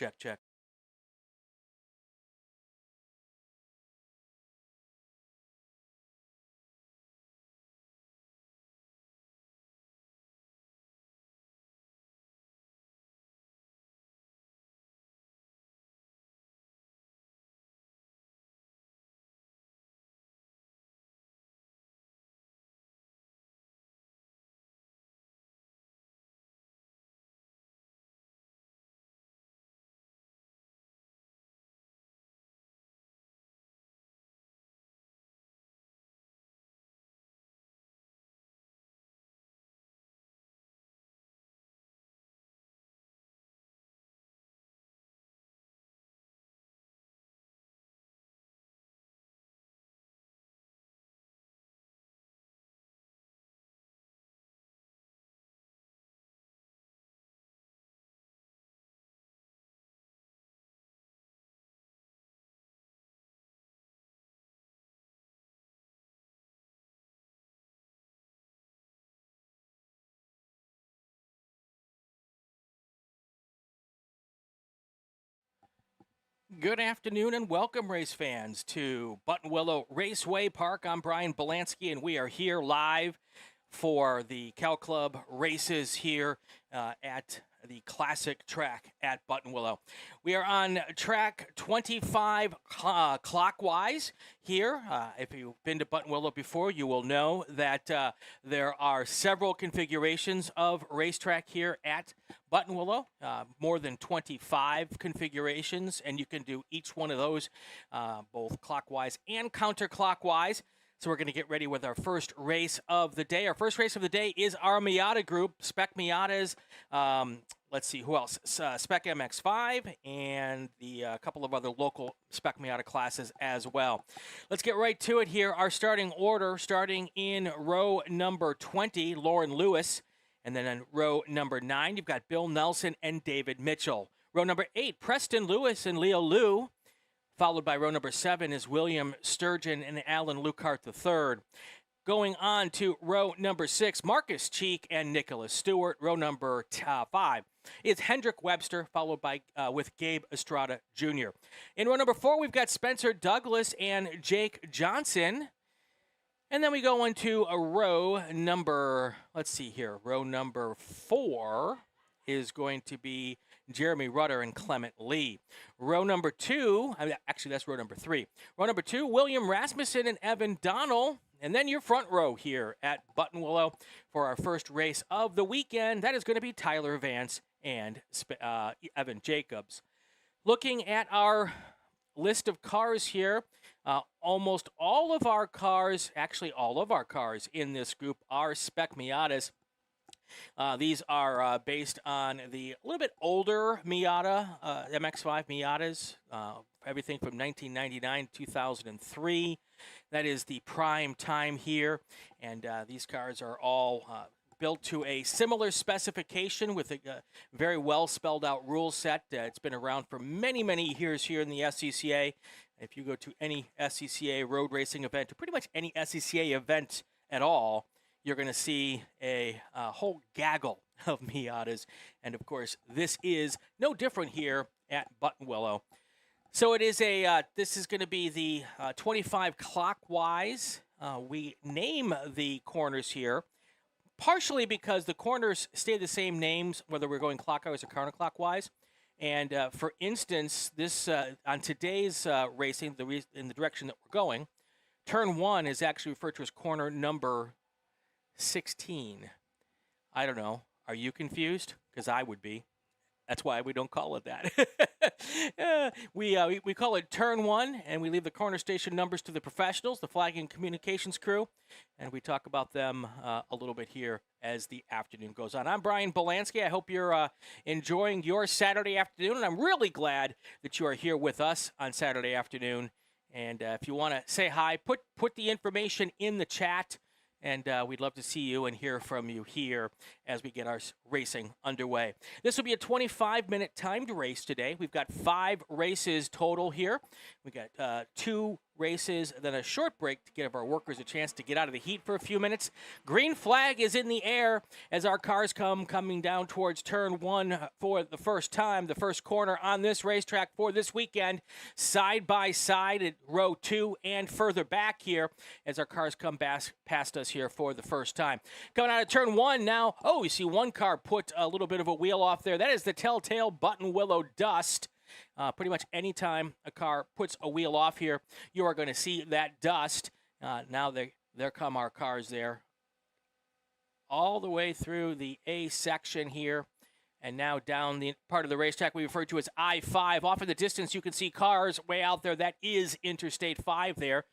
Check, check. Good afternoon and welcome, race fans, to Buttonwillow Raceway Park. I'm Brian Belansky, and we are here live for the Cal Club races here at the classic track at Buttonwillow. We are on track 25 clockwise here. If you've been to Buttonwillow before, you will know that there are several configurations of racetrack here at Buttonwillow, more than 25 configurations, and you can do each one of those both clockwise and counterclockwise. So we're going to get ready with our first race of the day. Our first race of the day is our Miata group, SPEC Miatas. Let's see, who else? SPEC MX-5 and the couple of other local SPEC Miata classes as well. Let's get right to it here. Our starting order, starting in row number 20, Lauren Lewis. And then in row number 9, you've got Bill Nelson and David Mitchell. Row number 8, Preston Lewis and Leo Liu. Followed by row number 7 is William Sturgeon and Alan Luckhart III. Going on to row number 6, Marcus Cheek and Nicholas Stewart. Row number 5 is Hendrick Webster, followed by with Gabe Estrada Jr. In row number 4, we've got Spencer Douglas and Jake Johnson. And then we go into a row number, let's see here, row number 4 is going to be Jeremy Rutter and Clement Lee. Row number 2, actually that's row number 3. Row number 2, William Rasmussen and Evan Donnell. And then your front row here at Buttonwillow for our first race of the weekend. That is going to be Tyler Vance and Evan Jacobs. Looking at our list of cars here, almost all of our cars, actually all of our cars in this group are SPEC Miatas. These are based on the little bit older Miata, MX-5 Miatas, everything from 1999 to 2003. That is the prime time here, and these cars are all built to a similar specification with a very well spelled out rule set. It's been around for many, many years here in the SCCA. If you go to any SCCA road racing event, or pretty much any SCCA event at all, you're going to see a whole gaggle of Miatas. And, of course, this is no different here at Buttonwillow. So it is this is going to be the 25 clockwise. We name the corners here, partially because the corners stay the same names, whether we're going clockwise or counterclockwise. And, for instance, this on today's racing, in the direction that we're going, turn 1 is actually referred to as corner number 16. I don't know. Are you confused? Because I would be. That's why we don't call it that. We call it turn 1, and we leave the corner station numbers to the professionals, the flag and communications crew, and we talk about them a little bit here as the afternoon goes on. I'm Brian Belansky. I hope you're enjoying your Saturday afternoon, and I'm really glad that you are here with us on Saturday afternoon. And if you want to say hi, put the information in the chat. And we'd love to see you and hear from you here as we get our racing underway. This will be a 25-minute timed race today. We've got 5 races total here. We got 2 races, then a short break to give our workers a chance to get out of the heat for a few minutes. Green flag is in the air as our cars coming down towards turn 1 for the first time, the first corner on this racetrack for this weekend, side by side at row 2 and further back here as our cars come past us here for the first time. Coming out of turn 1 now, oh, you see one car put a little bit of a wheel off there. That is the telltale Buttonwillow dust. Pretty much any time a car puts a wheel off here, you are going to see that dust. Now there come our cars there all the way through the A section here and now down the part of the racetrack we refer to as I-5. Off in the distance, you can see cars way out there. That is Interstate 5 there,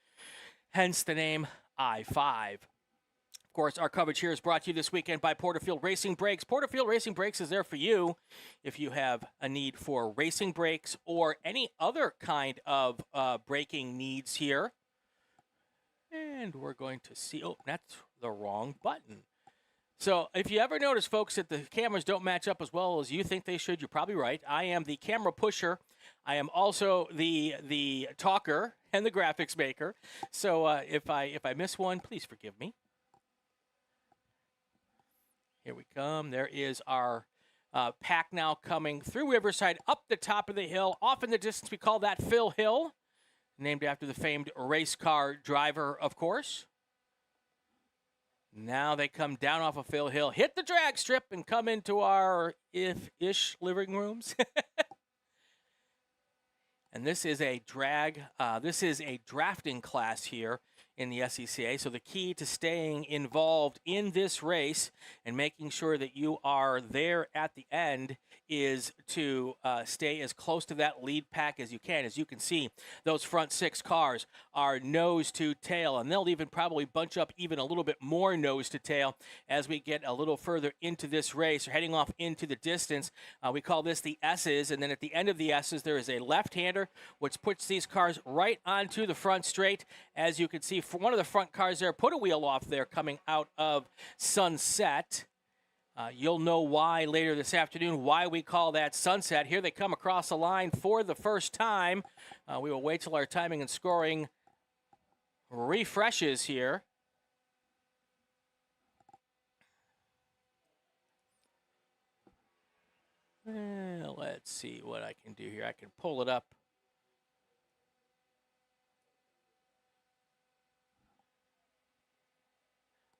hence the name I-5. Of course, our coverage here is brought to you this weekend by Porterfield Racing Brakes. Porterfield Racing Brakes is there for you if you have a need for racing brakes or any other kind of braking needs here. And we're going to see, oh, that's the wrong button. So if you ever notice, folks, that the cameras don't match up as well as you think they should, you're probably right. I am the camera pusher. I am also the talker and the graphics maker. So if I miss one, please forgive me. Here we come. There is our pack now coming through Riverside, up the top of the hill. Off in the distance, we call that Phil Hill, named after the famed race car driver, of course. Now they come down off of Phil Hill, hit the drag strip, and come into our ish living rooms. And this is a drafting class here in the SCCA. So the key to staying involved in this race and making sure that you are there at the end is to stay as close to that lead pack as you can. As you can see, those front 6 cars are nose to tail, and they'll even probably bunch up even a little bit more nose to tail as we get a little further into this race. We're heading off into the distance. We call this the S's, and then at the end of the S's, there is a left-hander, which puts these cars right onto the front straight. As you can see, for one of the front cars there, put a wheel off there coming out of Sunset. You'll know why later this afternoon, why we call that Sunset. Here they come across the line for the first time. We will wait till our timing and scoring refreshes here. Let's see what I can do here. I can pull it up.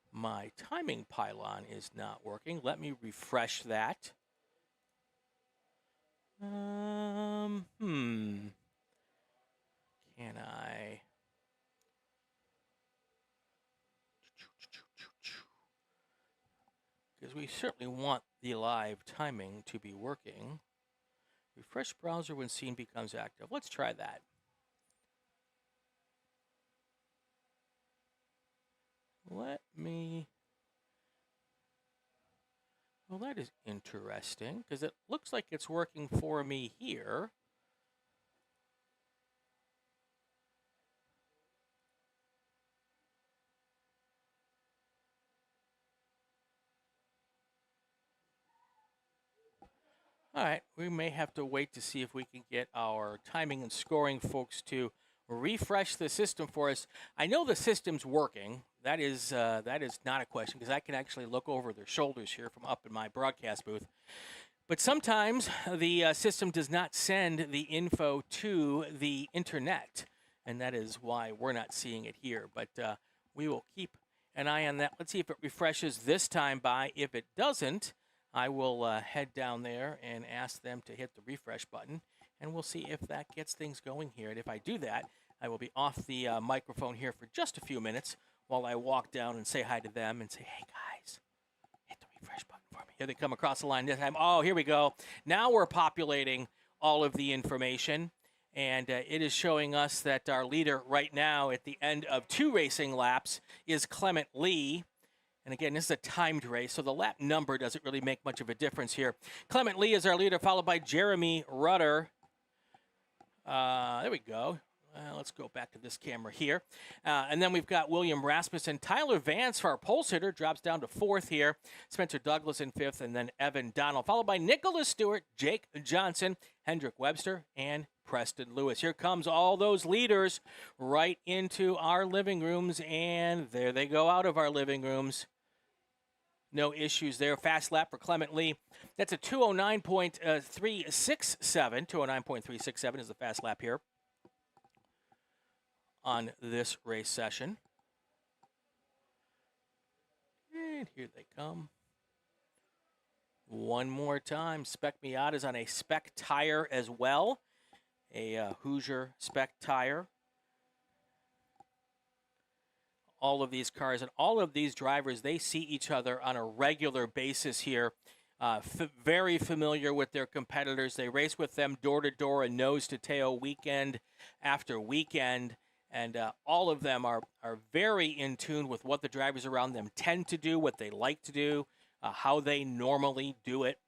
My timing pylon is not working. Let me refresh that. Can I? Because we certainly want the live timing to be working. Refresh browser when scene becomes active. Let's try that. Let me, well, that is interesting because it looks like it's working for me here. All right, we may have to wait to see if we can get our timing and scoring folks to refresh the system for us. I know the system's working. That is not a question because I can actually look over their shoulders here from up in my broadcast booth. But sometimes the system does not send the info to the internet, and that is why we're not seeing it here. But we will keep an eye on that. Let's see if it refreshes this time by. If it doesn't, I will head down there and ask them to hit the refresh button, and we'll see if that gets things going here. And if I do that, I will be off the microphone here for just a few minutes while I walk down and say hi to them and say, hey, guys, hit the refresh button for me. Here they come across the line this time. Oh, here we go. Now we're populating all of the information, and it is showing us that our leader right now at the end of 2 racing laps is Clement Lee. And again, this is a timed race, so the lap number doesn't really make much of a difference here. Clement Lee is our leader, followed by Jeremy Rudder. There we go. Let's go back to this camera here. And then we've got William Rasmussen. Tyler Vance, for our pole sitter, drops down to 4th here. Spencer Douglas in 5th, and then Evan Donald, followed by Nicholas Stewart, Jake Johnson, Hendrick Webster, and Preston Lewis. Here comes all those leaders right into our living rooms, and there they go out of our living rooms. No issues there. Fast lap for Clement Lee. That's a 209.367. 209.367 is the fast lap here on this race session. And here they come. One more time. SPEC Miata's on a SPEC tire as well. A Hoosier SPEC tire. All of these cars and all of these drivers, they see each other on a regular basis here. Very familiar with their competitors. They race with them door to door and nose to tail weekend after weekend. And all of them are very in tune with what the drivers around them tend to do, what they like to do, how they normally do it.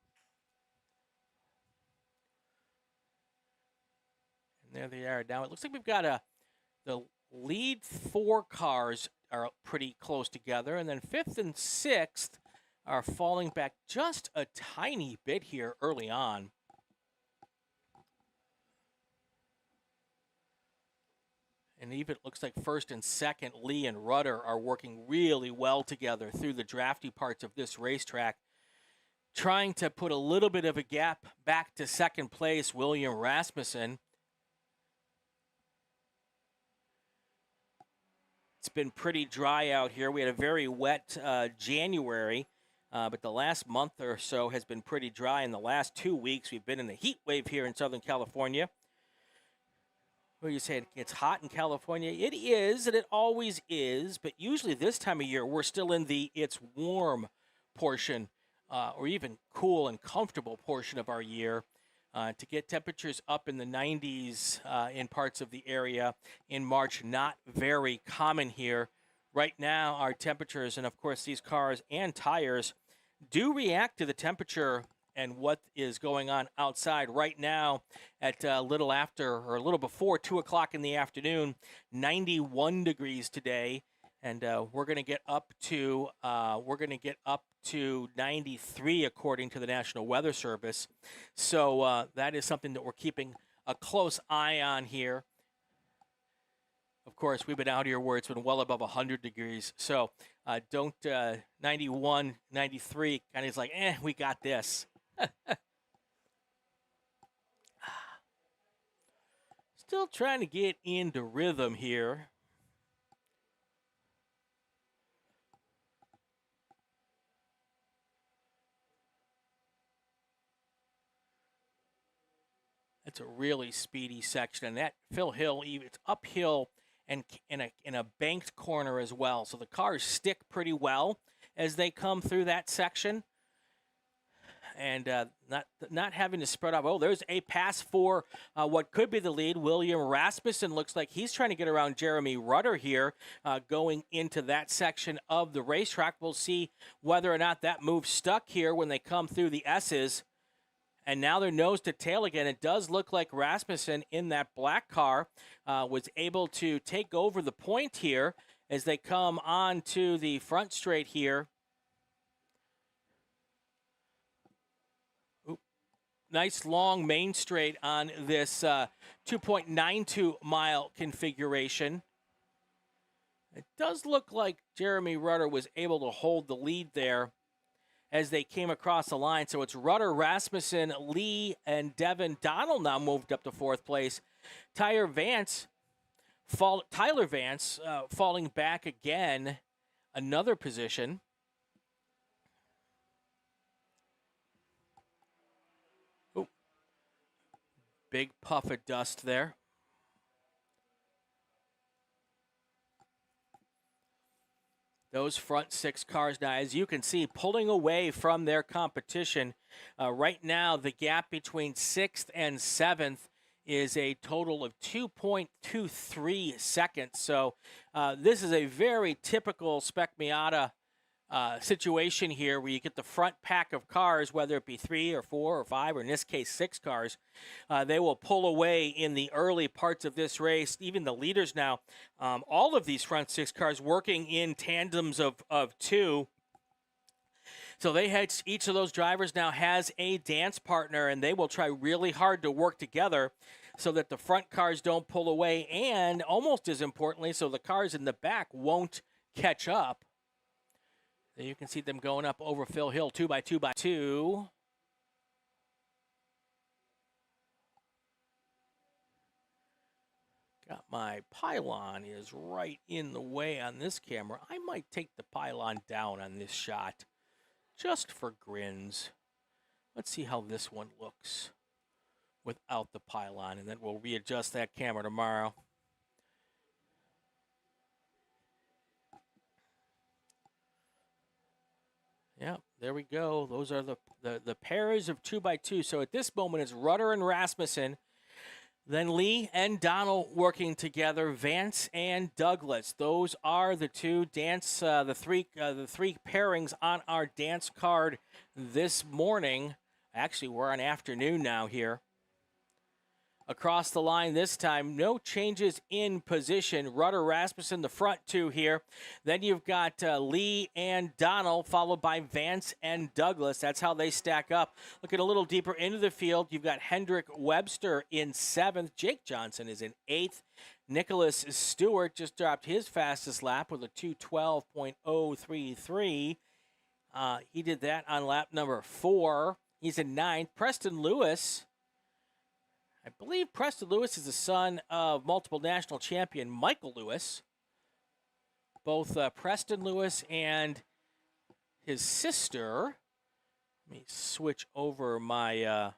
And there they are. Now it looks like we've got the lead 4 cars are pretty close together, and then 5th and 6th are falling back just a tiny bit here early on. And even it looks like 1st and 2nd, Lee and Rudder, are working really well together through the drafty parts of this racetrack, trying to put a little bit of a gap back to 2nd place, William Rasmussen. It's been pretty dry out here. We had a very wet January, but the last month or so has been pretty dry. In the last 2 weeks, we've been in a heat wave here in Southern California. Well, you say it's hot in California. It is, and it always is, but usually this time of year, we're still in the it's warm portion, or even cool and comfortable portion of our year. To get temperatures up in the 90s in parts of the area in March, not very common here. Right now, our temperatures, and of course these cars and tires, do react to the temperature and what is going on outside. Right now, at a little after or a little before 2 o'clock in the afternoon, 91 degrees today, and we're going to get up to 93 according to the National Weather Service. So that is something that we're keeping a close eye on here. Of course, we've been out here where it's been well above 100 degrees. So 91, 93 kind of is like, we got this. Still trying to get into rhythm here. It's a really speedy section, and that Phil Hill, it's uphill and in a banked corner as well. So the cars stick pretty well as they come through that section, and not having to spread off. Oh, there's a pass for what could be the lead. William Rasmussen looks like he's trying to get around Jeremy Rudder here, going into that section of the racetrack. We'll see whether or not that move stuck here when they come through the S's. And now they're nose to tail again. It does look like Rasmussen in that black car was able to take over the point here as they come on to the front straight here. Oop. Nice long main straight on this 2.92 mile configuration. It does look like Jeremy Rudder was able to hold the lead there as they came across the line. So it's Rudder, Rasmussen, Lee, and Devin Donald now moved up to 4th place. Tyler Vance falling back again, another position. Ooh. Big puff of dust there. Those front 6 cars now, as you can see, pulling away from their competition. Right now, the gap between 6th and 7th is a total of 2.23 seconds. So this is a very typical SPEC Miata situation here where you get the front pack of cars, whether it be 3 or 4 or 5, or in this case 6 cars. They will pull away in the early parts of this race. Even the leaders now, all of these front 6 cars working in tandems of 2. So they had, each of those drivers now has a dance partner, and they will try really hard to work together so that the front cars don't pull away, and almost as importantly, so the cars in the back won't catch up. There you can see them going up over Phil Hill 2 by 2 by 2. Got my pylon is right in the way on this camera. I might take the pylon down on this shot just for grins. Let's see how this one looks without the pylon, and then we'll readjust that camera tomorrow. Yeah, there we go. Those are the pairs of 2 by 2. So at this moment, it's Rudder and Rasmussen. Then Lee and Donald working together, Vance and Douglas. Those are the two dance, the three pairings on our dance card this morning. Actually, we're on afternoon now here. Across the line this time, no changes in position. Rudder, Rasmussen, the front 2 here. Then you've got Lee and Donald, followed by Vance and Douglas. That's how they stack up. Looking a little deeper into the field, you've got Hendrick Webster in 7th. Jake Johnson is in 8th. Nicholas Stewart just dropped his fastest lap with a 2:12.033. He did that on lap number 4. He's in 9th. Preston Lewis, I believe Preston Lewis is the son of multiple national champion Michael Lewis. Both Preston Lewis and his sister. Let me switch over my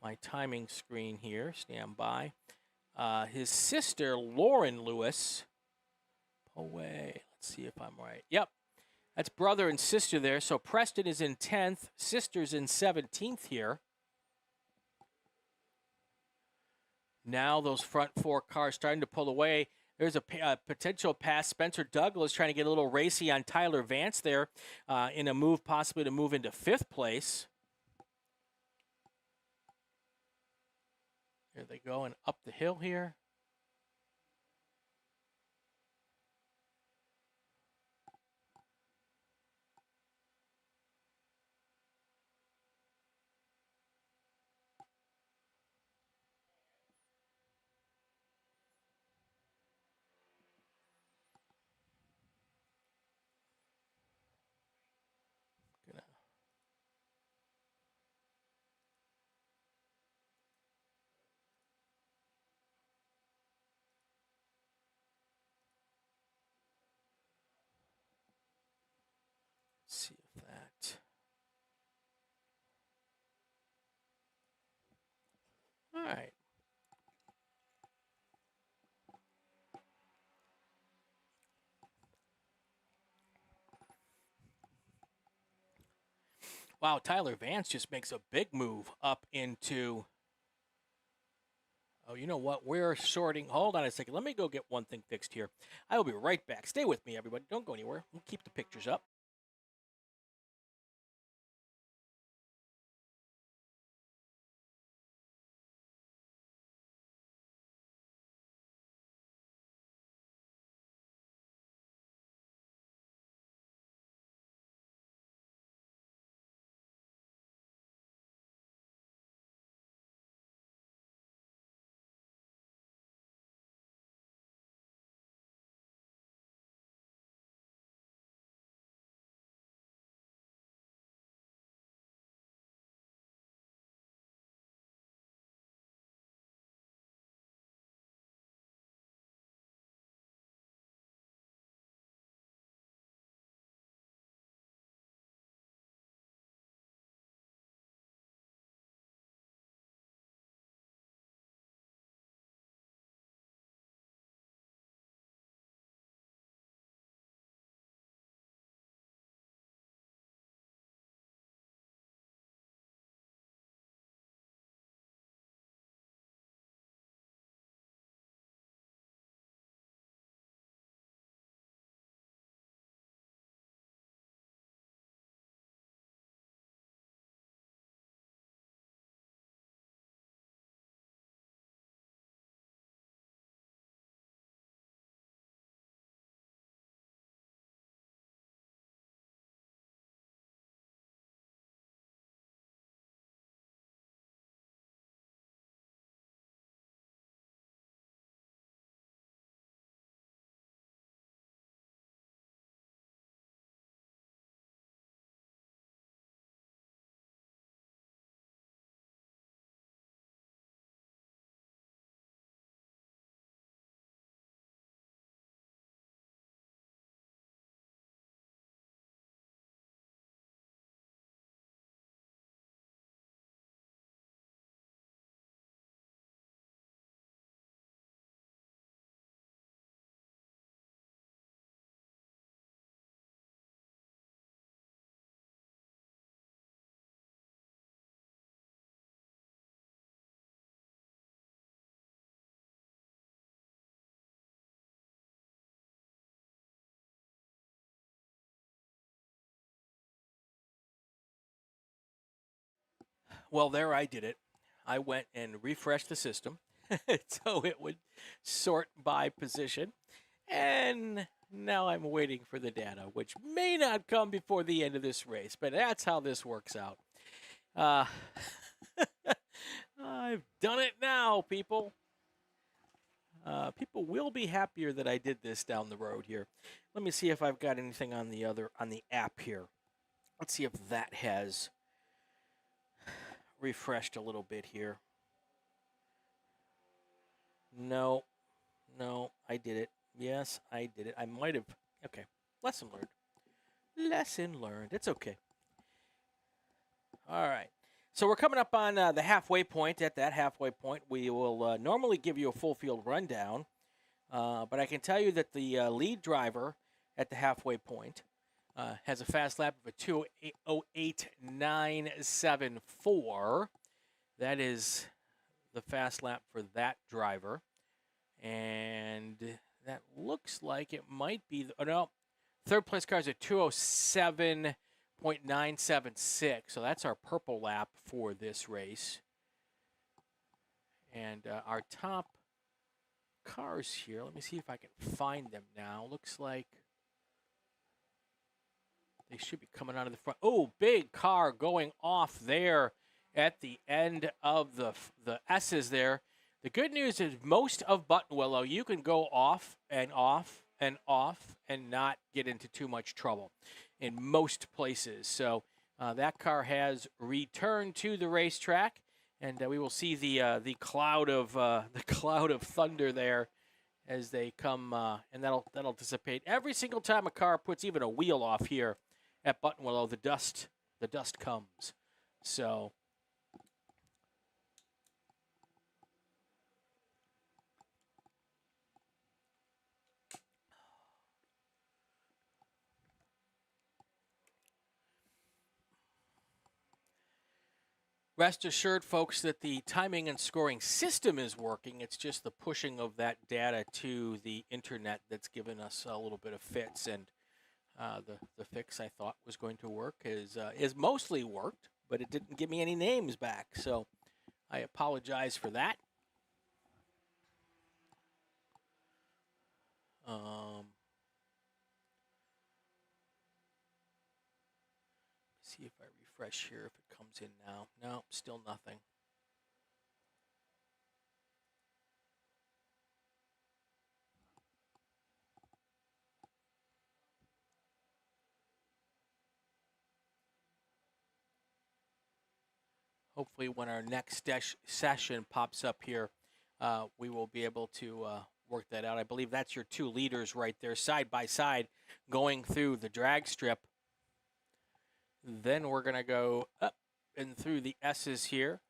my timing screen here. Stand by. His sister, Lauren Lewis. Away. Let's see if I'm right. Yep. That's brother and sister there. So Preston is in 10th. Sister's in 17th here. Now those front 4 cars starting to pull away. There's a potential pass. Spencer Douglas trying to get a little racy on Tyler Vance there in a move possibly to move into 5th place. Here they go and up the hill here. See if that. All right. Wow, Tyler Vance just makes a big move up into. Oh, you know what? We're sorting. Hold on a second. Let me go get one thing fixed here. I will be right back. Stay with me, everybody. Don't go anywhere. We'll keep the pictures up. Well, there I did it. I went and refreshed the system so it would sort by position. And now I'm waiting for the data, which may not come before the end of this race, but that's how this works out. Uh, I've done it now, people. People will be happier that I did this down the road here. Let me see if I've got anything on the app here. Let's see if that has refreshed a little bit here. No, I did it. Yes, I did it. I might have. Okay, lesson learned. Lesson learned. It's okay. All right. So we're coming up on the halfway point. At that halfway point, we will normally give you a full field rundown. But I can tell you that the lead driver at the halfway point has a fast lap of a 2:08.974. That is the fast lap for that driver. And that looks like it might be, no, third place car is a 2:07.976. So that's our purple lap for this race. And our top cars here, let me see if I can find them now. Looks like they should be coming out of the front. Oh, big car going off there at the end of the S's there. The good news is most of Buttonwillow, you can go off and off and off and not get into too much trouble in most places. So that car has returned to the racetrack, and we will see the cloud of thunder there as they come, and that'll dissipate every single time a car puts even a wheel off here at Buttonwillow. The dust comes. So. Rest assured, folks, that the timing and scoring system is working. It's just the pushing of that data to the internet that's given us a little bit of fits. And the fix I thought was going to work is mostly worked, but it didn't give me any names back. So I apologize for that. See if I refresh here, if it comes in now. No, still nothing. Hopefully when our next session pops up here, we will be able to work that out. I believe that's your two leaders right there, side by side, going through the drag strip. Then we're going to go up and through the S's here.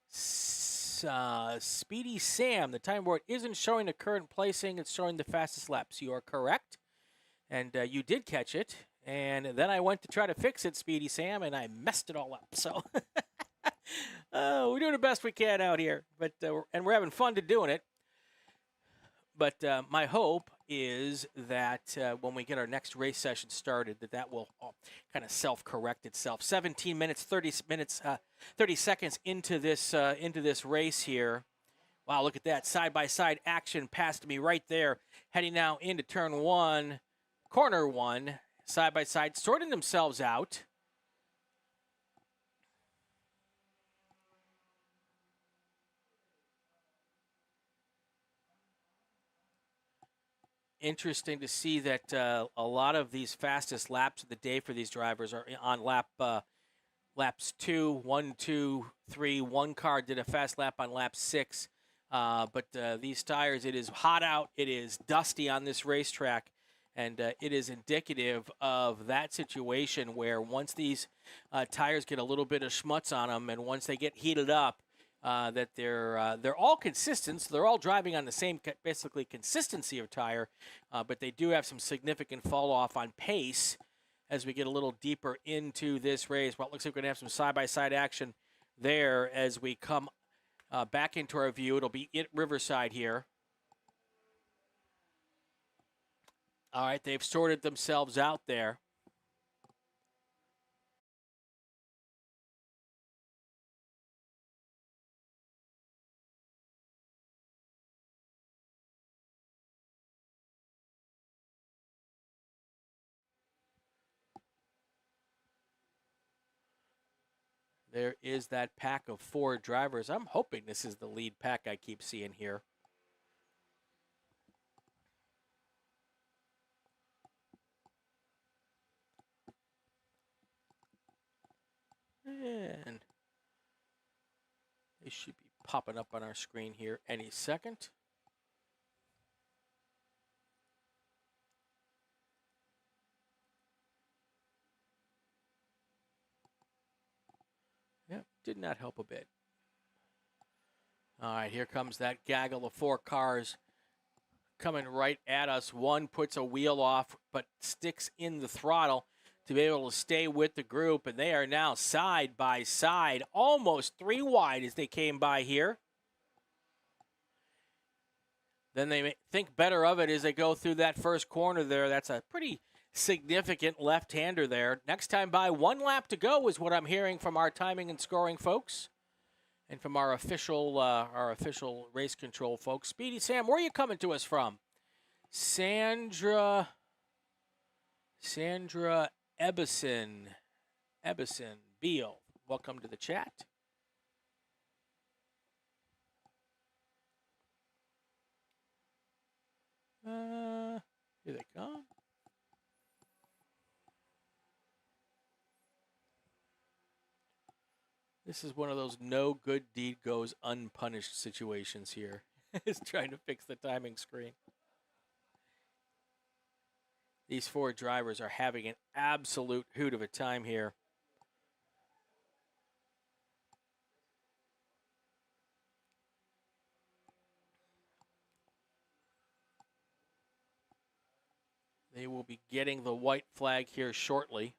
Speedy Sam, the time board isn't showing the current placing. It's showing the fastest laps. You are correct. And you did catch it. And then I went to try to fix it, Speedy Sam, and I messed it all up. So we're doing the best we can out here. But and we're having fun to doing it. But my hope is that when we get our next race session started, that will kind of self-correct itself. 17 minutes, 30 seconds into this race here. Wow, look at that side-by-side action past me right there. Heading now into turn one, corner one, side-by-side, sorting themselves out. Interesting to see that a lot of these fastest laps of the day for these drivers are on laps 2, 1, 2, 3. One car did a fast lap on lap 6. But these tires, it is hot out. It is dusty on this racetrack. And it is indicative of that situation where once these tires get a little bit of schmutz on them and once they get heated up, that they're all consistent. So they're all driving on the same basically consistency of tire, but they do have some significant fall off on pace as we get a little deeper into this race. Well, it looks like we're going to have some side-by-side action there as we come back into our view. It'll be at Riverside here. All right, they've sorted themselves out there. There is that pack of 4 drivers. I'm hoping this is the lead pack I keep seeing here. And they should be popping up on our screen here any second. Yep, did not help a bit. All right, here comes that gaggle of 4 cars coming right at us. One puts a wheel off but sticks in the throttle to be able to stay with the group, and they are now side by side, almost 3 wide as they came by here. Then they think better of it as they go through that first corner there. That's a pretty significant left-hander there. Next time by, 1 lap to go is what I'm hearing from our timing and scoring folks and from our official race control folks. Speedy Sam, where are you coming to us from? Sandra Ebbison Beal, welcome to the chat. Here they come. This is one of those no good deed goes unpunished situations here. Is trying to fix the timing screen. These 4 drivers are having an absolute hoot of a time here. They will be getting the white flag here shortly.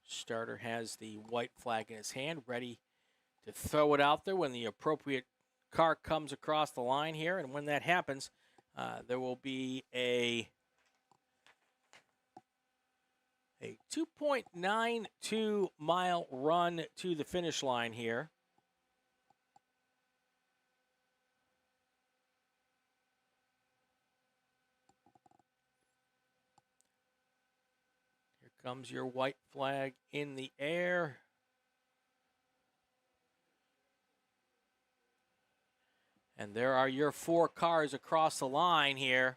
Starter has the white flag in his hand, ready to throw it out there when the appropriate car comes across the line here. And when that happens, there will be a 2.92 mile run to the finish line here. Here comes your white flag in the air. And there are your 4 cars across the line here.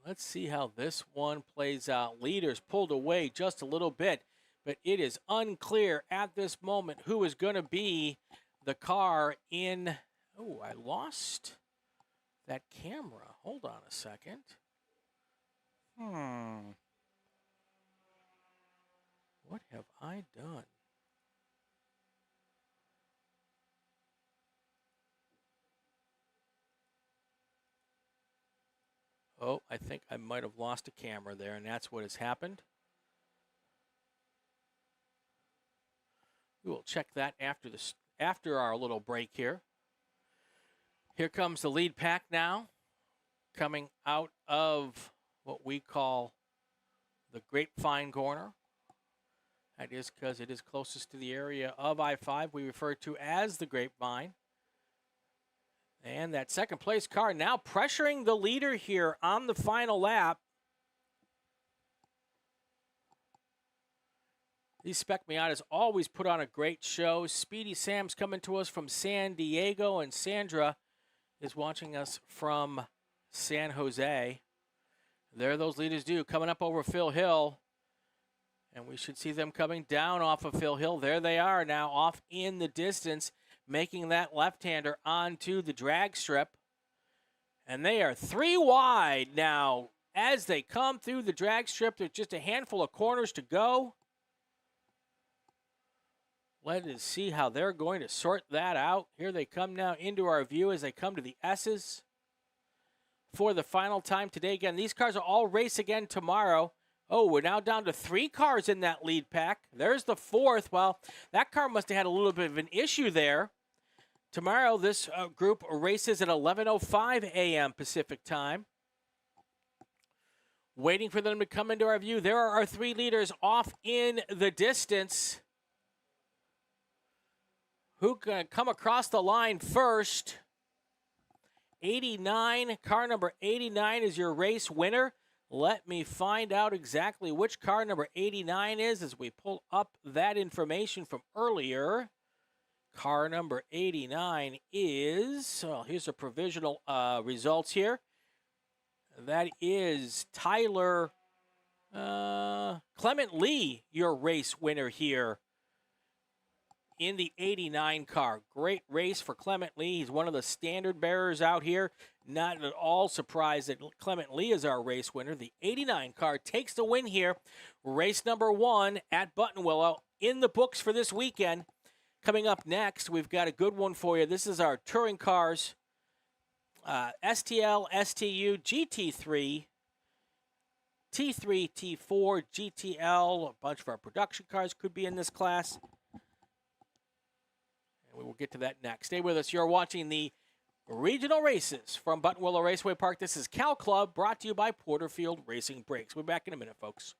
Let's see how this one plays out. Leaders pulled away just a little bit, but it is unclear at this moment who is going to be the car in. Oh, I lost that camera. Hold on a second. What have I done? Oh, I think I might have lost a camera there, and that's what has happened. We will check that after our little break here. Here comes the lead pack now, coming out of what we call the Grapevine corner. That is because it is closest to the area of I-5 we refer to as the Grapevine. And that second place car now pressuring the leader here on the final lap. These SPEC Miatas always put on a great show. Speedy Sam's coming to us from San Diego, and Sandra is watching us from San Jose. There those leaders do, coming up over Phil Hill. And we should see them coming down off of Phil Hill. There they are now off in the distance, making that left-hander onto the drag strip. And they are 3 wide now as they come through the drag strip. There's just a handful of corners to go. Let us see how they're going to sort that out. Here they come now into our view as they come to the S's for the final time today. Again, these cars will all race again tomorrow. Oh, we're now down to 3 cars in that lead pack. There's the 4th. Well, that car must have had a little bit of an issue there. Tomorrow, this group races at 11:05 a.m. Pacific time. Waiting for them to come into our view. There are our 3 leaders off in the distance. who can come across the line first. 89, car number 89 is your race winner. Let me find out exactly which car number 89 is as we pull up that information from earlier. Car number 89 is, well, here's the provisional results here. That is Tyler Clement Lee, your race winner here in the 89 car. Great race for Clement Lee. He's one of the standard bearers out here. Not at all surprised that Clement Lee is our race winner. The 89 car takes the win here. Race number 1 at Buttonwillow in the books for this weekend. Coming up next, we've got a good one for you. This is our touring cars. STL, STU, GT3, T3, T4, GTL. A bunch of our production cars could be in this class. And we will get to that next. Stay with us. You're watching the regional races from Buttonwillow Raceway Park. This is Cal Club, brought to you by Porterfield Racing Brakes. We'll be back in a minute, folks.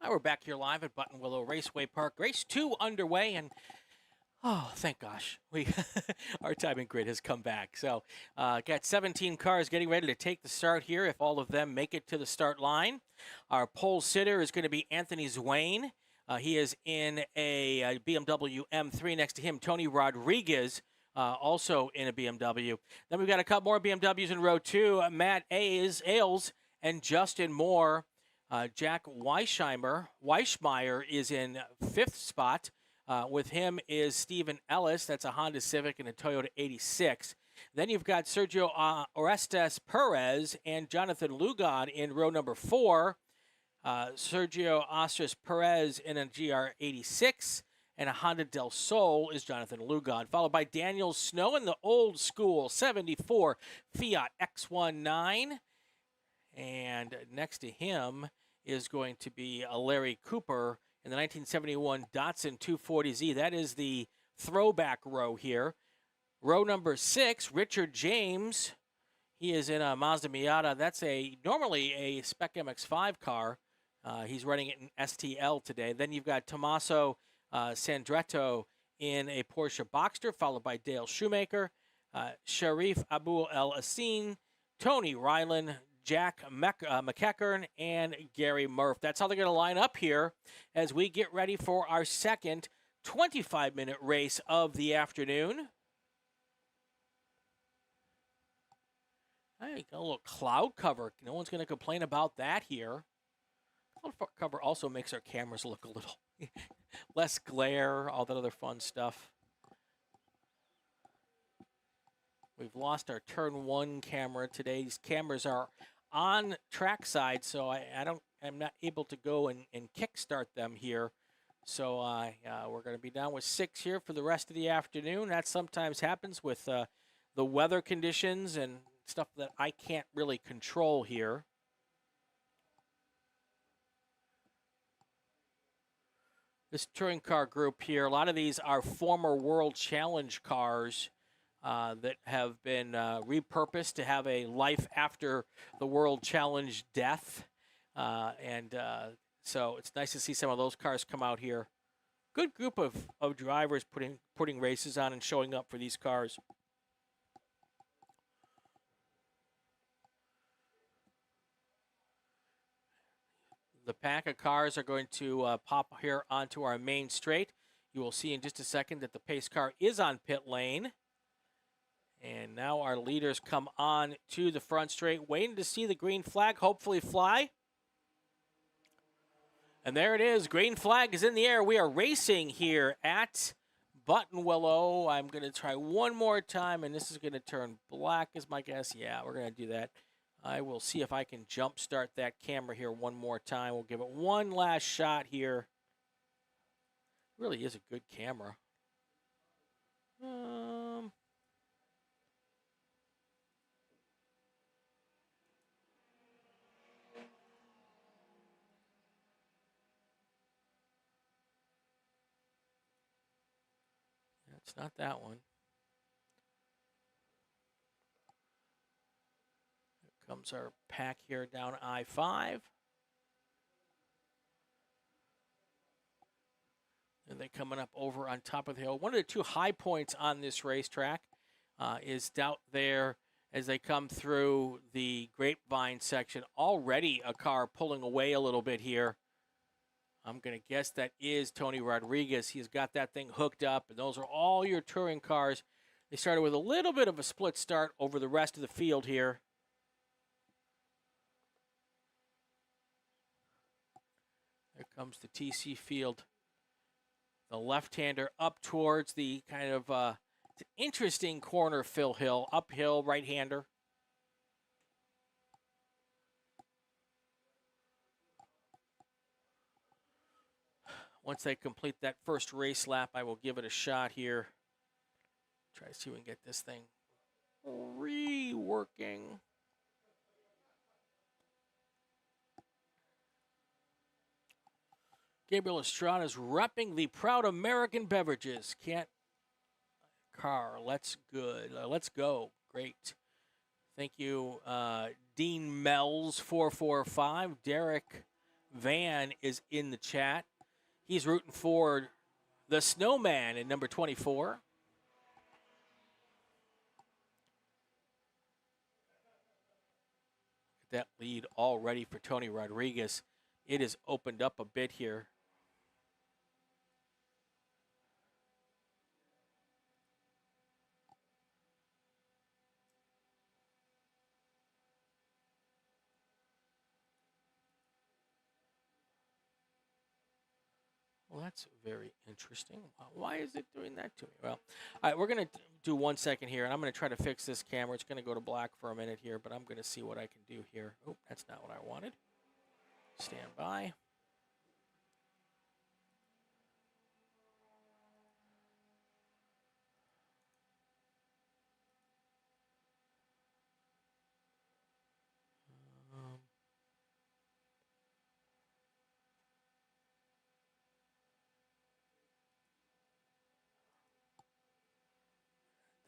We're back here live at Buttonwillow Raceway Park. Race 2 underway, and oh, thank gosh, our timing grid has come back. So got 17 cars getting ready to take the start here, if all of them make it to the start line. Our pole sitter is going to be Anthony Zwane. He is in a BMW M3. Next to him, Tony Rodriguez, also in a BMW. Then we've got a couple more BMWs in row 2. Matt Ailes and Justin Moore. Jack Weishmeyer is in 5th spot. With him is Stephen Ellis. That's a Honda Civic and a Toyota 86. Then you've got Sergio Orestes Perez and Jonathan Lugod in row number 4. Sergio Orestes Perez in a GR86 and a Honda Del Sol is Jonathan Lugod, followed by Daniel Snow in the old school 74 Fiat X19. And next to him is going to be Larry Cooper in the 1971 Datsun 240Z. That is the throwback row here. Row number 6, Richard James. He is in a Mazda Miata. That's normally a SPEC MX-5 car. He's running it in STL today. Then you've got Tommaso Sandretto in a Porsche Boxster, followed by Dale Shoemaker, Sharif Abu El Asin, Tony Ryland, Jack McEachern, and Gary Murph. That's how they're going to line up here as we get ready for our second 25-minute race of the afternoon. Hey, got a little cloud cover. No one's going to complain about that here. Cloud cover also makes our cameras look a little less glare, all that other fun stuff. We've lost our turn 1 camera today. These cameras are on trackside, so I'm not able to go and kickstart them here. So we're going to be down with 6 here for the rest of the afternoon. That sometimes happens with the weather conditions and stuff that I can't really control here. This touring car group here, a lot of these are former World Challenge cars that have been repurposed to have a life after the World Challenge death. So it's nice to see some of those cars come out here. Good group of drivers putting races on and showing up for these cars. The pack of cars are going to pop here onto our main straight. You will see in just a second that the pace car is on pit lane. And now our leaders come on to the front straight, waiting to see the green flag hopefully fly. And there it is. Green flag is in the air. We are racing here at Buttonwillow. I'm going to try one more time, and this is going to turn black is my guess. Yeah, we're going to do that. I will see if I can jump start that camera here one more time. We'll give it one last shot here. Really is a good camera. It's not that one. Here comes our pack here down I-5. And they're coming up over on top of the hill. One of the 2 high points on this racetrack is out there as they come through the grapevine section. Already a car pulling away a little bit here. I'm going to guess that is Tony Rodriguez. He's got that thing hooked up, and those are all your touring cars. They started with a little bit of a split start over the rest of the field here. There comes the TC field. The left-hander up towards the kind of interesting corner, Phil Hill. Uphill, right-hander. Once they complete that first race lap, I will give it a shot here. Try to see if we can get this thing reworking. Gabriel Estrada is repping the proud American beverages. Can't car. Let's good. Let's go. Great. Thank you, Dean Mells 445, Derek Van is in the chat. He's rooting for the Snowman in number 24. That lead already for Tony Rodriguez. It has opened up a bit here. Well, that's very interesting. Why is it doing that to me? Well, all right, we're going to do 1 second here, and I'm going to try to fix this camera. It's going to go to black for a minute here, but I'm going to see what I can do here. Oh, that's not what I wanted. Stand by.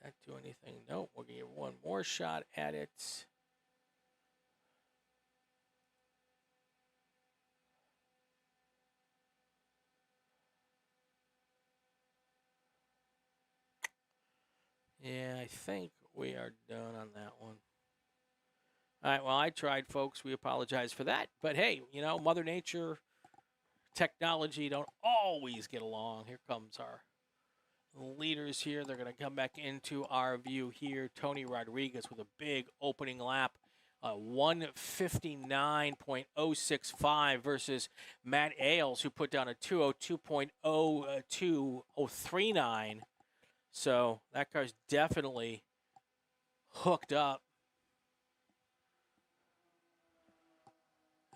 That do anything? Nope. We're going to give one more shot at it. Yeah, I think we are done on that one. All right, well, I tried, folks. We apologize for that. But, hey, you know, Mother Nature, technology don't always get along. Here comes our leaders here. They're going to come back into our view here. Tony Rodriguez with a big opening lap. 159.065 versus Matt Ailes, who put down a 202.02039. So that car's definitely hooked up.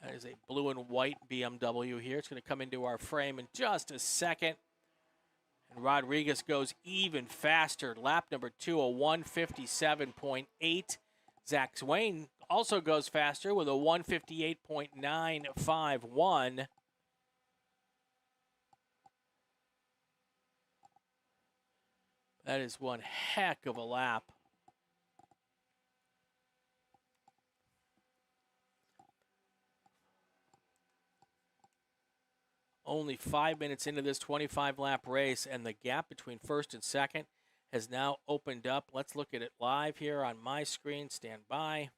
That is a blue and white BMW here. It's going to come into our frame in just a second. And Rodriguez goes even faster. Lap number 2:01:57.8. Zach Swain also goes faster with a 1:58.951. That is one heck of a lap. Only 5 minutes into this 25-lap race, and the gap between first and second has now opened up. Let's look at it live here on my screen. Stand by.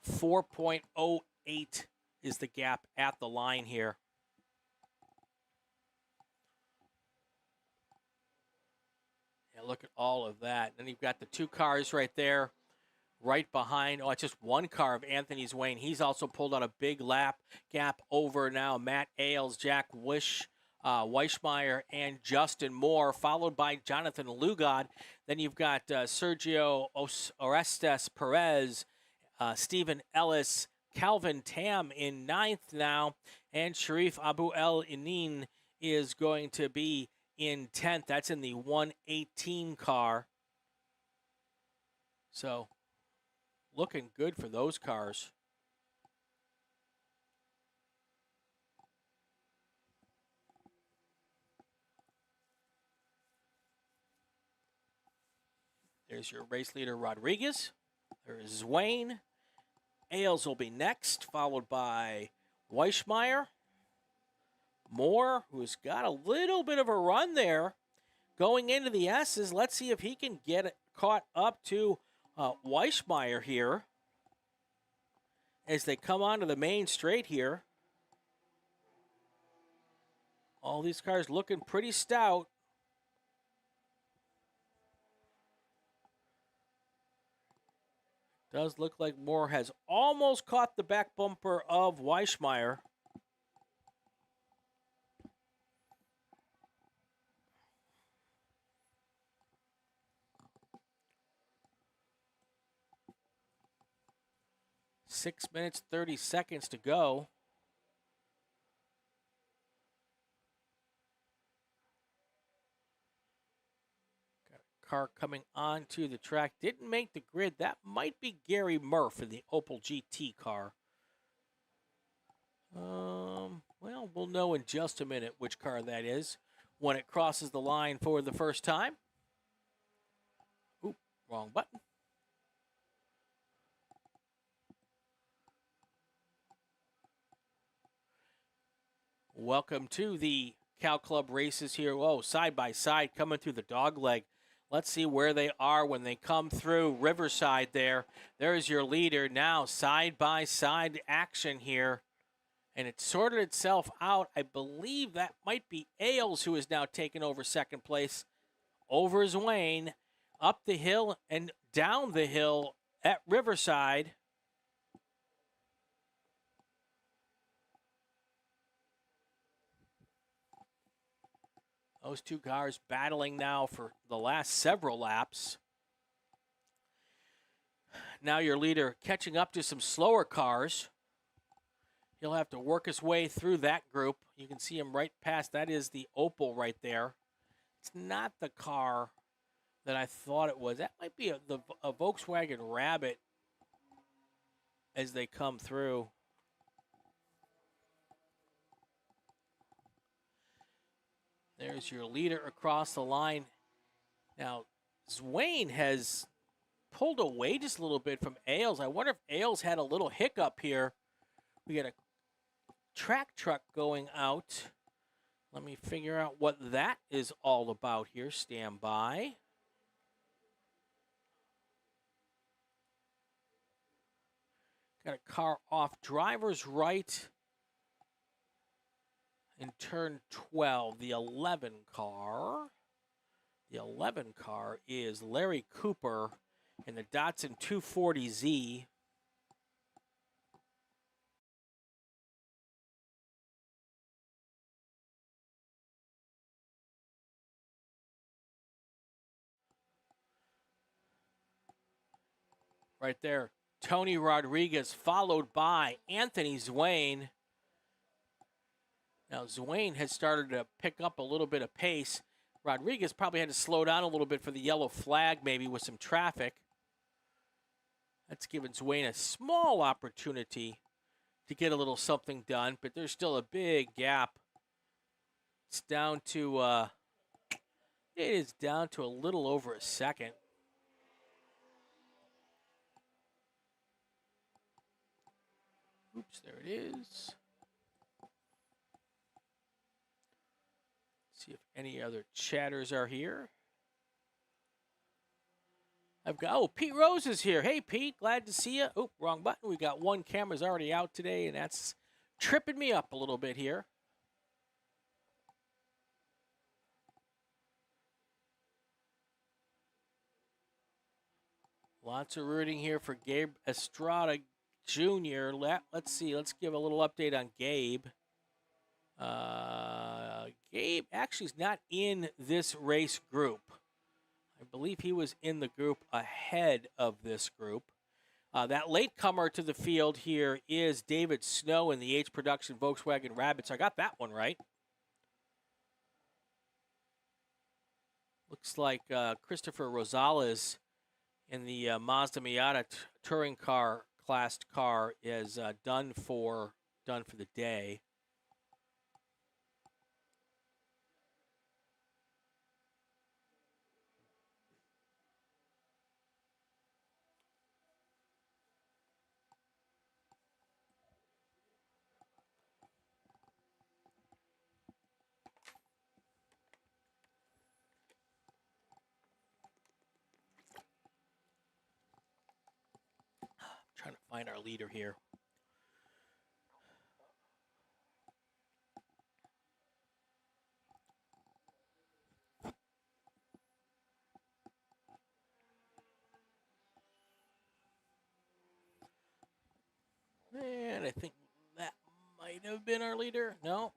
4.08 is the gap at the line here. Yeah, look at all of that. Then you've got the two cars right there. Right behind, it's just one car of Anthony Swain. He's also pulled out a big lap gap over now Matt Ailes, Jack Weichmeyer, and Justin Moore, followed by Jonathan Lugod. Then you've got Sergio Orestes Perez, Stephen Ellis, Calvin Tam in ninth now, and Sharif Abu El Inin is going to be in 10th. That's in the 118 car. So looking good for those cars. There's your race leader, Rodriguez. There's Swain. Ailes will be next, followed by Weichmeyer. Moore, who's got a little bit of a run there going into the S's. Let's see if he can get caught up to Weichmeyer here as they come onto the main straight here. All these cars looking pretty stout. Does look like Moore has almost caught the back bumper of Weichmeyer. Six minutes, 30 seconds to go. Got a car coming onto the track. Didn't make the grid. That might be Gary Murph in the Opel GT car. Well, we'll know in just a minute which car that is when it crosses the line for the first time. Oop, wrong button. Welcome to the Cow Club races here. Whoa, side by side coming through the dog leg. Let's see where they are when they come through Riverside there. There's your leader now, side by side action here. And it sorted itself out. I believe that might be Ailes who is now taking over second place. Over is Wayne, up the hill and down the hill at Riverside. Those two cars battling now for the last several laps. Now your leader catching up to some slower cars. He'll have to work his way through that group. You can see him right past. That is the Opel right there. It's not the car that I thought it was. That might be a Volkswagen Rabbit as they come through. There's your leader across the line. Now, Zwane has pulled away just a little bit from Ailes. I wonder if Ailes had a little hiccup here. We got a track truck going out. Let me figure out what that is all about here. Stand by. Got a car off driver's right in turn 12, the 11 car. The 11 car is Larry Cooper in the Datsun 240Z. Right there, Tony Rodriguez, followed by Anthony Zwane. Now, Zwane has started to pick up a little bit of pace. Rodriguez probably had to slow down a little bit for the yellow flag, maybe with some traffic. That's given Zwane a small opportunity to get a little something done, but there's still a big gap. It's down to, it is down to a little over a second. Oops, there it is. See if any other chatters are here. I've got, oh, Pete Rose is here. Hey, Pete, glad to see you. Oh, wrong button. We got one camera's already out today, and that's tripping me up a little bit here. Lots of rooting here for Gabe Estrada Jr. Let's see. Let's give a little update on Gabe. Gabe actually is not in this race group. I believe he was in the group ahead of this group. That latecomer to the field here is David Snow in the H Production Volkswagen Rabbit. So I got that one right. Looks like Christopher Rosales in the Mazda Miata touring car classed car is done for the day. Trying to find our leader here. And I think that might have been our leader. No.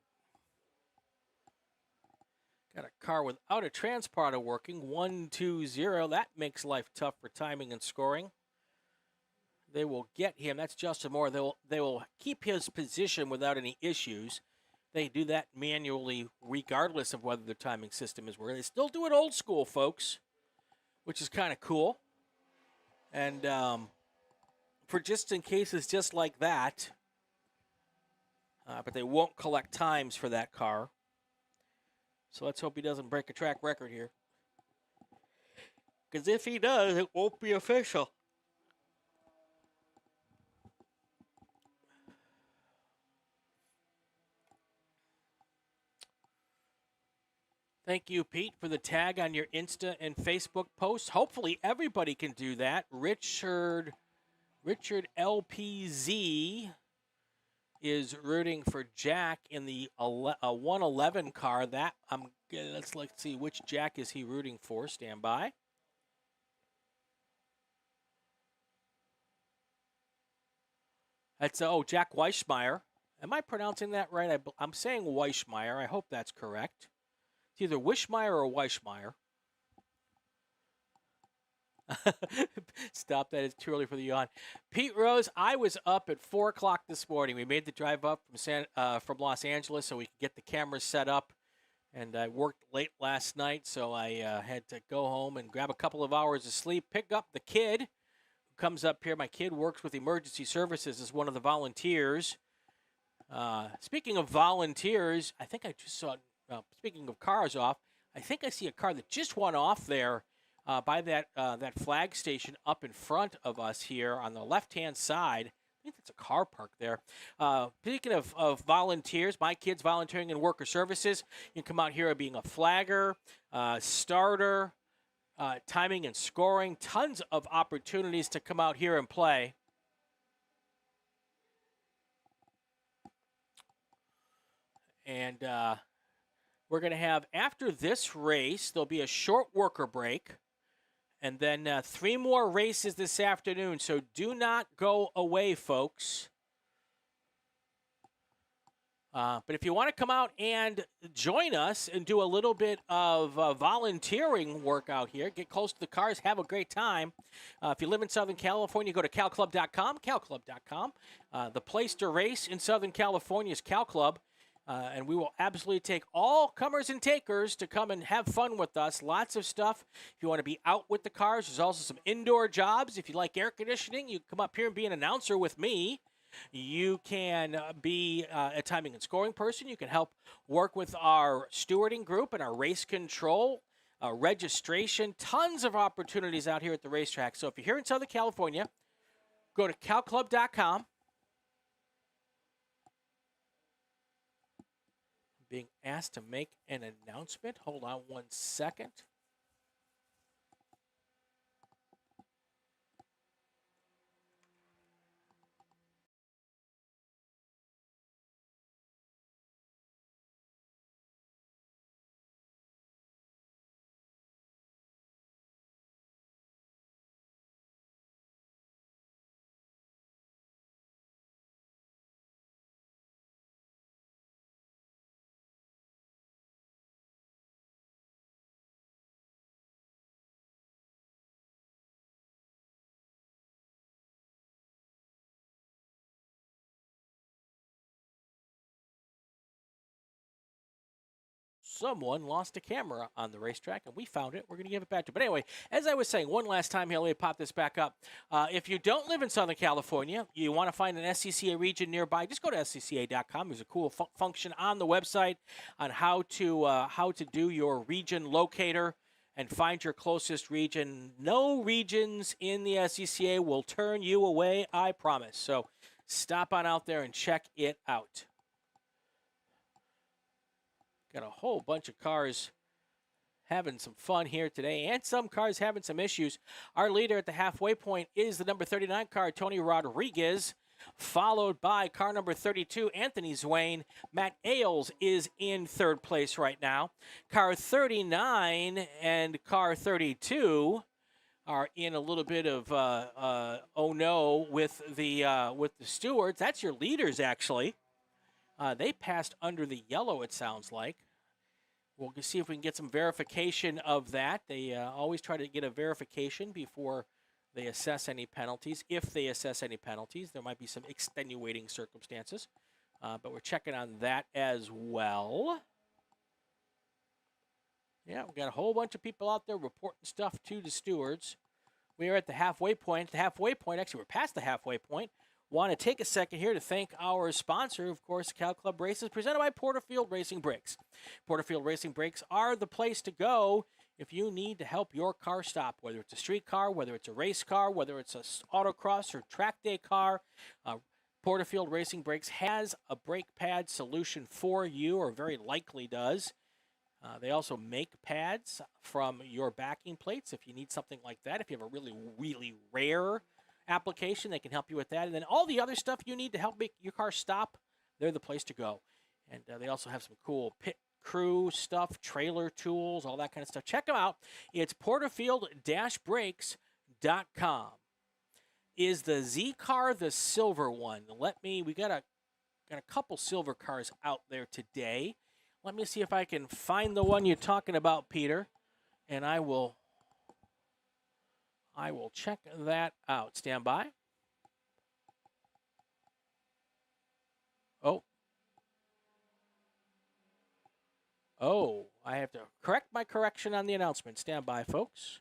Got a car without a transponder working. 1-2-0. That makes life tough for timing and scoring. They will get him. That's Justin Moore. They will keep his position without any issues. They do that manually regardless of whether the timing system is working. They still do it old school, folks, which is kind of cool. And for just in cases just like that, but they won't collect times for that car. So let's hope he doesn't break a track record here. Because if he does, it won't be official. Thank you, Pete, for the tag on your Insta and Facebook posts. Hopefully everybody can do that. Richard LPZ is rooting for Jack in the 111 car. That let's see, which Jack is he rooting for? Stand by. That's Jack Weichmeyer. Am I pronouncing that right? I'm saying Weichmeyer. I hope that's correct. It's either Wishmeyer or Weichmeyer. Stop that. It's too early for the yawn. Pete Rose, I was up at 4 o'clock this morning. We made the drive up from Los Angeles so we could get the cameras set up. And I worked late last night, so I had to go home and grab a couple of hours of sleep, pick up the kid who comes up here. My kid works with emergency services as one of the volunteers. Speaking of volunteers, I think I just saw, speaking of cars off, I think I see a car that just went off there by that flag station up in front of us here on the left-hand side. I think that's a car park there. Speaking of volunteers, my kids volunteering in worker services. You can come out here being a flagger, starter, timing and scoring. Tons of opportunities to come out here and play. And we're going to have, after this race, there'll be a short worker break. And then 3 more races this afternoon. So do not go away, folks. But if you want to come out and join us and do a little bit of volunteering work out here, get close to the cars, have a great time. If you live in Southern California, go to calclub.com, calclub.com. The place to race in Southern California is Cal Club. And we will absolutely take all comers and takers to come and have fun with us. Lots of stuff. If you want to be out with the cars, there's also some indoor jobs. If you like air conditioning, you can come up here and be an announcer with me. You can be a timing and scoring person. You can help work with our stewarding group and our race control, registration. Tons of opportunities out here at the racetrack. So if you're here in Southern California, go to calclub.com. Being asked to make an announcement. Hold on 1 second. Someone lost a camera on the racetrack, and we found it. We're going to give it back to you. But anyway, as I was saying, one last time here, let me pop this back up. If you don't live in Southern California, you want to find an SCCA region nearby, just go to SCCA.com. There's a cool function on the website on how to do your region locator and find your closest region. No regions in the SCCA will turn you away, I promise. So stop on out there and check it out. Got a whole bunch of cars having some fun here today, and some cars having some issues. Our leader at the halfway point is the number 39 car, Tony Rodriguez, followed by car number 32, Anthony Zwane. Matt Ailes is in third place right now. Car 39 and car 32 are in a little bit of oh no with the stewards. That's your leaders, actually. They passed under the yellow, it sounds like. We'll see if we can get some verification of that. They always try to get a verification before they assess any penalties. If they assess any penalties, there might be some extenuating circumstances. But we're checking on that as well. Yeah, we've got a whole bunch of people out there reporting stuff to the stewards. We are at the halfway point. The halfway point, actually, we're past the halfway point. Want to take a second here to thank our sponsor, of course, Cal Club Races, presented by Porterfield Racing Brakes. Porterfield Racing Brakes are the place to go if you need to help your car stop, whether it's a street car, whether it's a race car, whether it's a autocross or track day car. Porterfield Racing Brakes has a brake pad solution for you, or very likely does. They also make pads from your backing plates if you need something like that. If you have a really, really rare application, they can help you with that. And then all the other stuff you need to help make your car stop, they're the place to go. And they also have some cool pit crew stuff, trailer tools, all that kind of stuff. Check them out. It's Porterfield-Brakes.com. Is the Z car the silver one? We got a couple silver cars out there today. Let me see if I can find the one you're talking about, Peter, and I will check that out. Stand by. Oh, I have to correct my correction on the announcement. Stand by, folks.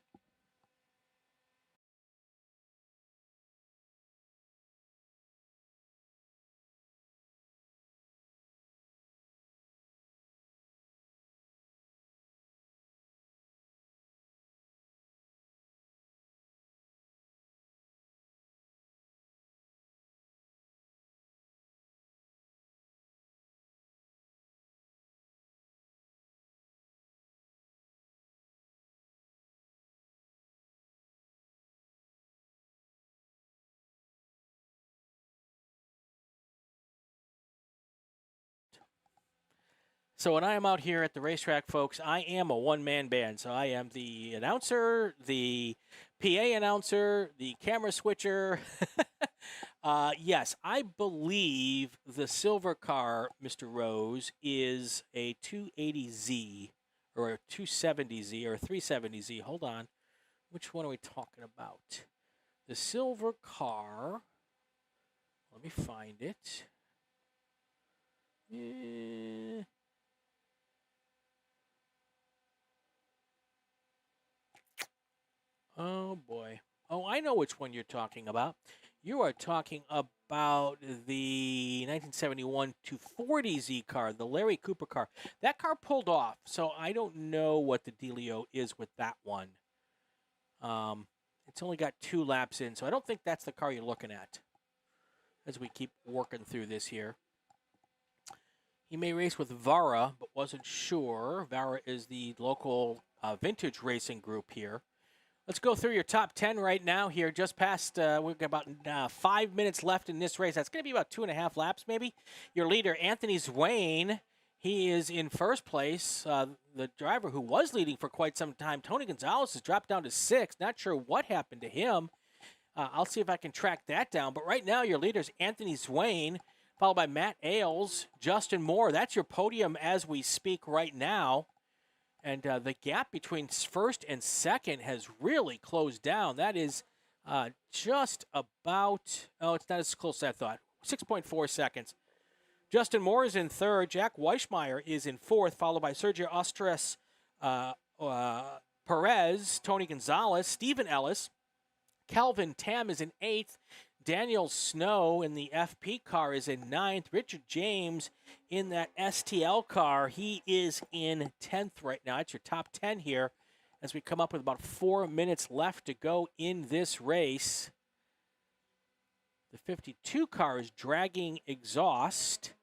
So when I am out here at the racetrack, folks, I am a one-man band. So I am the announcer, the PA announcer, the camera switcher. Yes, I believe the silver car, Mr. Rose, is a 280Z or a 270Z or a 370Z. Hold on. Which one are we talking about? The silver car. Let me find it. Oh, boy. Oh, I know which one you're talking about. You are talking about the 1971 240Z car, the Larry Cooper car. That car pulled off, so I don't know what the dealio is with that one. It's only got 2 laps in, so I don't think that's the car you're looking at as we keep working through this here. He may race with Vara, but wasn't sure. Vara is the local vintage racing group here. Let's go through your top 10 right now here. Just past, we've got about 5 minutes left in this race. That's going to be about 2.5 laps maybe. Your leader, Anthony Zwane, he is in first place. The driver who was leading for quite some time, Tony Gonzalez, has dropped down to 6th. Not sure what happened to him. I'll see if I can track that down. But right now, your leader is Anthony Zwane, followed by Matt Ailes, Justin Moore. That's your podium as we speak right now. And the gap between first and second has really closed down. That is just about, it's not as close as I thought, 6.4 seconds. Justin Moore is in third. Jack Weichmeyer is in fourth, followed by Sergio Ostras, Perez, Tony Gonzalez, Stephen Ellis. Calvin Tam is in eighth. Daniel Snow in the FP car is in ninth. Richard James in that STL car, he is in 10th right now. It's your top 10 here as we come up with about 4 minutes left to go in this race. The 52 car is dragging exhaust.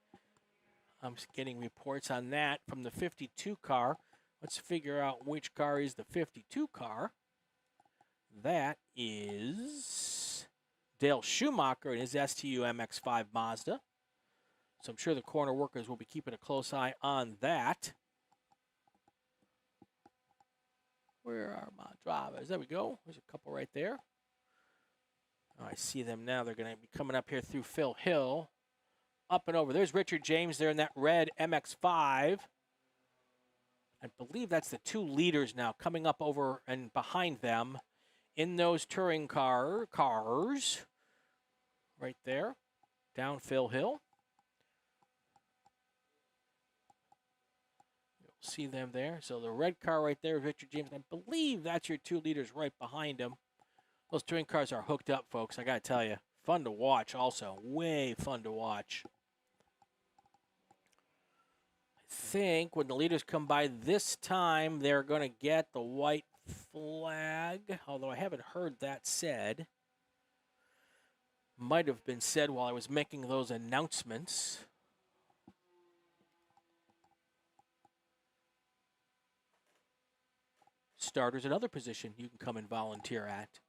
I'm getting reports on that from the 52 car. Let's figure out which car is the 52 car. That is Dale Schumacher in his STU MX-5 Mazda. So I'm sure the corner workers will be keeping a close eye on that. Where are my drivers? There we go. There's a couple right there. Oh, I see them now. They're going to be coming up here through Phil Hill. Up and over. There's Richard James there in that red MX-5. I believe that's the 2 leaders now coming up over and behind them in those touring cars. Right there. Down Phil Hill. You'll see them there. So the red car right there is Richard James. I believe that's your 2 leaders right behind him. Those touring cars are hooked up, folks. I got to tell you. Fun to watch also. Way fun to watch. I think when the leaders come by this time, they're going to get the white flag. Although I haven't heard that said. Might have been said while I was making those announcements. starter's another position you can come and volunteer at.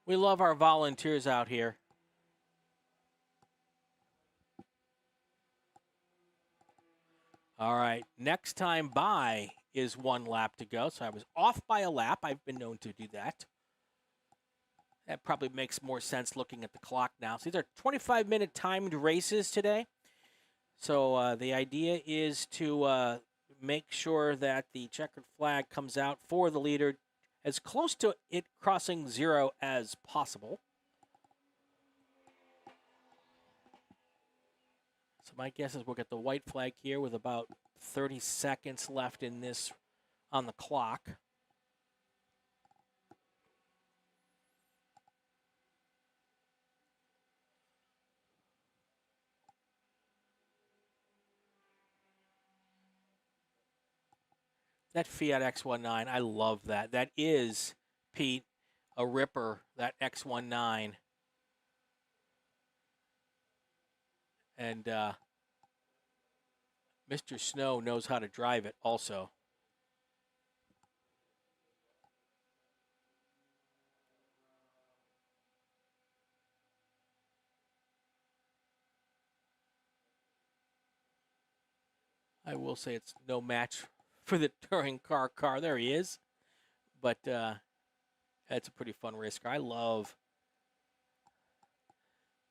We love our volunteers out here. All right, next time by is 1 lap to go. So I was off by a lap. I've been known to do that. That probably makes more sense looking at the clock now. So these are 25-minute timed races today. So the idea is to make sure that the checkered flag comes out for the leader as close to it crossing 0 as possible. So my guess is we'll get the white flag here with about 30 seconds left in this on the clock. That Fiat X19, I love that. That is, Pete, a ripper, that X19. And Mr. Snow knows how to drive it also. I will say it's no match for the touring car. There he is. But that's a pretty fun race car. I love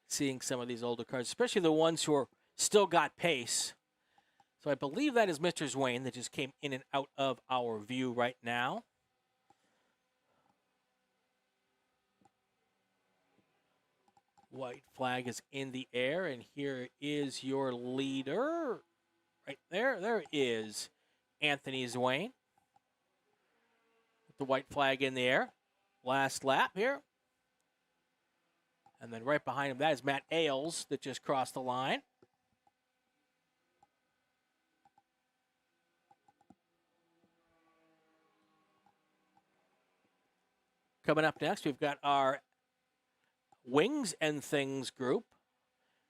seeing some of these older cars, especially the ones who are still got pace. So I believe that is Mr. Swain that just came in and out of our view right now. White flag is in the air, and here is your leader. Right there. There is Anthony Swain. With the white flag in the air. Last lap here. And then right behind him, that is Matt Ailes that just crossed the line. Coming up next, we've got our Wings and Things group.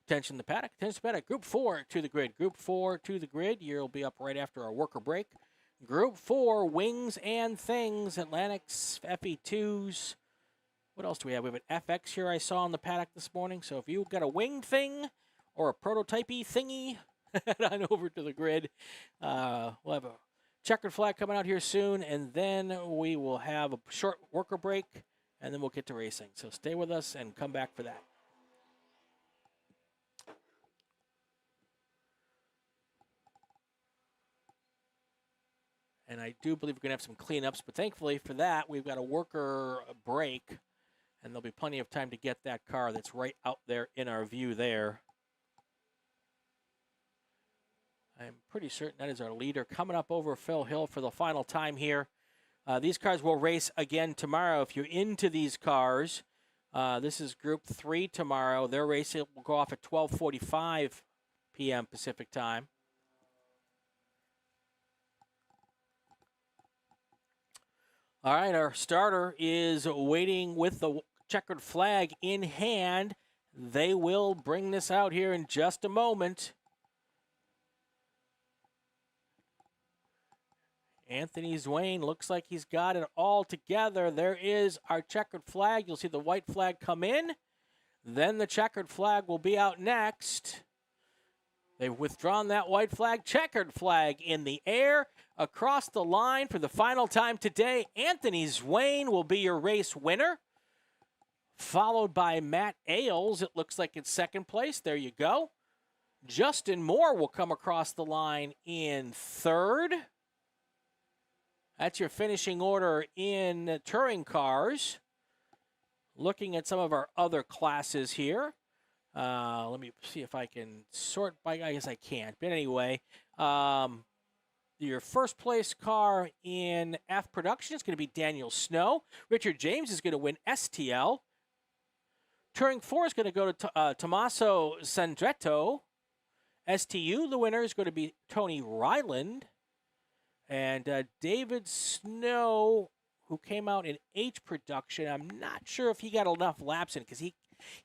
Attention the paddock. Attention the paddock. Group 4 to the grid. Group 4 to the grid. You'll be up right after our worker break. Group 4, Wings and Things. Atlantics, FE2s. What else do we have? We have an FX here I saw on the paddock this morning. So if you've got a wing thing or a prototypey thingy, head on over to the grid. We'll have a checkered flag coming out here soon, and then we will have a short worker break, and then we'll get to racing. So stay with us and come back for that. And I do believe we're going to have some cleanups, but thankfully for that, we've got a worker break, and there'll be plenty of time to get that car that's right out there in our view there. I'm pretty certain that is our leader coming up over Phil Hill for the final time here. These cars will race again tomorrow. If you're into these cars, this is Group 3 tomorrow. Their race will go off at 12:45 p.m. Pacific time. All right, our starter is waiting with the checkered flag in hand. They will bring this out here in just a moment. Anthony Swain looks like he's got it all together. There is our checkered flag. You'll see the white flag come in. Then the checkered flag will be out next. They've withdrawn that white flag. Checkered flag in the air. Across the line for the final time today, Anthony Swain will be your race winner. Followed by Matt Ailes. It looks like it's second place. There you go. Justin Moore will come across the line in third. That's your finishing order in touring cars. Looking at some of our other classes here. Let me see if I can sort by, I guess I can't. But anyway, your first place car in F production is going to be Daniel Snow. Richard James is going to win STL. Touring 4 is going to go to Tommaso Sandretto. STU, the winner, is going to be Tony Ryland. And David Snow, who came out in H production, I'm not sure if he got enough laps in because he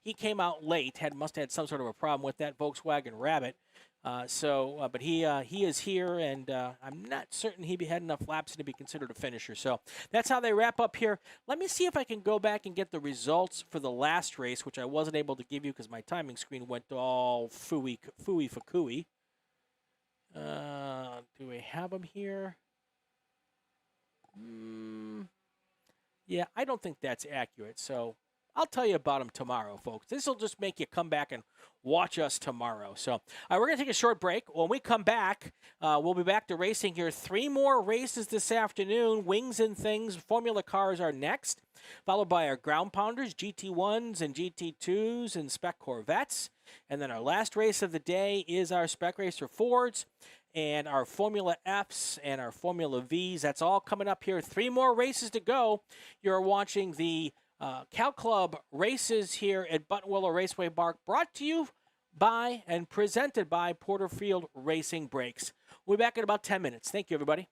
He came out late, must have had some sort of a problem with that Volkswagen Rabbit. But he is here, and I'm not certain he had enough laps to be considered a finisher. So that's how they wrap up here. Let me see if I can go back and get the results for the last race, which I wasn't able to give you because my timing screen went all fooey fakooey. Do we have them here? Yeah, I don't think that's accurate. So I'll tell you about them tomorrow, folks. This will just make you come back and watch us tomorrow. So we're going to take a short break. When we come back, we'll be back to racing here. 3 more races this afternoon. Wings and Things Formula Cars are next, followed by our Ground Pounders, GT1s and GT2s and SPEC Corvettes. And then our last race of the day is our SPEC Racer Fords and our Formula Fs and our Formula Vs. That's all coming up here. 3 more races to go. You're watching the Cal Club races here at Buttonwillow Raceway Park, brought to you by and presented by Porterfield Racing Brakes. We'll be back in about 10 minutes. Thank you, everybody.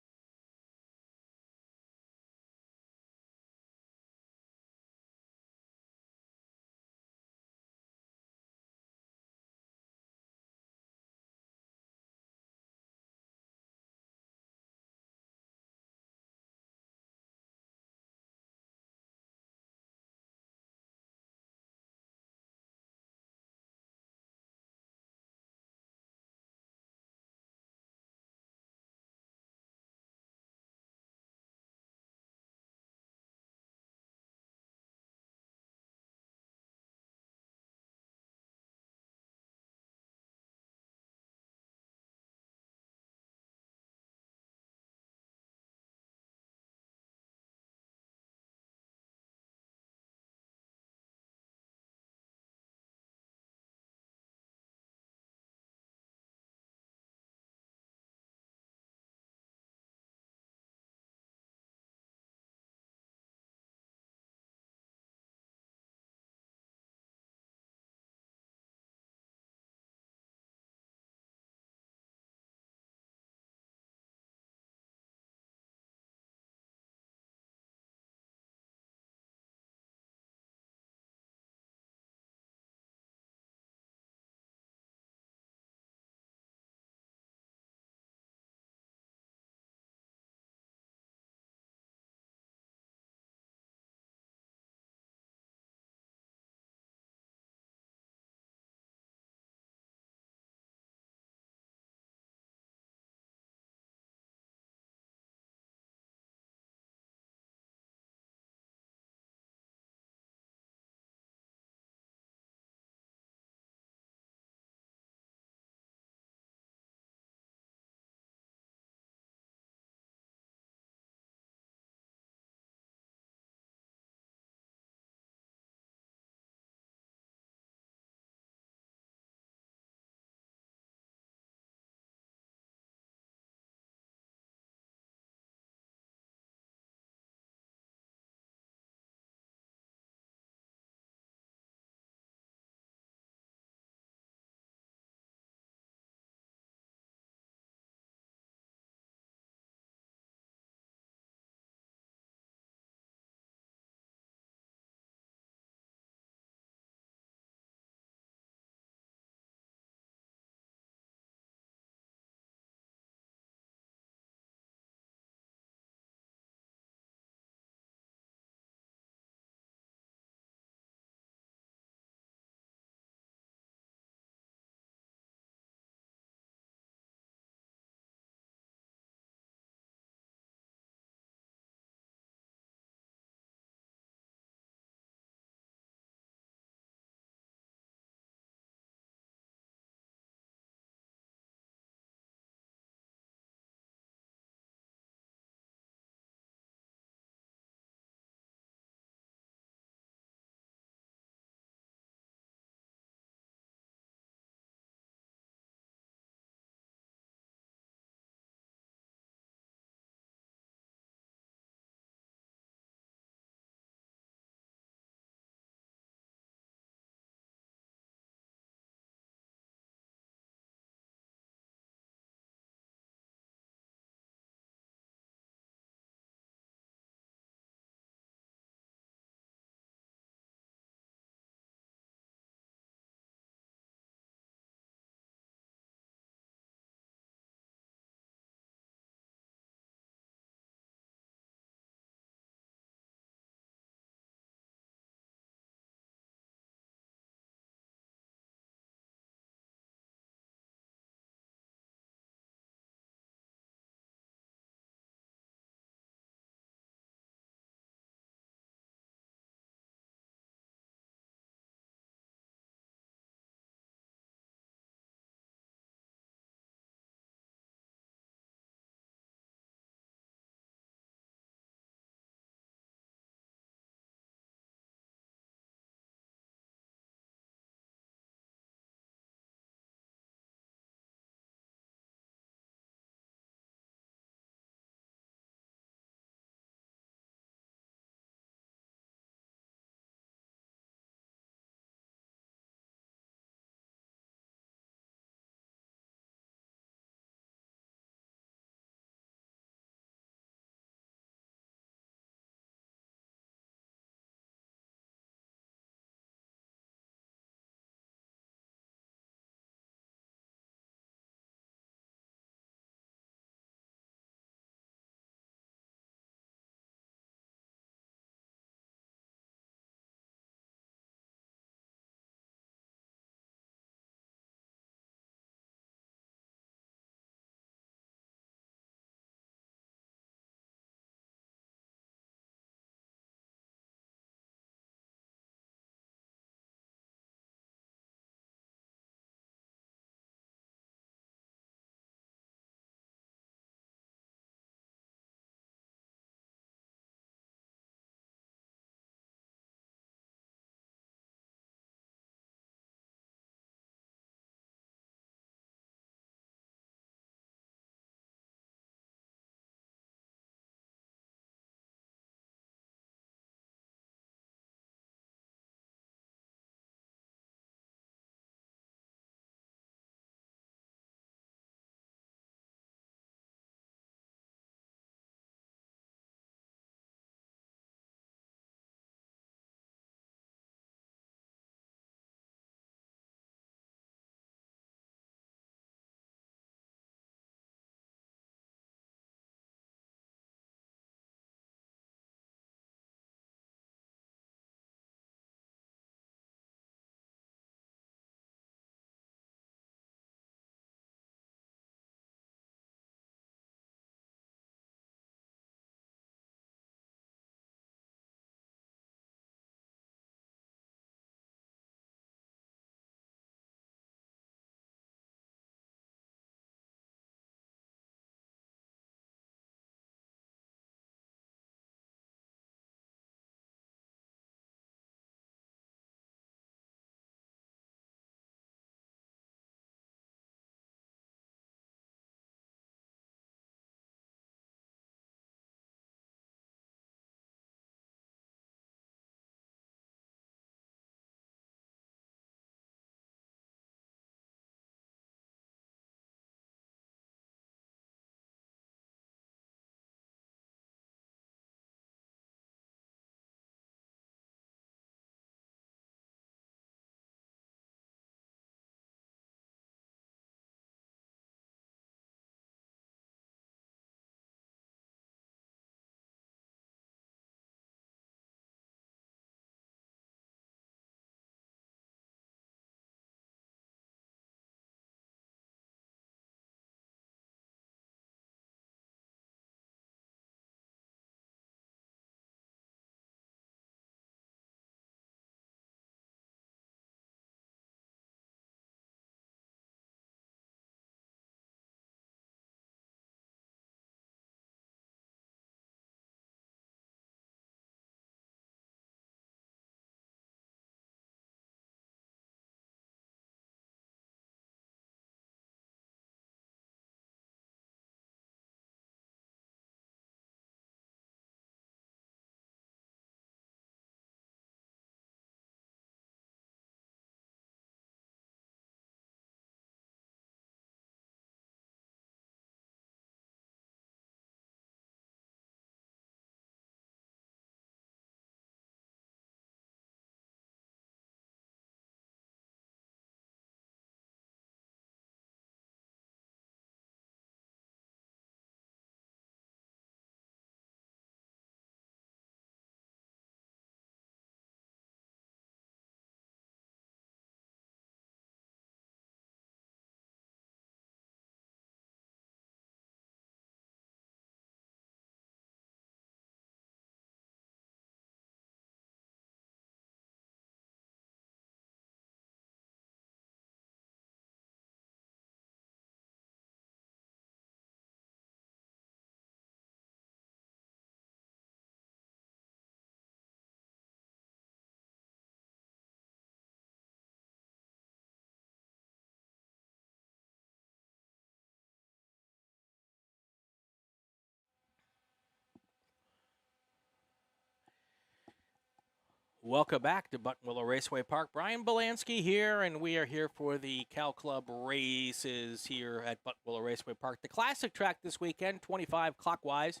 Welcome back to Buttonwillow Raceway Park. Brian Belansky here, and we are here for the Cal Club races here at Buttonwillow Raceway Park. The classic track this weekend, 25 clockwise.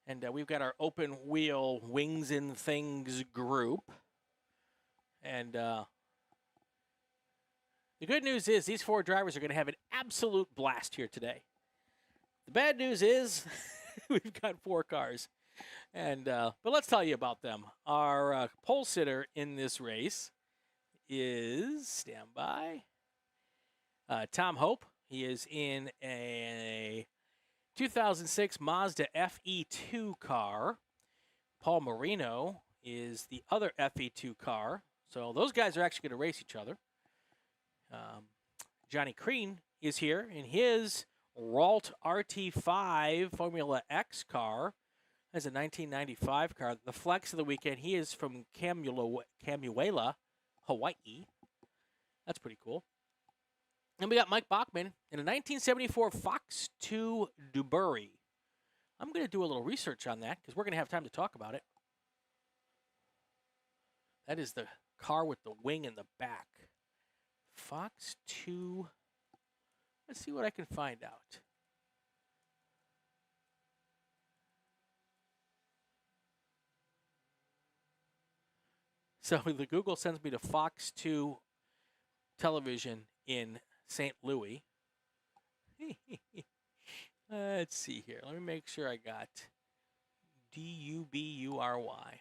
And we've got our open wheel Wings and Things group. And the good news is these four drivers are going to have an absolute blast here today. The bad news is we've got four cars. And but let's tell you about them. Our pole sitter in this race is, stand by, Tom Hope. He is in a 2006 Mazda FE2 car. Paul Marino is the other FE2 car. So those guys are actually going to race each other. Johnny Crean is here in his Ralt RT5 Formula X car. That's a 1995 car. The flex of the weekend, he is from Kamuela, Hawaii. That's pretty cool. And we got Mike Bachman in a 1974 Fox 2 Dubury. I'm going to do a little research on that because we're going to have time to talk about it. That is the car with the wing in the back. Fox 2. Let's see what I can find out. So the Google sends me to Fox 2 television in St. Louis. Let's see here. Let me make sure I got Dubury.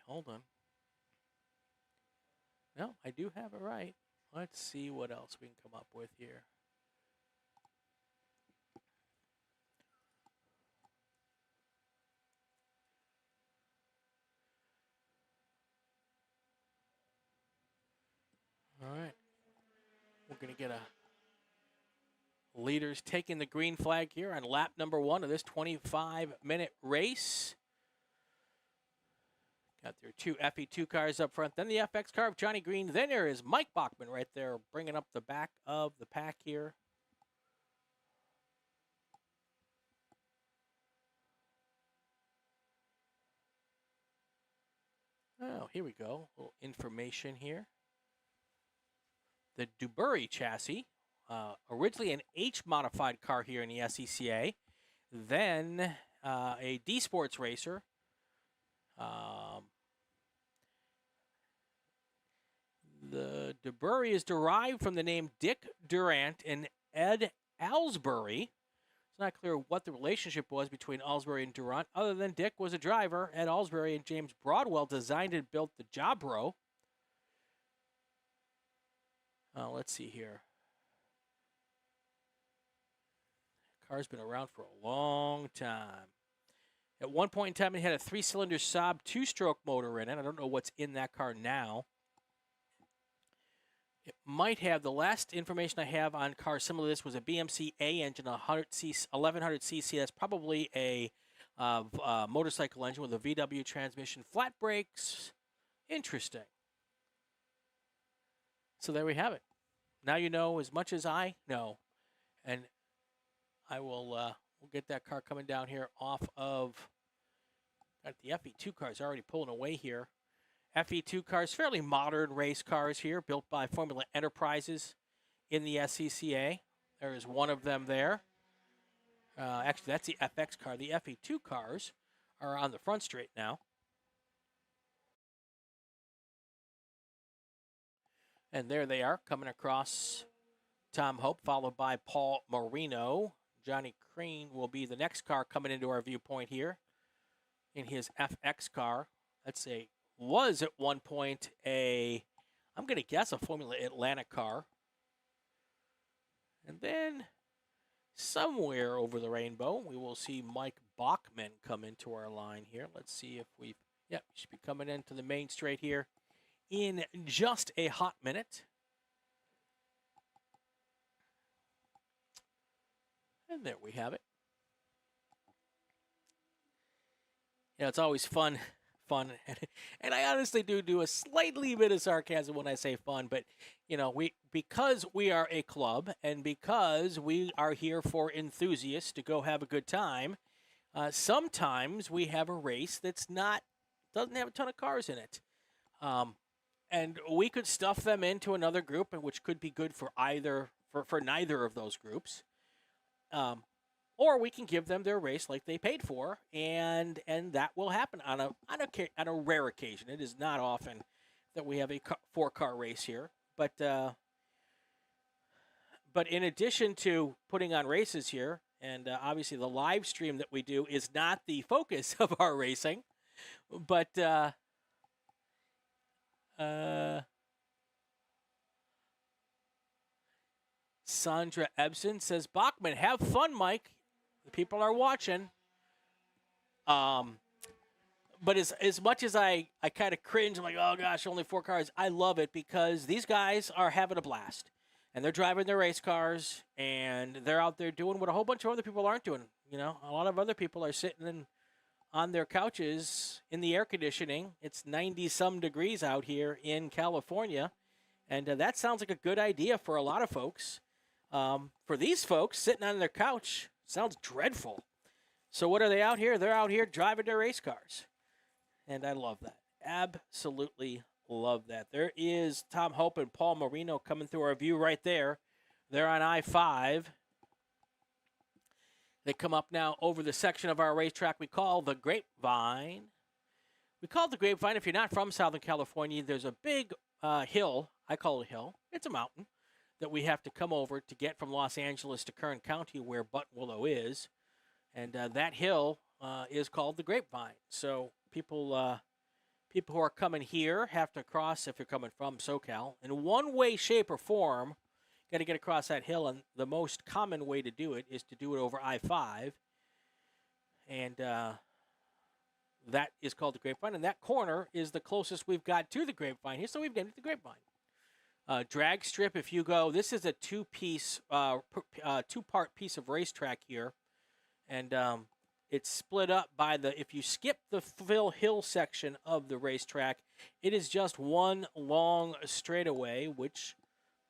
Hold on. No, I do have it right. Let's see what else we can come up with here. All right. We're going to get a leaders taking the green flag here on lap number 1 of this 25-minute race. Got their two FE2 cars up front, then the FX car of Johnny Green. Then there is Mike Bachman right there bringing up the back of the pack here. Oh, here we go. A little information here. The Dubury chassis, originally an H-modified car here in the SCCA, then a D-Sports racer. The Dubury is derived from the name Dick Durant and Ed Alsbury. It's not clear what the relationship was between Alsbury and Durant, other than Dick was a driver. Ed Alsbury and James Broadwell designed and built the Jabro. Let's see here. Car's been around for a long time. At one point in time, it had a 3-cylinder Saab 2-stroke motor in it. I don't know what's in that car now. It might have, the last information I have on cars similar to this was a BMC A engine, 1100cc. That's probably a motorcycle engine with a VW transmission, flat brakes. Interesting. So there we have it. Now you know as much as I know. And I will we'll get that car coming down here off of, got the FE2 cars already pulling away here. FE2 cars, fairly modern race cars here, built by Formula Enterprises in the SCCA. There is one of them there. Actually, that's the FX car. The FE2 cars are on the front straight now. And there they are, coming across Tom Hope, followed by Paul Marino. Johnny Crean will be the next car coming into our viewpoint here in his FX car. Was at one point I'm going to guess a Formula Atlantic car. And then somewhere over the rainbow, we will see Mike Bachman come into our line here. Let's see if we should be coming into the main straight here in just a hot minute. And there we have it. It's always fun, and I honestly do a slightly bit of sarcasm when I say fun, but because we are a club and because we are here for enthusiasts to go have a good time, sometimes we have a race that's doesn't have a ton of cars in it. and we could stuff them into another group, which could be good for neither of those groups. Or we can give them their race like they paid for, and that will happen on a rare occasion. It is not often that we have a 4-car race here, but in addition to putting on races here, and obviously the live stream that we do is not the focus of our racing, but Sandra Ebsen says, Bachman, have fun, Mike. The people are watching. But as much as I kind of cringe, I'm like, oh gosh, only 4 cars. I love it because these guys are having a blast. And they're driving their race cars, and they're out there doing what a whole bunch of other people aren't doing. You know, a lot of other people are sitting on their couches in the air conditioning. It's 90-some degrees out here in California. And that sounds like a good idea for a lot of folks. For these folks, sitting on their couch sounds dreadful. So what are they out here? They're out here driving their race cars. And I love that. Absolutely love that. There is Tom Hope and Paul Marino coming through our view right there. They're on I-5. They come up now over the section of our racetrack we call the Grapevine. We call it the Grapevine. If you're not from Southern California, there's a big hill. I call it a hill. It's a mountain that we have to come over to get from Los Angeles to Kern County where Buttonwillow is. And that hill is called the Grapevine. So people who are coming here have to cross, if you're coming from SoCal, in one way, shape, or form. Got to get across that hill, and the most common way to do it is to do it over I-5. And that is called the Grapevine. And that corner is the closest we've got to the Grapevine here, so we've named it the Grapevine. Drag strip, if you go, this is a two-part piece of racetrack here. And it's split up by if you skip the Phil Hill section of the racetrack, it is just one long straightaway, which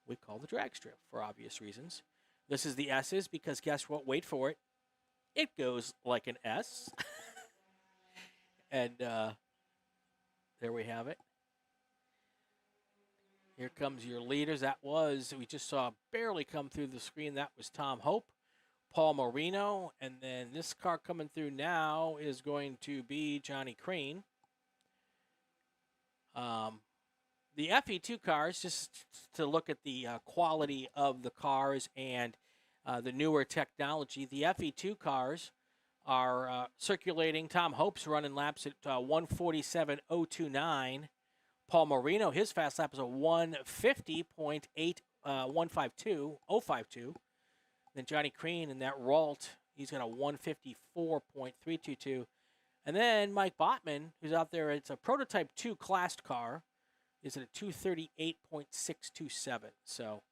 we call the drag strip for obvious reasons. This is the S's because guess what? Wait for it. It goes like an S. And there we have it. Here comes your leaders. We just saw barely come through the screen. That was Tom Hope, Paul Marino, and then this car coming through now is going to be Johnny Crane. The FE2 cars, just to look at the quality of the cars and the newer technology, the FE2 cars are circulating. Tom Hope's running laps at 147.029. Paul Marino, his fast lap is a 150.152. Then Johnny Crane in that Ralt, he's got a 154.322. And then Mike Botman, who's out there, it's a prototype 2 classed car, is at a 238.627. So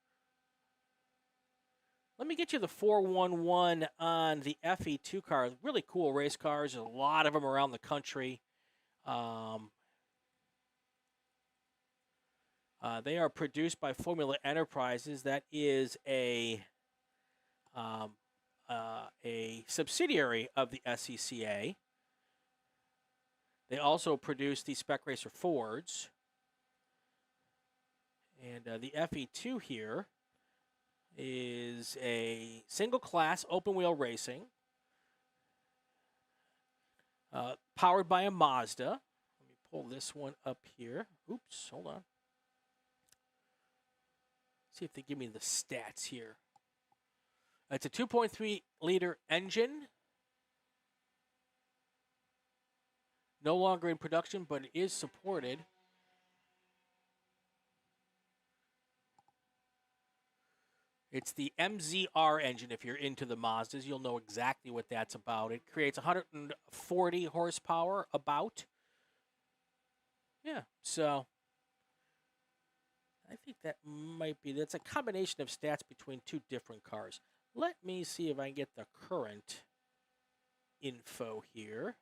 let me get you the 411 on the FE2 car. Really cool race cars. There's a lot of them around the country. They are produced by Formula Enterprises. That is a subsidiary of the SCCA. They also produce the Spec Racer Fords. And the FE2 here is a single-class open-wheel racing powered by a Mazda. Let me pull this one up here. Oops, hold on. See if they give me the stats here. It's a 2.3-liter engine. No longer in production, but it is supported. It's the MZR engine. If you're into the Mazdas, you'll know exactly what that's about. It creates 140 horsepower, about. Yeah, so I think that's a combination of stats between two different cars. Let me see if I can get the current info here.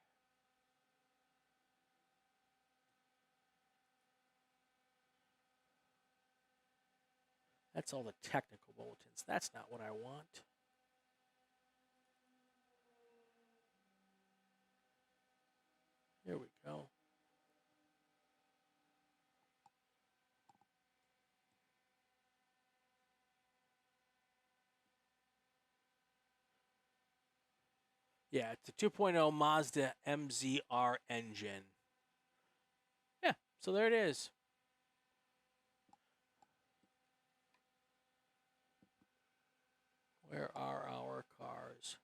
That's all the technical bulletins. That's not what I want. Here we go. Yeah, it's a 2.0 Mazda MZR engine. Yeah, so there it is. Where are our cars?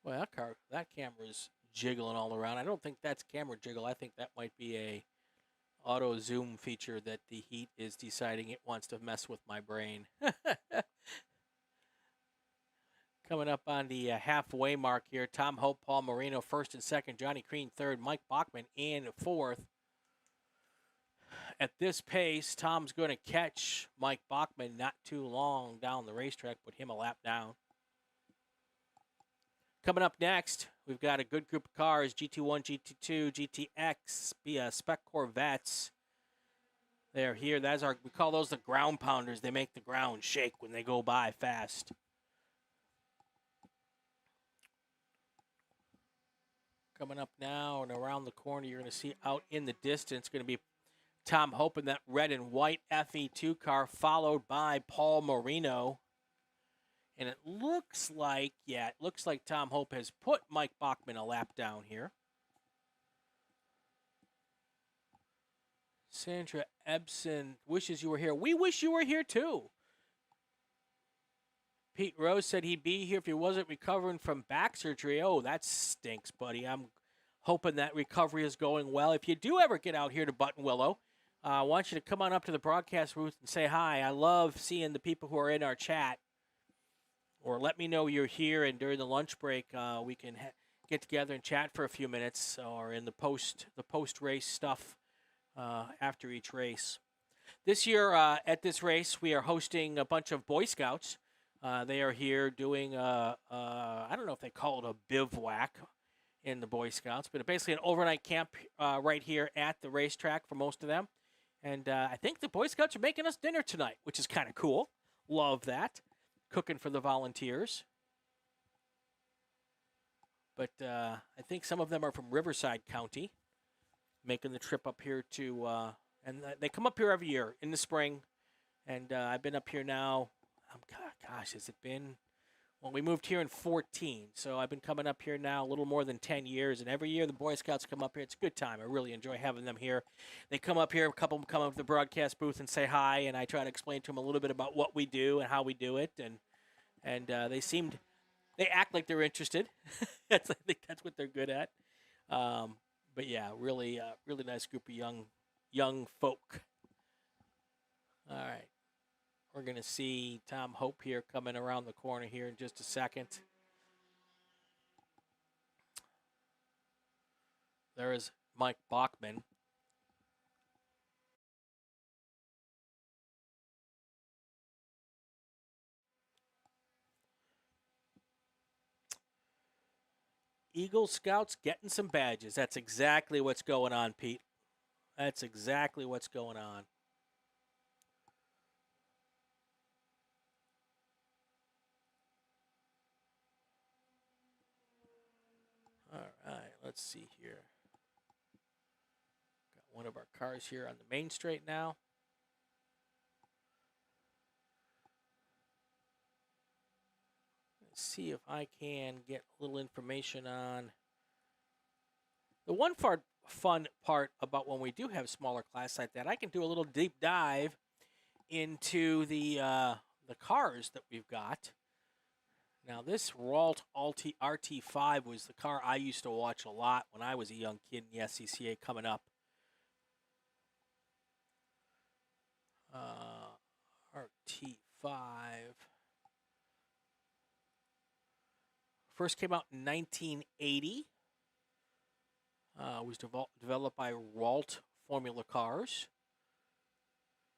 Well, that camera's jiggling all around. I don't think that's camera jiggle. I think that might be a auto zoom feature that the heat is deciding it wants to mess with my brain. Coming up on the halfway mark here, Tom Hope, Paul Marino, first and second, Johnny Crean third, Mike Bachman in fourth. At this pace, Tom's going to catch Mike Bachman not too long down the racetrack, put him a lap down. Coming up next, we've got a good group of cars, GT1, GT2, GTX, SPEC Corvettes. They're here. We call those the ground pounders. They make the ground shake when they go by fast. Coming up now and around the corner, you're going to see out in the distance, going to be Tom Hope in that red and white FE2 car, followed by Paul Marino. And it looks like Tom Hope has put Mike Bachman a lap down here. Sandra Ebsen wishes you were here. We wish you were here too. Pete Rose said he'd be here if he wasn't recovering from back surgery. Oh, that stinks, buddy. I'm hoping that recovery is going well. If you do ever get out here to Buttonwillow, I want you to come on up to the broadcast booth and say hi. I love seeing the people who are in our chat. Or let me know you're here, and during the lunch break, we can get together and chat for a few minutes, or in the post-race stuff after each race. This year at this race, we are hosting a bunch of Boy Scouts. They are here doing, I don't know if they call it a bivouac in the Boy Scouts, but basically an overnight camp right here at the racetrack for most of them. And I think the Boy Scouts are making us dinner tonight, which is kind of cool. Love that. Cooking for the volunteers. But I think some of them are from Riverside County, making the trip up here to, and they come up here every year in the spring. And I've been up here now, gosh, has it been? Well, we moved here in 2014, so I've been coming up here now a little more than 10 years, and every year the Boy Scouts come up here. It's a good time. I really enjoy having them here. They come up here, a couple of them come up to the broadcast booth and say hi, and I try to explain to them a little bit about what we do and how we do it, and they act like they're interested. I think that's what they're good at. But yeah, really nice group of young folk. All right. We're going to see Tom Hope here coming around the corner here in just a second. There is Mike Bachman. Eagle Scouts getting some badges. That's exactly what's going on, Pete. That's exactly what's going on. All right, let's see here. Got one of our cars here on the main straight now. Let's see if I can get a little information on the one fun part about when we do have smaller class like that. I can do a little deep dive into the cars that we've got. Now, this Ralt RT5 was the car I used to watch a lot when I was a young kid in the SCCA coming up. RT5. First came out in 1980. Was developed by Ralt Formula Cars.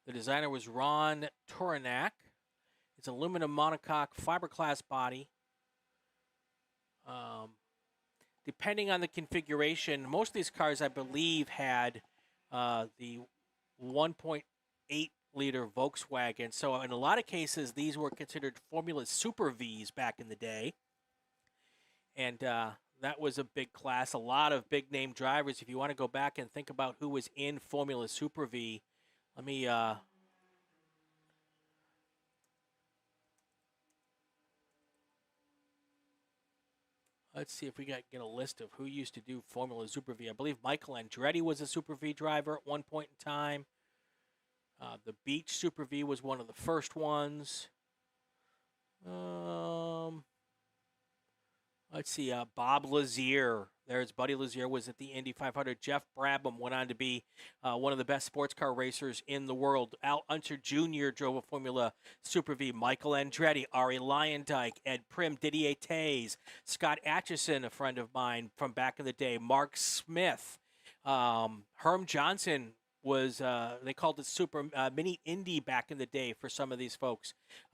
The designer was Ron Turanak. It's aluminum monocoque fiberglass body. Depending on the configuration, most of these cars, I believe, had the 1.8-liter Volkswagen. So in a lot of cases, these were considered Formula Super Vs back in the day. And that was a big class. A lot of big-name drivers. If you want to go back and think about who was in Formula Super V, let me... Let's see if we get a list of who used to do Formula Super V. I believe Michael Andretti was a Super V driver at one point in time. The Beach Super V was one of the first ones. Let's see, Bob Lazier. There's Buddy Lazier was at the Indy 500. Jeff Brabham went on to be one of the best sports car racers in the world. Al Unser Jr. drove a Formula Super V. Michael Andretti, Arie Luyendyk, Ed Prim, Didier Taze, Scott Atchison, a friend of mine from back in the day, Mark Smith, Herm Johnson was, they called it Super Mini Indy back in the day for some of these folks.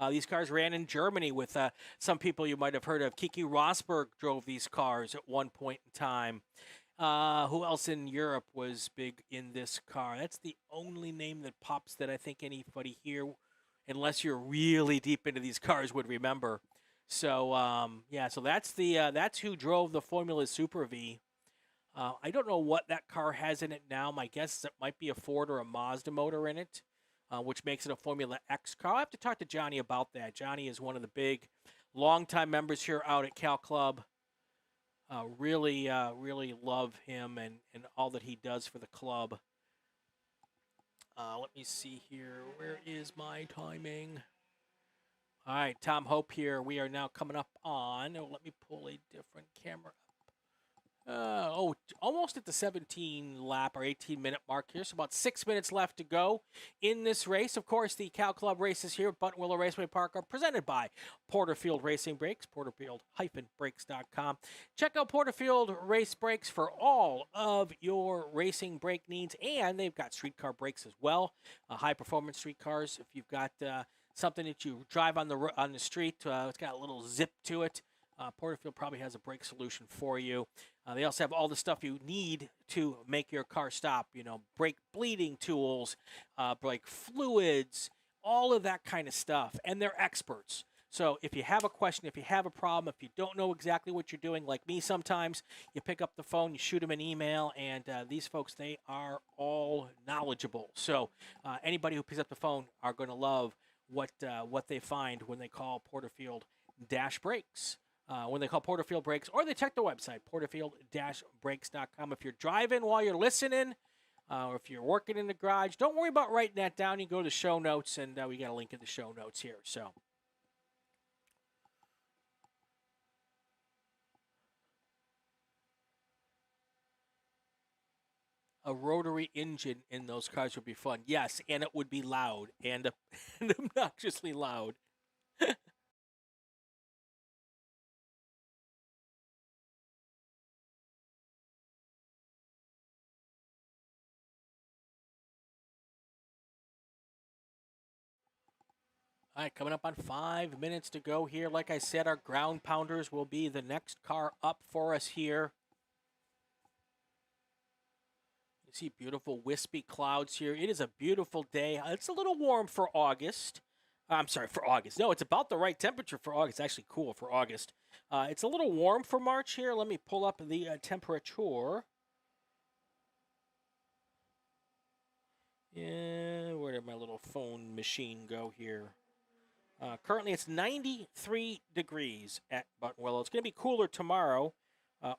These cars ran in Germany with some people you might have heard of. Kiki Rosberg drove these cars at one point in time. Who else in Europe was big in this car? That's the only name that pops that I think anybody here, unless you're really deep into these cars, would remember. So, yeah, so that's who drove the Formula Super V. I don't know what that car has in it now. My guess is it might be a Ford or a Mazda motor in it, which makes it a Formula X car. I'll have to talk to Johnny about that. Johnny is one of the big, longtime members here out at Cal Club. Really love him and all that he does for the club. Let me see here. Where is my timing? All right, Tom Hope here. We are now coming up on, let me pull a different camera up. Almost at the 17 lap or 18-minute mark here. So about 6 minutes left to go in this race. Of course, the Cal Club races here at Buttonwillow Raceway Park are presented by Porterfield Racing Brakes, porterfield-brakes.com. Check out Porterfield Race Brakes for all of your racing brake needs, and they've got streetcar brakes as well, high-performance street cars. If you've got something that you drive on the street, it's got a little zip to it. Porterfield probably has a brake solution for you. They also have all the stuff you need to make your car stop. You know, brake bleeding tools, brake fluids, all of that kind of stuff. And they're experts. So if you have a question, if you have a problem, if you don't know exactly what you're doing, like me sometimes, you pick up the phone, you shoot them an email, and these folks, they are all knowledgeable. So anybody who picks up the phone are going to love what they find when they call Porterfield-Brakes. When they call Porterfield Brakes, or they check the website, porterfield-brakes.com. If you're driving while you're listening, or if you're working in the garage, don't worry about writing that down. You go to the show notes, and we got a link in the show notes here. So, a rotary engine in those cars would be fun. Yes, and it would be loud and obnoxiously loud. All right, coming up on 5 minutes to go here. Like I said, our ground pounders will be the next car up for us here. You see beautiful wispy clouds here. It is a beautiful day. It's a little warm for August. I'm sorry, for August. No, it's about the right temperature for August. It's actually cool for August. It's a little warm for March here. Let me pull up the temperature. Yeah, where did my little phone machine go here? Currently, it's 93 degrees at Buttonwillow. It's going to be cooler tomorrow,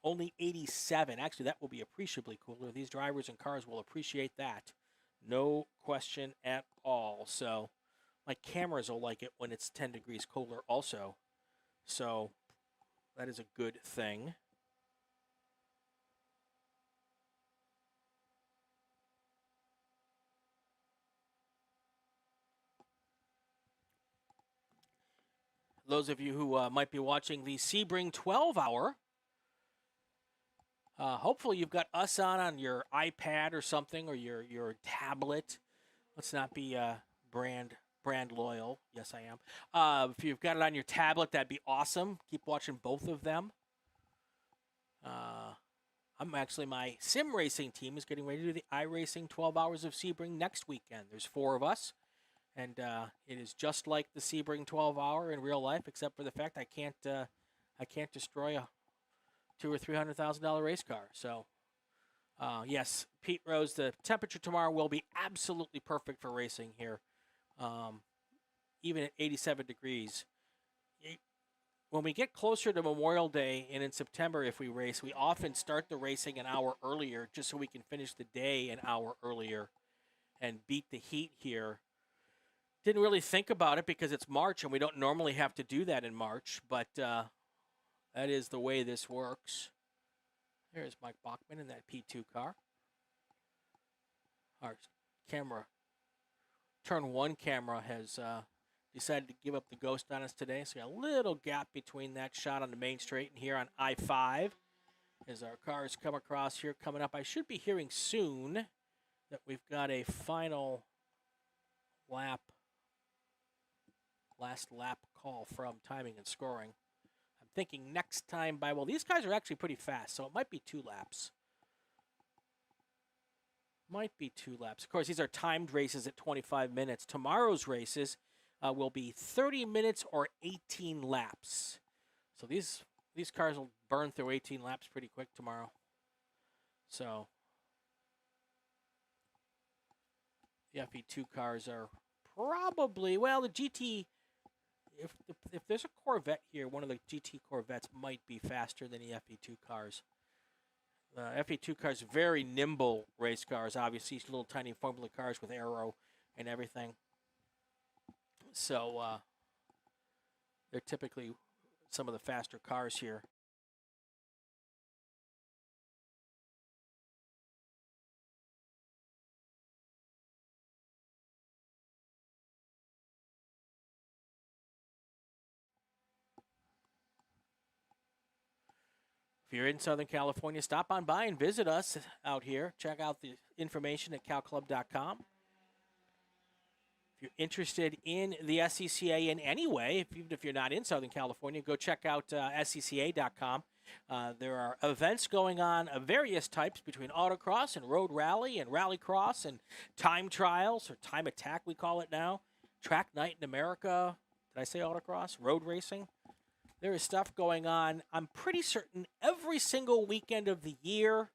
only 87. Actually, that will be appreciably cooler. These drivers and cars will appreciate that. No question at all. So my cameras will like it when it's 10 degrees cooler also. So that is a good thing. Those of you who might be watching the Sebring 12-hour, hopefully you've got us on your iPad or something, or your tablet. Let's not be brand loyal. Yes, I am. If you've got it on your tablet, that'd be awesome. Keep watching both of them. My sim racing team is getting ready to do the iRacing 12 Hours of Sebring next weekend. There's 4 of us. And it is just like the Sebring 12-hour in real life, except for the fact I can't destroy a $200,000 or $300,000 race car. So, yes, Pete Rose, the temperature tomorrow will be absolutely perfect for racing here, even at 87 degrees. when we get closer to Memorial Day and in September, if we race, we often start the racing an hour earlier just so we can finish the day an hour earlier and beat the heat here. Didn't really think about it because it's March and we don't normally have to do that in March, but that is the way this works. There's Mike Bachman in that P2 car. Our camera, turn one camera has decided to give up the ghost on us today. So we got a little gap between that shot on the main straight and here on I-5 as our cars come across here coming up. I should be hearing soon that we've got a final lap, last lap call from timing and scoring. I'm thinking next time by, well, these guys are actually pretty fast, so it might be 2 laps. Might be 2 laps. Of course, these are timed races at 25 minutes. Tomorrow's races will be 30 minutes or 18 laps. So these cars will burn through 18 laps pretty quick tomorrow. So the FE2 cars are probably, well, the GT, if there's a Corvette here, one of the GT Corvettes might be faster than the FE2 cars. FE2 cars, very nimble race cars, obviously, little tiny Formula cars with aero and everything. So they're typically some of the faster cars here. If you're in Southern California, stop on by and visit us out here. Check out the information at calclub.com. If you're interested in the SCCA in any way, even if you're not in Southern California, go check out SCCA.com. There are events going on of various types between autocross and road rally and rallycross and time trials, or time attack we call it now, track night in America. Did I say autocross? Road racing. There is stuff going on, I'm pretty certain, every single weekend of the year.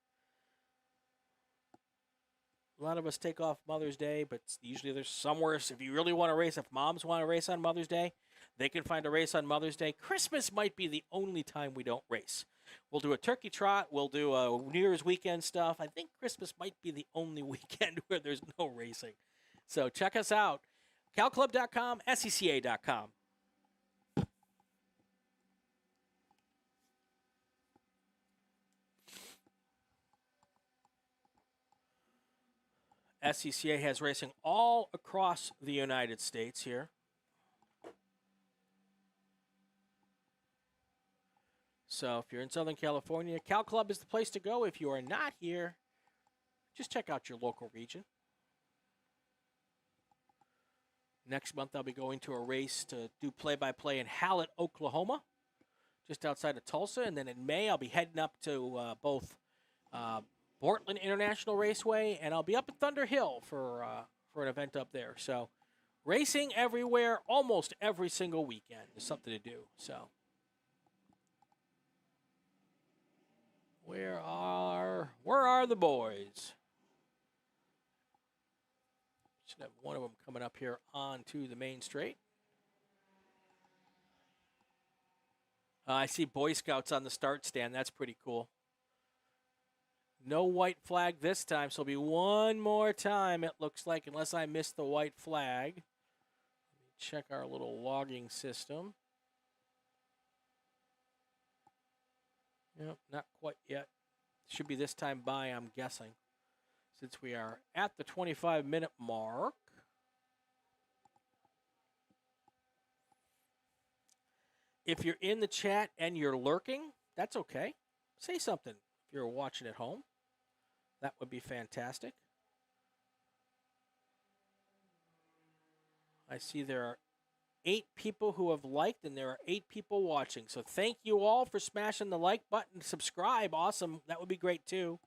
A lot of us take off Mother's Day, but usually there's somewhere, if you really want to race, if moms want to race on Mother's Day, they can find a race on Mother's Day. Christmas might be the only time we don't race. We'll do a turkey trot. We'll do a New Year's weekend stuff. I think Christmas might be the only weekend where there's no racing. So check us out. calclub.com, SCCA.com. SCCA has racing all across the United States here. So if you're in Southern California, Cal Club is the place to go. If you are not here, just check out your local region. Next month, I'll be going to a race to do play-by-play in Hallett, Oklahoma, just outside of Tulsa. And then in May, I'll be heading up to both Portland International Raceway, and I'll be up at Thunder Hill for an event up there. So racing everywhere, almost every single weekend. There's something to do. So where are the boys? Should have one of them coming up here onto the main straight. I see Boy Scouts on the start stand. That's pretty cool. No white flag this time, so it'll be one more time, it looks like, unless I missed the white flag. Let me check our little logging system. Yep, not quite yet. Should be this time by, I'm guessing, since we are at the 25-minute mark. If you're in the chat and you're lurking, that's okay. Say something if you're watching at home. That would be fantastic. I see there are 8 people who have liked, and there are 8 people watching. So thank you all for smashing the like button. Subscribe. Awesome. That would be great, too.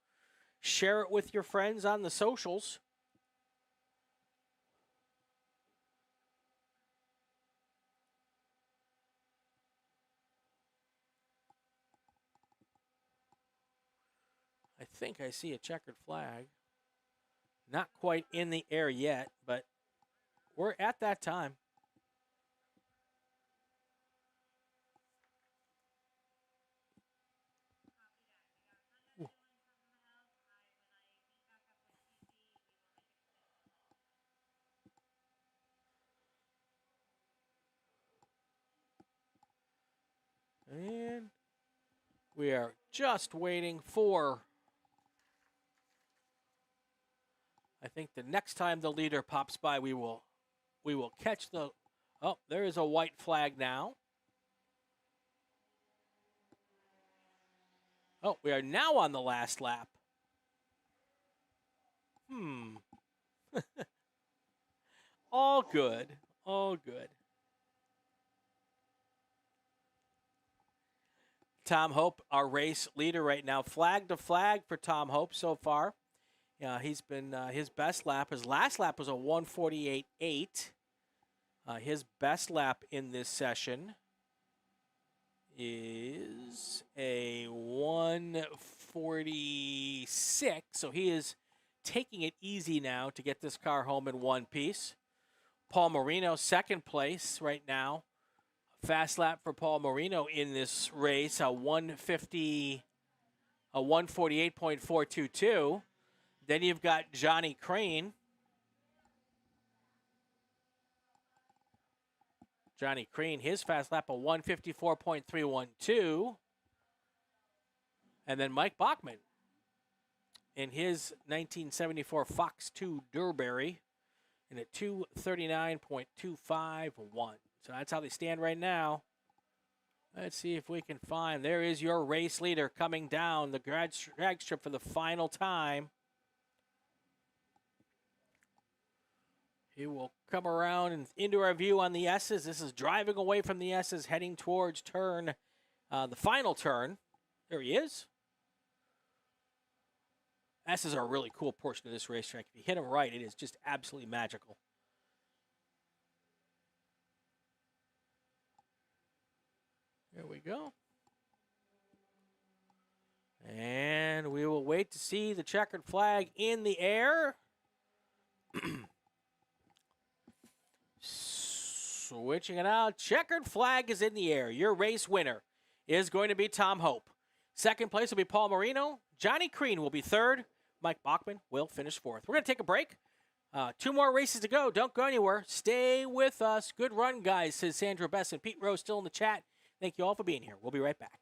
Share it with your friends on the socials. I think I see a checkered flag. Not quite in the air yet, but we're at that time. And we are just waiting for, I think the next time the leader pops by, we will catch the, oh, there is a white flag now. Oh, we are now on the last lap. All good. All good. Tom Hope, our race leader right now. Flag to flag for Tom Hope so far. He's been his best lap. His last lap was a 1:48.8. His best lap in this session is a 1:46. So he is taking it easy now to get this car home in one piece. Paul Marino, second place right now. Fast lap for Paul Marino in this race, a 1:48.422. Then you've got Johnny Crane. Johnny Crane, his fast lap, a 1:54.312. And then Mike Bachman in his 1974 Fox 2 Durberry in a 2:39.251. So that's how they stand right now. Let's see if we can find. There is your race leader coming down the drag strip for the final time. He will come around and into our view on the S's. This is driving away from the S's, heading towards turn, the final turn. There he is. S's are a really cool portion of this racetrack. If you hit them right, it is just absolutely magical. There we go. And we will wait to see the checkered flag in the air. Switching it out. Checkered flag is in the air. Your race winner is going to be Tom Hope. Second place will be Paul Marino. Johnny Crane will be third. Mike Bachman will finish fourth. We're going to take a break. 2 more races to go. Don't go anywhere. Stay with us. Good run, guys, says Sandra Bess and Pete Rose still in the chat. Thank you all for being here. We'll be right back.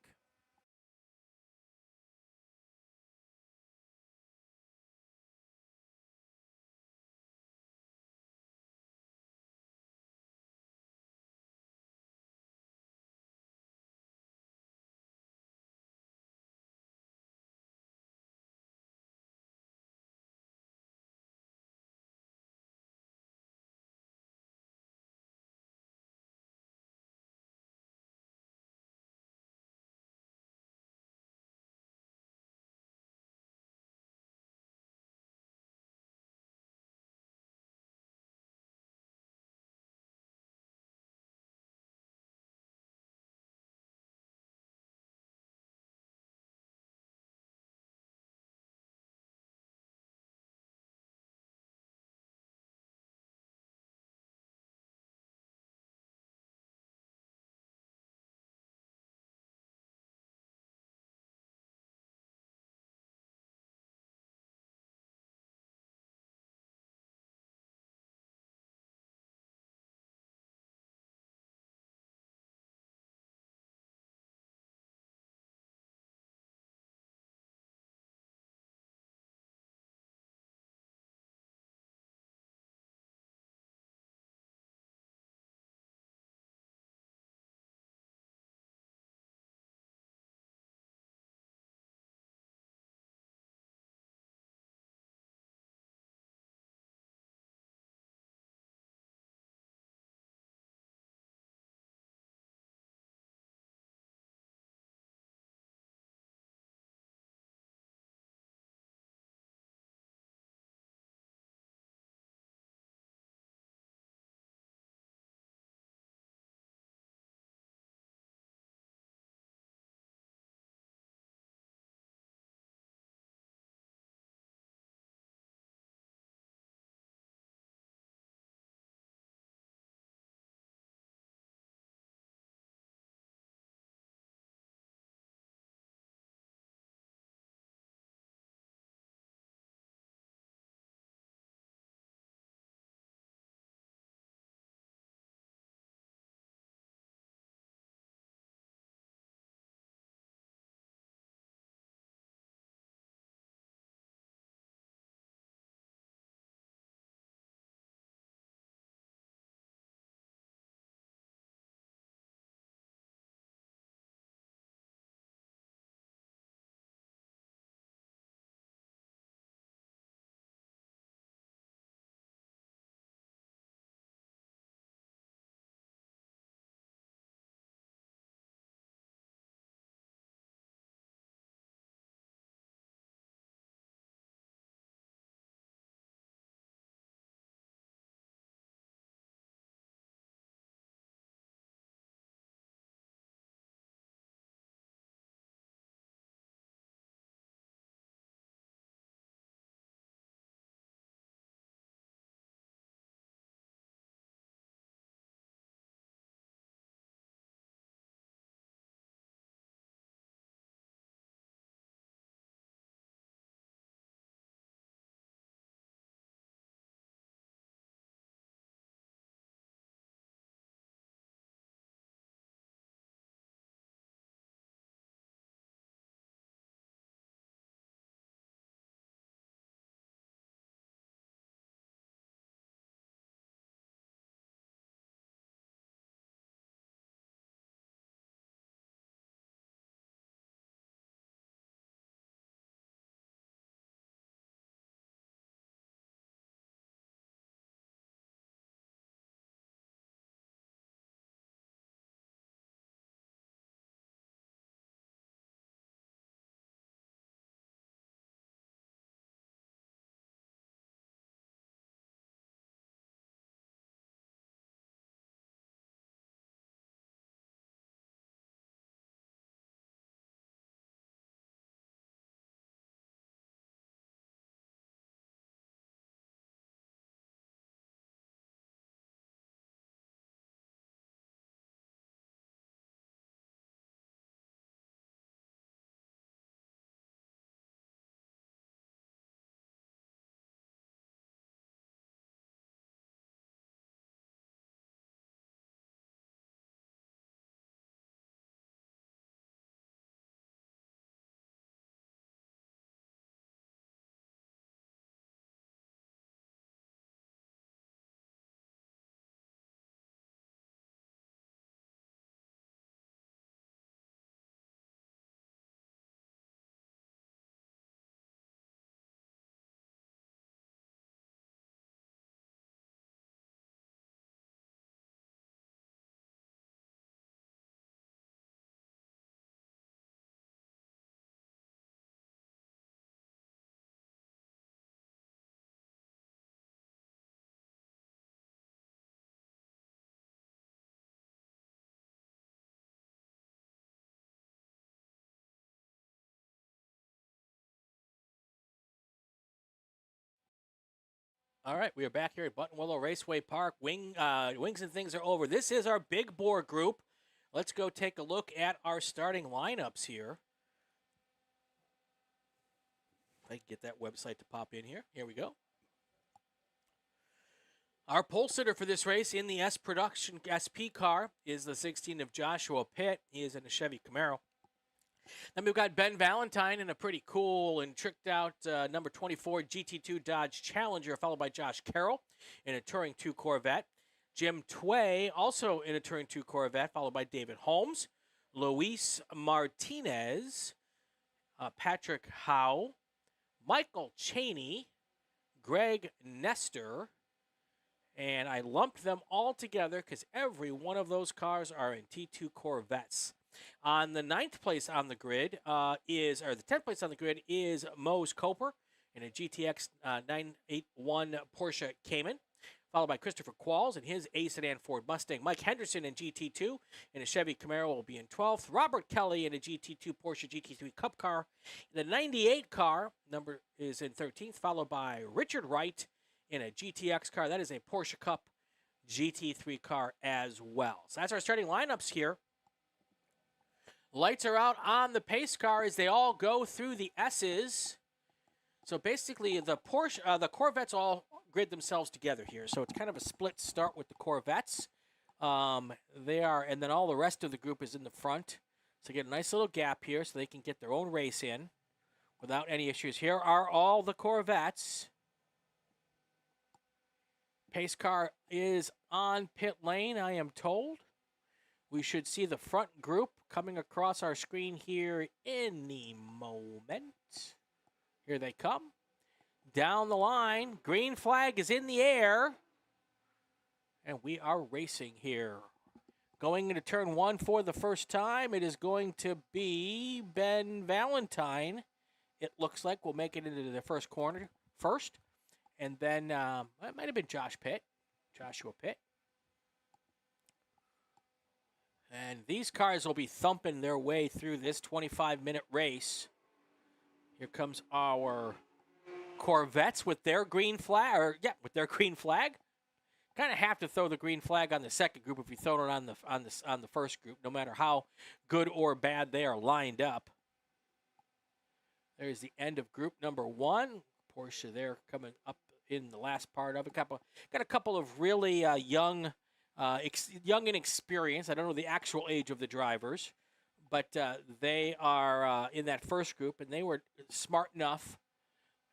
All right, we are back here at Buttonwillow Raceway Park. Wings and things are over. This is our big bore group. Let's go take a look at our starting lineups here. If I can get that website to pop in here. Here we go. Our pole sitter for this race in the Production SP car is the 16 of Joshua Pitt. He is in a Chevy Camaro. Then we've got Ben Valentine in a pretty cool and tricked out number 24 GT2 Dodge Challenger, followed by Josh Carroll in a Touring 2 Corvette. Jim Tway also in a Touring 2 Corvette, followed by David Holmes. Luis Martinez, Patrick Howe, Michael Cheney, Greg Nestor, and I lumped them all together because every one of those cars are in T2 Corvettes. On the 9th place on the grid the 10th place on the grid is Mose Coper in a GTX 981 Porsche Cayman, followed by Christopher Qualls in his A Sedan Ford Mustang. Mike Henderson in GT2 in a Chevy Camaro will be in 12th. Robert Kelly in a GT2 Porsche GT3 Cup car. The 98 car number is in 13th, followed by Richard Wright in a GTX car. That is a Porsche Cup GT3 car as well. So that's our starting lineups here. Lights are out on the pace car as they all go through the S's. So basically, the Corvettes all grid themselves together here. So it's kind of a split start with the Corvettes. And then all the rest of the group is in the front. So get a nice little gap here so they can get their own race in without any issues. Here are all the Corvettes. Pace car is on pit lane, I am told. We should see the front group coming across our screen here any moment. Here they come. Down the line, green flag is in the air. And we are racing here. Going into turn 1 for the first time, it is going to be Ben Valentine. It looks like we'll make it into the first corner first. And then it might have been Joshua Pitt. And these cars will be thumping their way through this 25-minute race. Here comes our Corvettes with their green flag. Kind of have to throw the green flag on the second group if you throw it on the first group, no matter how good or bad they are lined up. There's the end of group number 1. Porsche there coming up in the last part of it. Got a couple of really young and experienced. I don't know the actual age of the drivers, but they are in that first group, and they were smart enough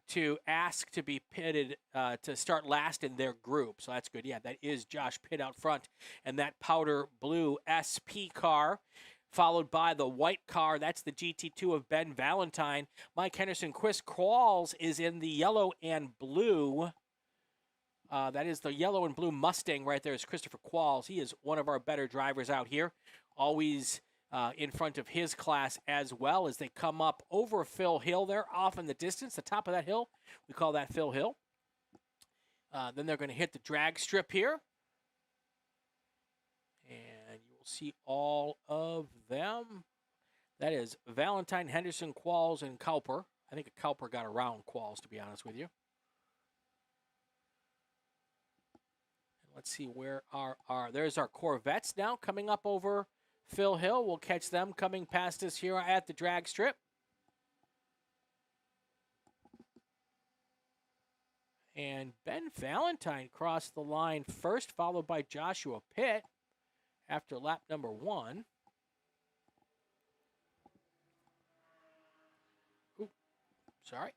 to ask to be pitted to start last in their group. So that's good. Yeah, that is Josh Pitt out front, and that powder blue SP car, followed by the white car. That's the GT2 of Ben Valentine. Mike Henderson, Chris Qualls is in the yellow and blue. That is the yellow and blue Mustang right there is Christopher Qualls. He is one of our better drivers out here. Always in front of his class as well as they come up over Phil Hill there off in the distance. The top of that hill, we call that Phil Hill. Then they're going to hit the drag strip here. And you will see all of them. That is Valentine, Henderson, Qualls, and Cowper. I think Cowper got around Qualls, to be honest with you. Let's see where there's our Corvettes now coming up over Phil Hill. We'll catch them coming past us here at the drag strip. And Ben Valentine crossed the line first, followed by Joshua Pitt after lap number 1. Ooh, sorry.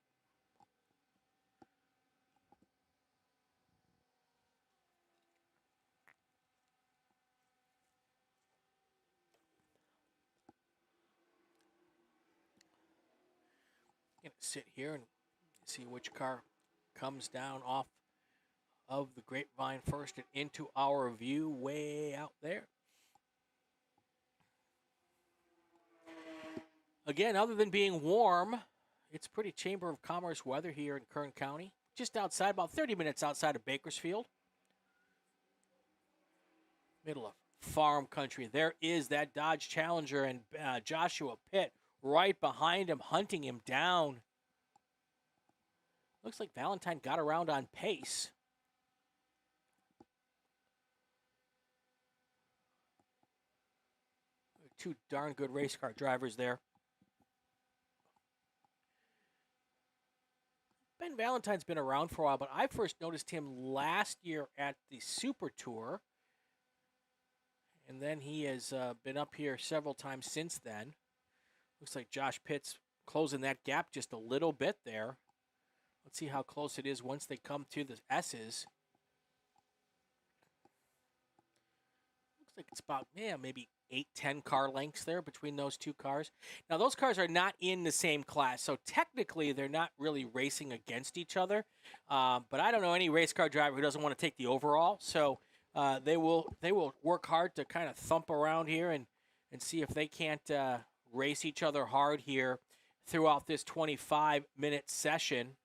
Gonna sit here and see which car comes down off of the grapevine first and into our view way out there. Again, other than being warm, it's pretty Chamber of Commerce weather here in Kern County. Just outside, about 30 minutes outside of Bakersfield. Middle of farm country. There is that Dodge Challenger and Joshua Pitt right behind him, hunting him down. Looks like Valentine got around on pace. two darn good race car drivers there. Ben Valentine's been around for a while, but I first noticed him last year at the Super Tour. And then he has been up here several times since then. Looks like Josh Pitt's closing that gap just a little bit there. Let's see how close it is once they come to the S's. Looks like it's about, maybe 8-10 car lengths there between those two cars. Now, those cars are not in the same class, so technically they're not really racing against each other. But I don't know any race car driver who doesn't want to take the overall. So they will work hard to kind of thump around here and see if they can't race each other hard here throughout this 25-minute session.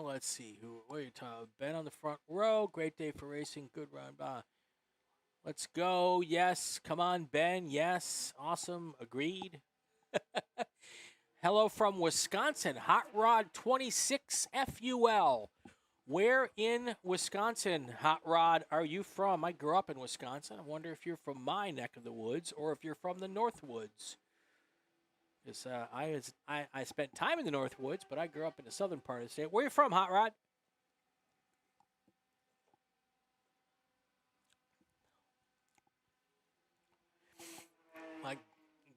Let's see. What are you talking? Ben on the front row. Great day for racing. Good run. Let's go. Yes. Come on, Ben. Yes. Awesome. Agreed. Hello from Wisconsin. Hot Rod 26 FUL. Where in Wisconsin, Hot Rod, are you from? I grew up in Wisconsin. I wonder if you're from my neck of the woods or if you're from the North Woods. Because I spent time in the North Woods, but I grew up in the southern part of the state. Where are you from, Hot Rod? I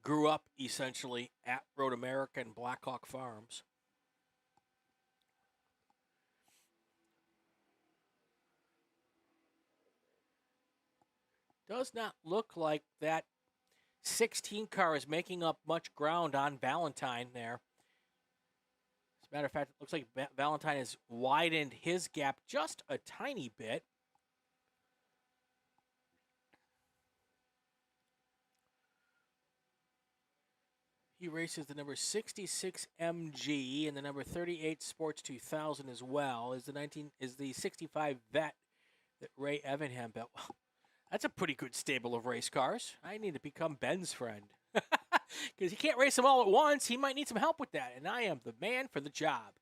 grew up essentially at Road America and Blackhawk Farms. Does not look like that 16 car is making up much ground on Valentine there. As a matter of fact, it looks like Valentine has widened his gap just a tiny bit. He races the number 66 MG and the number 38 Sports 2000 as well. Is the 65 Vet that Ray Evanham built. Well, that's a pretty good stable of race cars. I need to become Ben's friend. Because he can't race them all at once. He might need some help with that, and I am the man for the job.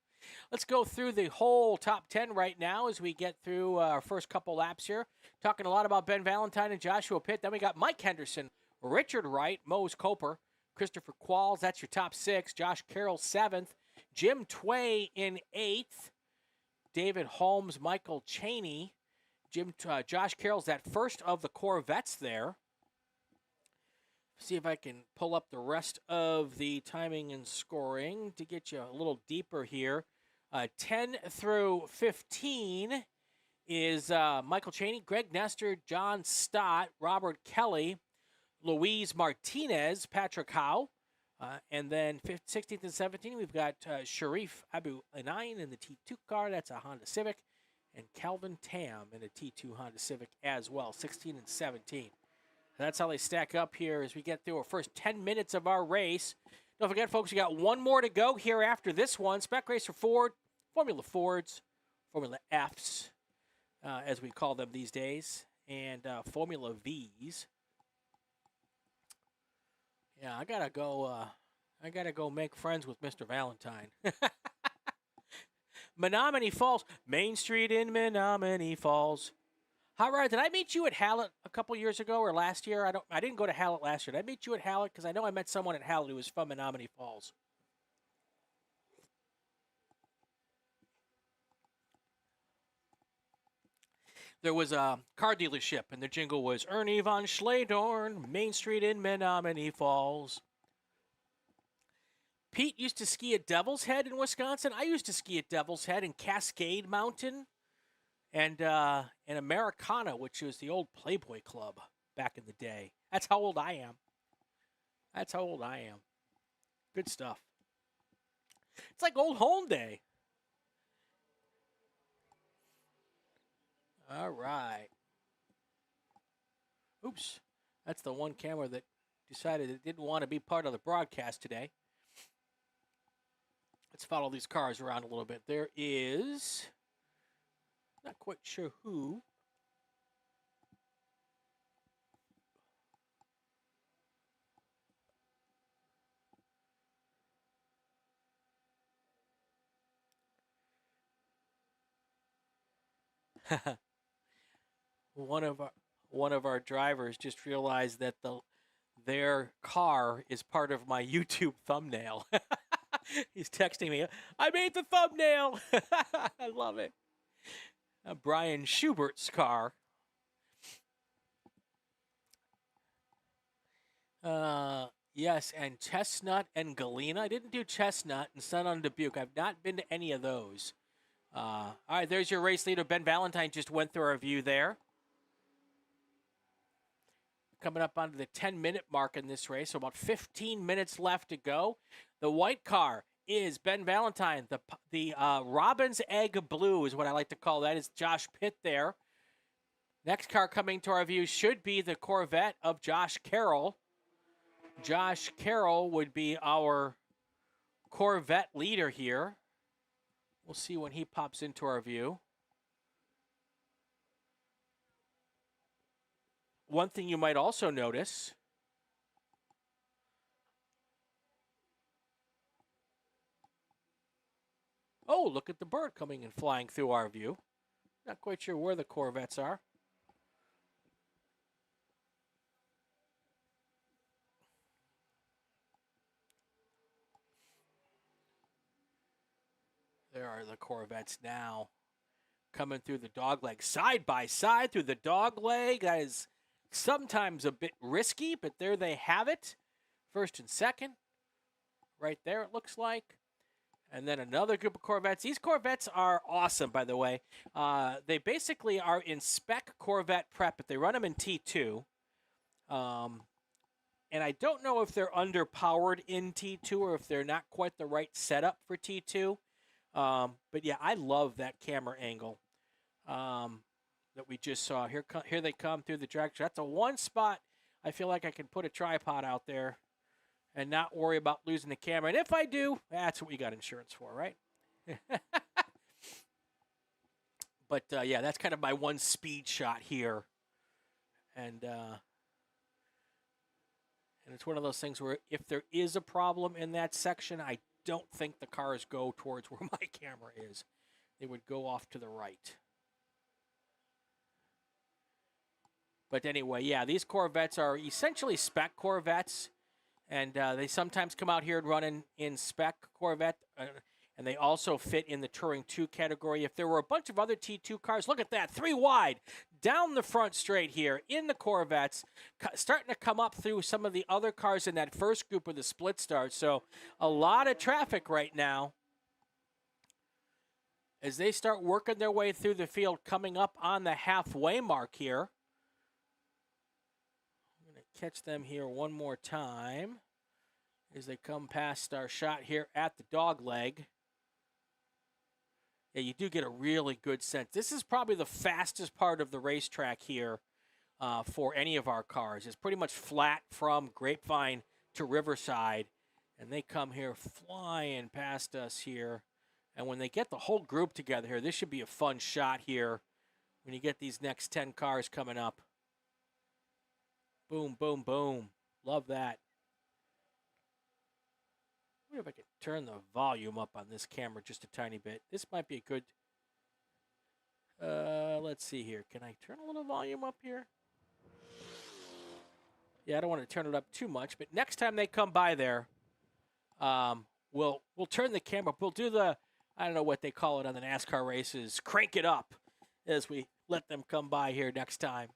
Let's go through the whole top 10 right now as we get through our first couple laps here. Talking a lot about Ben Valentine and Joshua Pitt. Then we got Mike Henderson, Richard Wright, Mose Coper, Christopher Qualls. That's your top 6. Josh Carroll, 7th. Jim Tway in 8th. David Holmes, Michael Cheney. Josh Carroll's that first of the Corvettes there. See if I can pull up the rest of the timing and scoring to get you a little deeper here. 10 through 15 is Michael Cheney, Greg Nestor, John Stott, Robert Kelly, Luis Martinez, Patrick Howe. And then 16th and 17th, we've got Sharif Abu Anayin in the T2 car. That's a Honda Civic. And Calvin Tam in a T2 Honda Civic as well, 16 and 17. That's how they stack up here as we get through our first 10 minutes of our race. Don't forget, folks, we got one more to go here after this one. Spec Racer Ford, Formula Fords, Formula Fs, as we call them these days, and Formula Vs. Yeah, I gotta go make friends with Mr. Valentine. Menominee Falls, Main Street in Menominee Falls. Hot Rod, did I meet you at Hallett a couple years ago or last year? I didn't go to Hallett last year. Did I meet you at Hallett? Because I know I met someone at Hallett who was from Menominee Falls. There was a car dealership, and the jingle was Ernie von Schledorn, Main Street in Menominee Falls. Pete used to ski at Devil's Head in Wisconsin. I used to ski at Devil's Head and Cascade Mountain and Americana, which was the old Playboy Club back in the day. That's how old I am. Good stuff. It's like old home day. All right. Oops. That's the one camera that decided it didn't want to be part of the broadcast today. Let's follow these cars around a little bit. There is, not quite sure who. one of our drivers just realized that their car is part of my YouTube thumbnail. He's texting me, "I made the thumbnail." I love it. Brian Schubert's car. Yes, and Chestnut and Galena. I didn't do Chestnut and Sun on Dubuque. I've not been to any of those. All right, there's your race leader. Ben Valentine just went through our view there. Coming up onto the 10-minute mark in this race, so about 15 minutes left to go. The white car is Ben Valentine. The Robin's Egg Blue is what I like to call that. Is Josh Pitt there. Next car coming to our view should be the Corvette of Josh Carroll. Josh Carroll would be our Corvette leader here. We'll see when he pops into our view. One thing you might also notice, oh, look at the bird coming and flying through our view. Not quite sure where the Corvettes are. There are the Corvettes now coming through the dogleg, side by side through the dogleg. That is sometimes a bit risky, but there they have it. First and second, right there it looks like. And then another group of Corvettes. These Corvettes are awesome, by the way. They basically are in SPEC Corvette prep, but they run them in T2. And I don't know if they're underpowered in T2 or if they're not quite the right setup for T2. But yeah, I love that camera angle that we just saw. Here they come through the drag. That's a one spot I feel like I can put a tripod out there and not worry about losing the camera. And if I do, that's what we got insurance for, right? But yeah, that's kind of my one speed shot here. And it's one of those things where if there is a problem in that section, I don't think the cars go towards where my camera is. They would go off to the right. But anyway, yeah, these Corvettes are essentially spec Corvettes. And they sometimes come out here and run in spec Corvette. And they also fit in the Touring 2 category. If there were a bunch of other T2 cars, look at that, 3 wide, down the front straight here in the Corvettes, starting to come up through some of the other cars in that first group of the split start. So a lot of traffic right now as they start working their way through the field, coming up on the halfway mark here. I'm going to catch them here one more time as they come past our shot here at the dog leg. Yeah, you do get a really good sense. This is probably the fastest part of the racetrack here for any of our cars. It's pretty much flat from Grapevine to Riverside, and they come here flying past us here. And when they get the whole group together here, this should be a fun shot here when you get these next 10 cars coming up. Boom, boom, boom. Love that. I wonder if I could turn the volume up on this camera just a tiny bit. This might be a good... let's see here. Can I turn a little volume up here? Yeah, I don't want to turn it up too much, but next time they come by there, we'll turn the camera up. We'll do the, I don't know what they call it on the NASCAR races, crank it up as we let them come by here next time.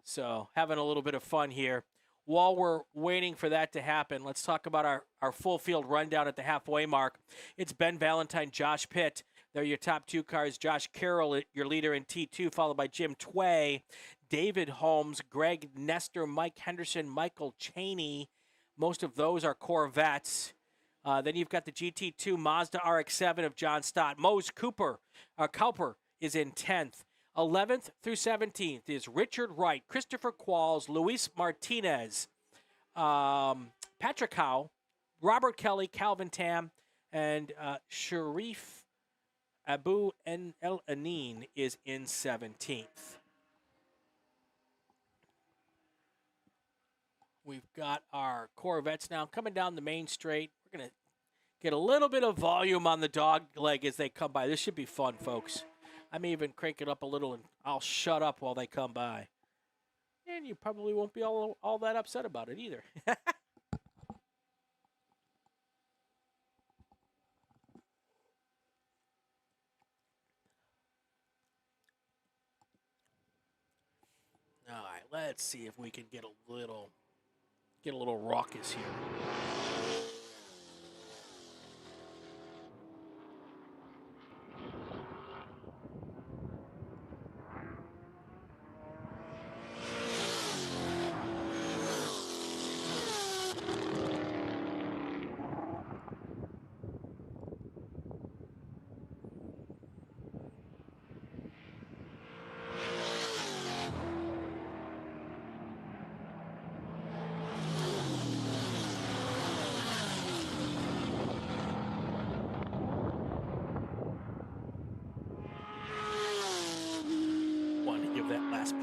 So having a little bit of fun here. While we're waiting for that to happen, let's talk about our full field rundown at the halfway mark. It's Ben Valentine, Josh Pitt. They're your top 2 cars. Josh Carroll, your leader in T2, followed by Jim Tway, David Holmes, Greg Nestor, Mike Henderson, Michael Cheney. Most of those are Corvettes. Then you've got the GT2 Mazda RX-7 of John Stott. Mose Cooper is in 10th. 11th through 17th is Richard Wright, Christopher Qualls, Luis Martinez, Patrick Howe, Robert Kelly, Calvin Tam, and Sharif Abu El Anin is in 17th. We've got our Corvettes now coming down the main straight. We're going to get a little bit of volume on the dog leg as they come by. This should be fun, folks. I may even crank it up a little, and I'll shut up while they come by. And you probably won't be all that upset about it either. All right, let's see if we can get a little raucous here.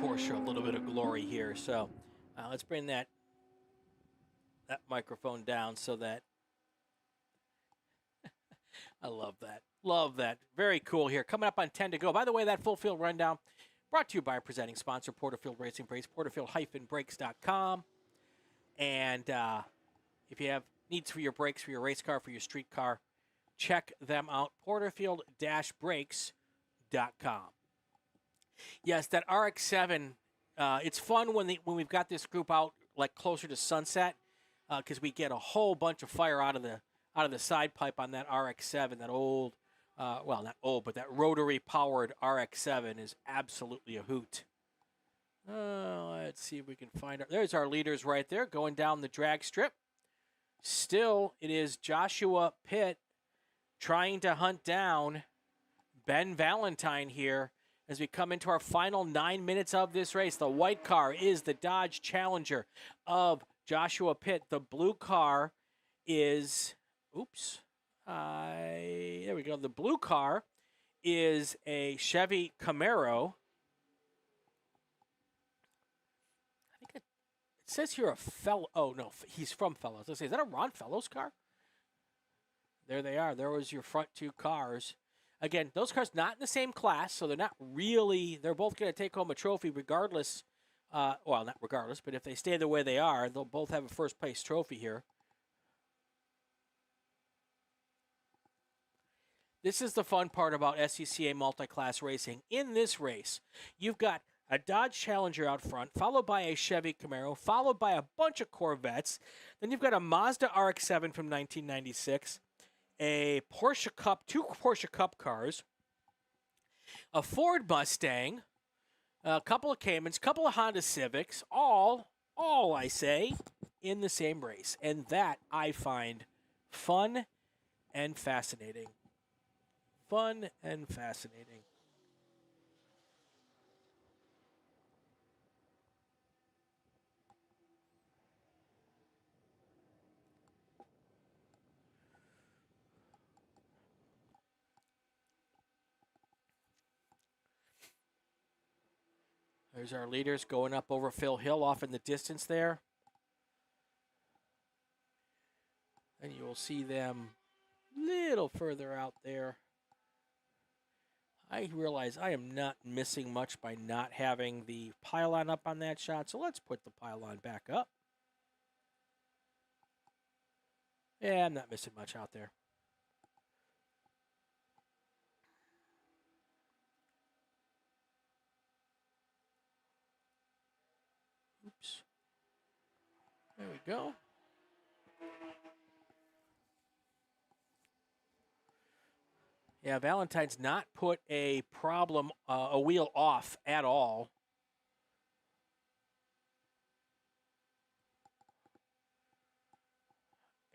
Porsche a little bit of glory here, so let's bring that microphone down so that I love that, very cool here. Coming up on 10 to go. By the way, that full field rundown brought to you by our presenting sponsor, Porterfield Racing Brakes, Porterfield-brakes.com. And if you have needs for your brakes for your race car, for your street car, check them out, Porterfield-brakes.com. Yes, that RX-7, it's fun when we've got this group out like closer to sunset, because we get a whole bunch of fire out of the side pipe on that RX-7. That old, well, not old, but that rotary powered RX-7 is absolutely a hoot. Let's see if we can find our. There's our leaders right there going down the drag strip. Still, it is Joshua Pitt trying to hunt down Ben Valentine here. As we come into our final 9 minutes of this race, the white car is the Dodge Challenger of Joshua Pitt. The blue car is, there we go. The blue car is a Chevy Camaro. I think it says here a Fellow. Oh, no, he's from Fellows. Let's say, is that a Ron Fellows car? There they are. There was your front two cars. Again, those cars not in the same class, so they're not really, they're both going to take home a trophy regardless. Well, not regardless, but if they stay the way they are, they'll both have a first place trophy here. This is the fun part about SCCA multi-class racing. In this race, you've got a Dodge Challenger out front, followed by a Chevy Camaro, followed by a bunch of Corvettes. Then you've got a Mazda RX-7 from 1996. A Porsche Cup, two Porsche Cup cars, a Ford Mustang, a couple of Caymans, a couple of Honda Civics, all I say, in the same race. And that I find fun and fascinating. Fun and fascinating. There's our leaders going up over Phil Hill off in the distance there. And you will see them a little further out there. I realize I am not missing much by not having the pylon up on that shot, so let's put the pylon back up. Yeah, I'm not missing much out there. Oops. There we go. Yeah, Valentine's not put a problem, a wheel off at all.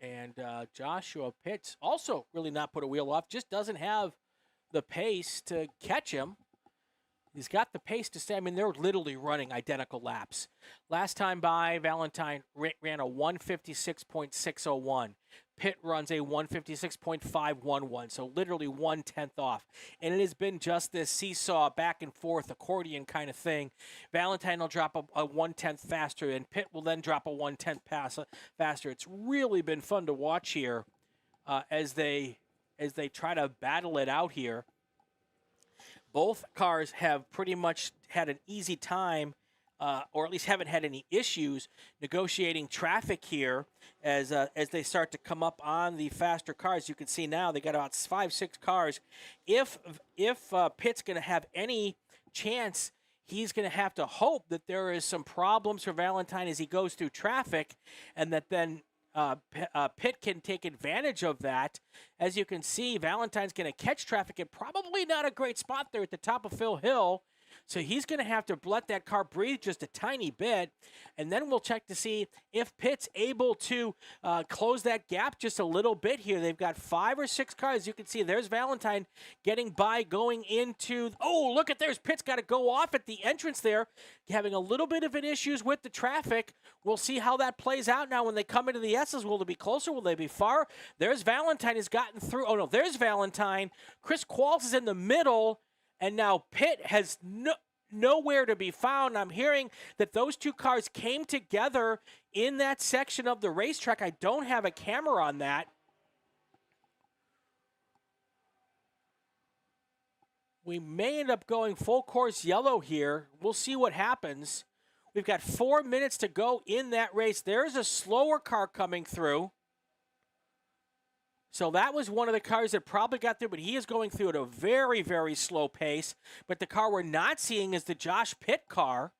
And Joshua Pitt's also really not put a wheel off, just doesn't have the pace to catch him. He's got the pace to stay. I mean, they're literally running identical laps. Last time by, Valentine ran a 156.601. Pitt runs a 156.511, so literally 1/10 off. And it has been just this seesaw, back and forth, accordion kind of thing. Valentine will drop a 1/10 faster, and Pitt will then drop a 1/10 faster. It's really been fun to watch here as they try to battle it out here. Both cars have pretty much had an easy time, or at least haven't had any issues negotiating traffic here as they start to come up on the faster cars. You can see now they got about 5-6 cars. If Pitt's going to have any chance, he's going to have to hope that there is some problems for Valentine as he goes through traffic, and that then Pitt can take advantage of that. As you can see, Valentine's going to catch traffic and probably not a great spot there at the top of Phil Hill. So he's going to have to let that car breathe just a tiny bit, and then we'll check to see if Pitt's able to close that gap just a little bit here. They've got 5 or 6 cars. You can see there's Valentine getting by, going into, oh, look at there's Pitt's got to go off at the entrance there, having a little bit of an issues with the traffic. We'll see how that plays out now when they come into the S's. Will they be closer? Will they be far? There's Valentine has gotten through. Oh, no, there's Valentine. Chris Qualls is in the middle. And now Pitt has nowhere to be found. I'm hearing that those two cars came together in that section of the racetrack. I don't have a camera on that. We may end up going full course yellow here. We'll see what happens. We've got 4 minutes to go in that race. There's a slower car coming through. So that was one of the cars that probably got through, but he is going through at a very, very slow pace. But the car we're not seeing is the Josh Pitt car.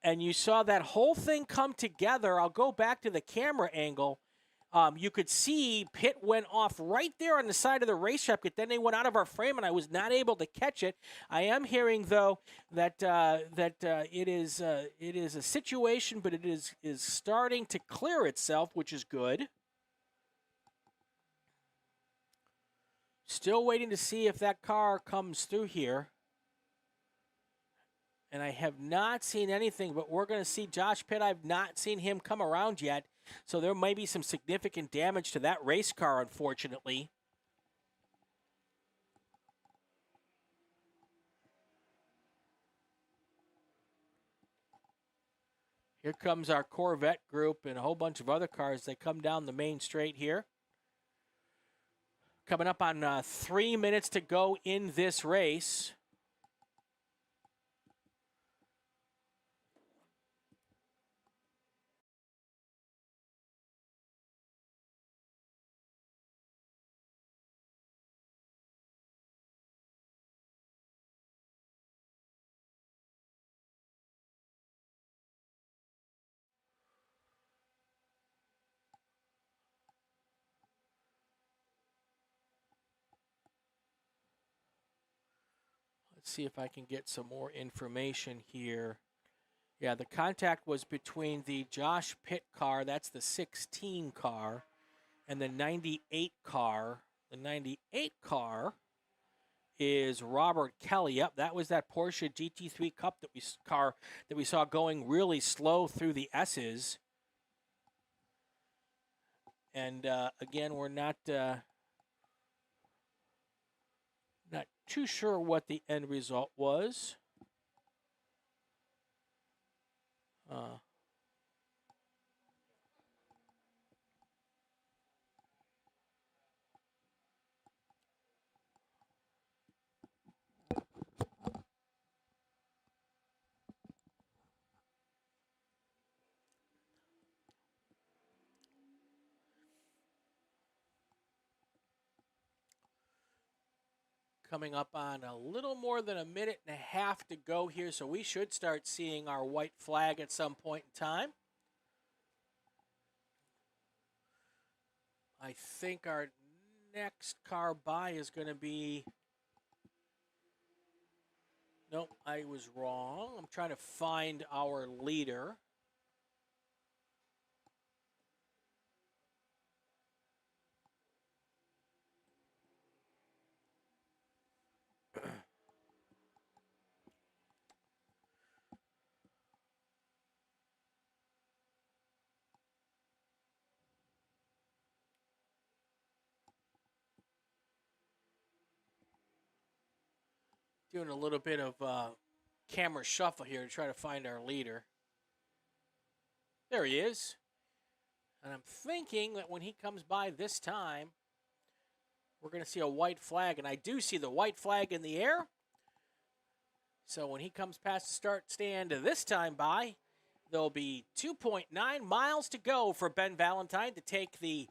And you saw that whole thing come together. I'll go back to the camera angle. You could see Pitt went off right there on the side of the racetrack, but then they went out of our frame, and I was not able to catch it. I am hearing, though, that it is a situation, but it is starting to clear itself, which is good. Still waiting to see if that car comes through here. And I have not seen anything, but we're going to see Josh Pitt. I've not seen him come around yet. So there may be some significant damage to that race car, unfortunately. Here comes our Corvette group and a whole bunch of other cars. They come down the main straight here. Coming up on 3 minutes to go in this race. See if I can get some more information here. Yeah, the contact was between the Josh Pitt car, that's the 16 car, and the 98 car. The 98 car is Robert Kelly. Yep, that was that Porsche GT3 Cup that we saw going really slow through the S's. And again, we're not too sure what the end result was. Coming up on a little more than a minute and a half to go here, so we should start seeing our white flag at some point in time. I think our next car by is going to be... Nope, I was wrong. I'm trying to find our leader. Doing a little bit of camera shuffle here to try to find our leader. There he is. And I'm thinking that when he comes by this time, we're going to see a white flag, and I do see the white flag in the air. So when he comes past the start stand this time by, there'll be 2.9 miles to go for Ben Valentine to take the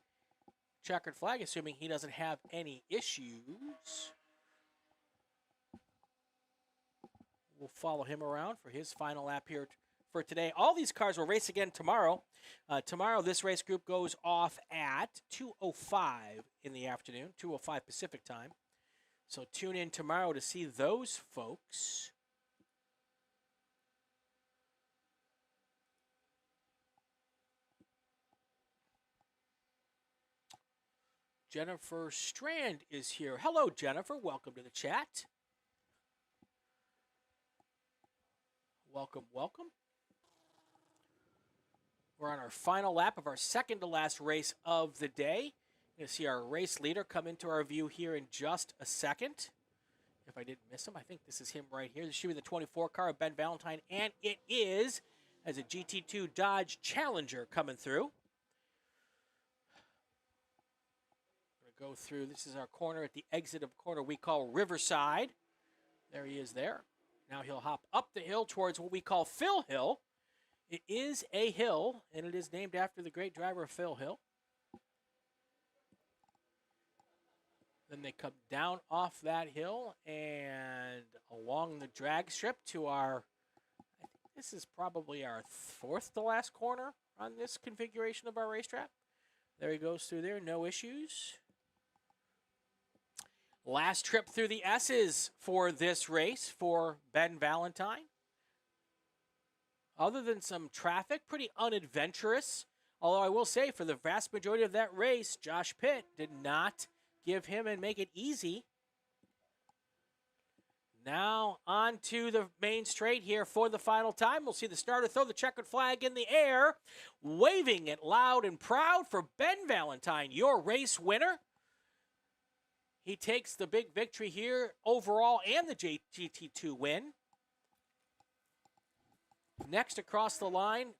checkered flag, assuming he doesn't have any issues. We'll follow him around for his final lap here for today. All these cars will race again tomorrow. Tomorrow, this race group goes off at 2:05 in the afternoon, 2:05 Pacific time. So tune in tomorrow to see those folks. Jennifer Strand is here. Hello, Jennifer. Welcome to the chat. Welcome, welcome. We're on our final lap of our second to last race of the day. You're going to see our race leader come into our view here in just a second. If I didn't miss him, I think this is him right here. This should be the 24 car of Ben Valentine, and it is, as a GT2 Dodge Challenger coming through. Go through. This is our corner at the exit of corner we call Riverside. There he is there. Now he'll hop up the hill towards what we call Phil Hill. It is a hill, and it is named after the great driver Phil Hill. Then they come down off that hill and along the drag strip to our, I think this is probably our fourth to last corner on this configuration of our racetrack. There he goes through there, no issues. Last trip through the S's for this race for Ben Valentine. Other than some traffic, pretty unadventurous. Although I will say, for the vast majority of that race, Josh Pitt did not give him and make it easy. Now on to the main straight here for the final time. We'll see the starter throw the checkered flag in the air, waving it loud and proud for Ben Valentine, your race winner. He takes the big victory here overall and the GT2 win. Next across the line,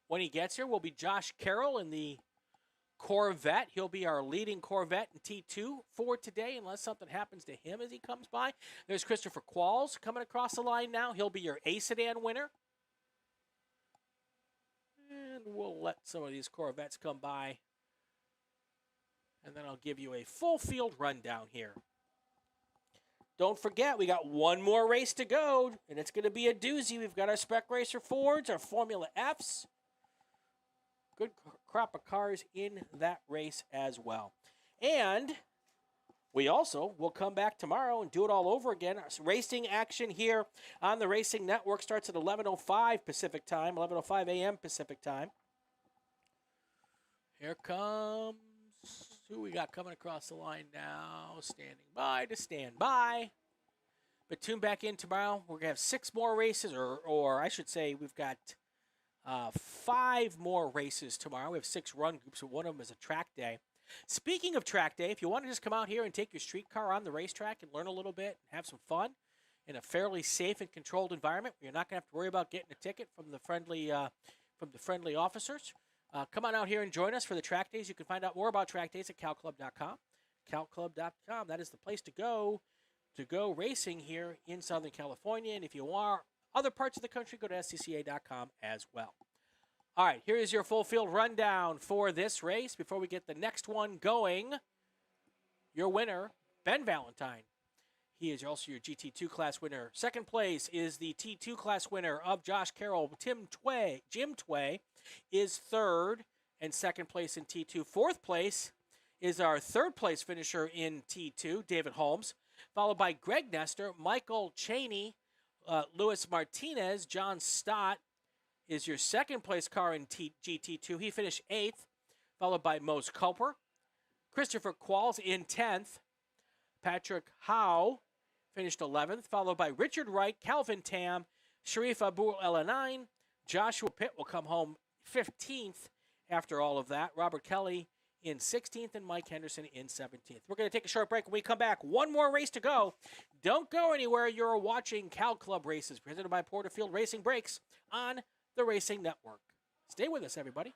when he gets here, will be Josh Carroll in the Corvette. He'll be our leading Corvette in T2 for today, unless something happens to him as he comes by. There's Christopher Qualls coming across the line now. He'll be your A-Sedan winner. And we'll let some of these Corvettes come by. And then I'll give you a full field rundown here. Don't forget, we got one more race to go, and it's going to be a doozy. We've got our Spec Racer Fords, our Formula Fs. Good crop of cars in that race as well. And we also will come back tomorrow and do it all over again. Racing action here on the Racing Network starts at 11:05 Pacific time, 11:05 a.m. Pacific time. Here comes... who we got coming across the line now? Standing by to stand by. But tune back in tomorrow. We're going to have 6 more races, or I should say we've got 5 more races tomorrow. We have 6 run groups, but one of them is a track day. Speaking of track day, if you want to just come out here and take your street car on the racetrack and learn a little bit and have some fun in a fairly safe and controlled environment, where you're not going to have to worry about getting a ticket from the friendly officers. Come on out here and join us for the track days. You can find out more about track days at calclub.com. Calclub.com, that is the place to go racing here in Southern California. And if you are other parts of the country, go to SCCA.com as well. All right, here is your full field rundown for this race. Before we get the next one going, your winner, Ben Valentine. He is also your GT2 class winner. Second place is the T2 class winner of Josh Carroll. Jim Tway is third and second place in T2. Fourth place is our third place finisher in T2, David Holmes, followed by Greg Nestor, Michael Cheney, Luis Martinez. John Stott is your second place car in GT2. He finished 8th, followed by Mose Culper. Christopher Qualls in 10th. Patrick Howe finished 11th, followed by Richard Wright, Calvin Tam, Sharif Abul El-Anine. Joshua Pitt will come home 15th after all of that. Robert Kelly in 16th and Mike Henderson in 17th. We're going to take a short break. When we come back, one more race to go. Don't go anywhere. You're watching Cal Club Races, presented by Porterfield Racing Brakes on the Racing Network. Stay with us, everybody.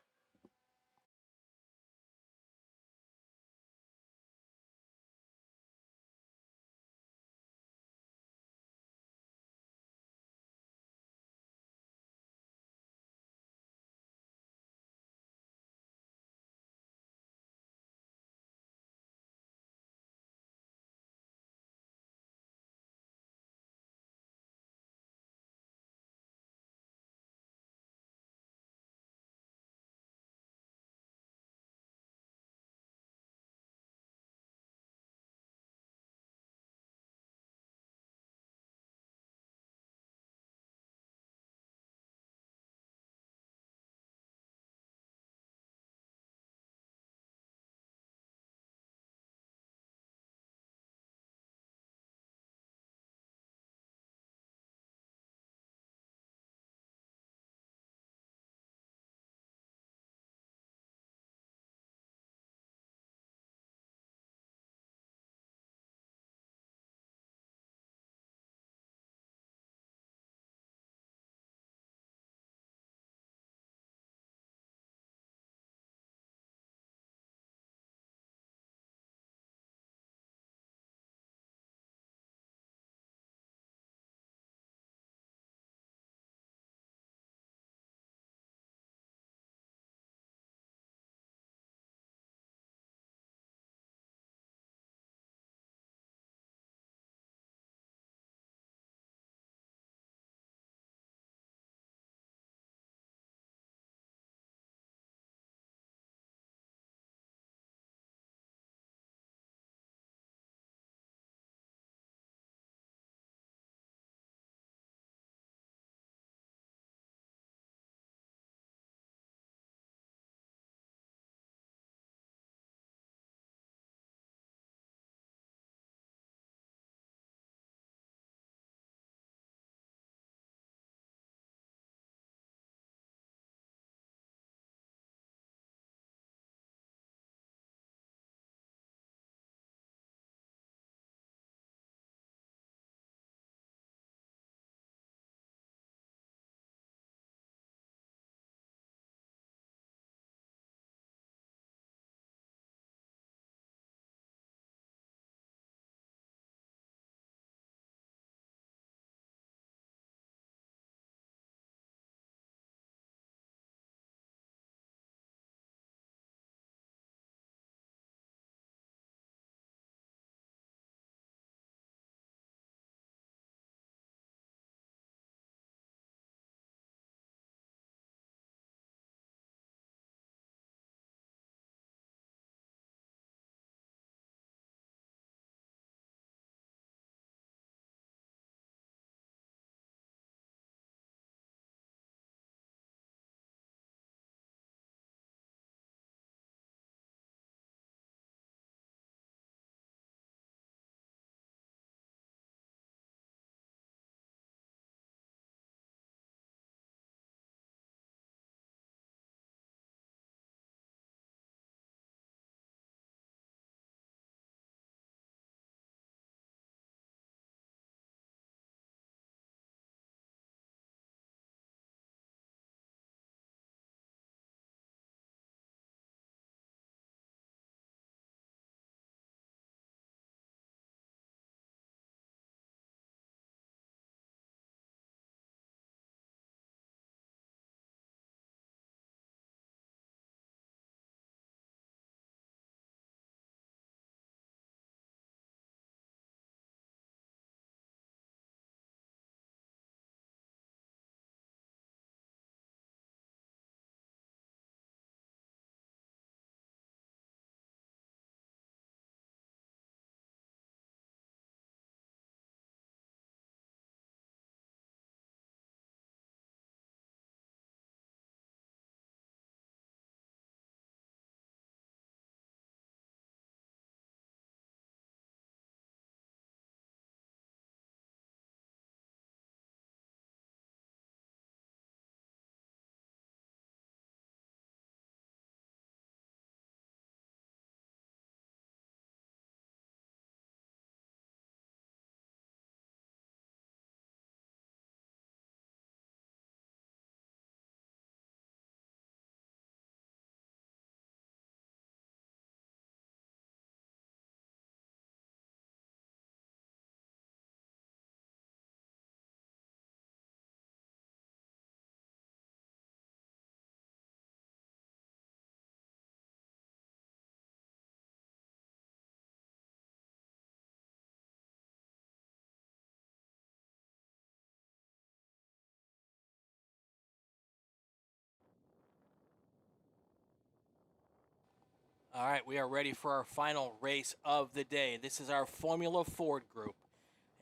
All right, we are ready for our final race of the day. This is our Formula Ford group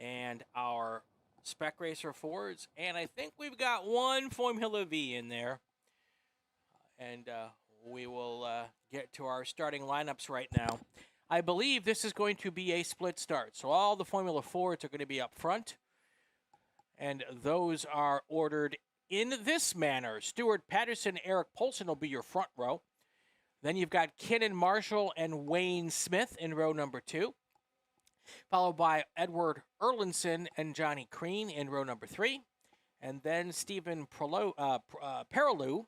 and our Spec Racer Fords, and I think we've got one Formula V in there. And we will get to our starting lineups right now. I believe this is going to be a split start, so all the Formula Fords are going to be up front, and those are ordered in this manner. Stuart Patterson, Eric Poulsen will be your front row. Then you've got Kenan Marshall and Wayne Smith in row number 2, followed by Edward Erlinson and Johnny Crean in row number 3, and then Stephen Perilou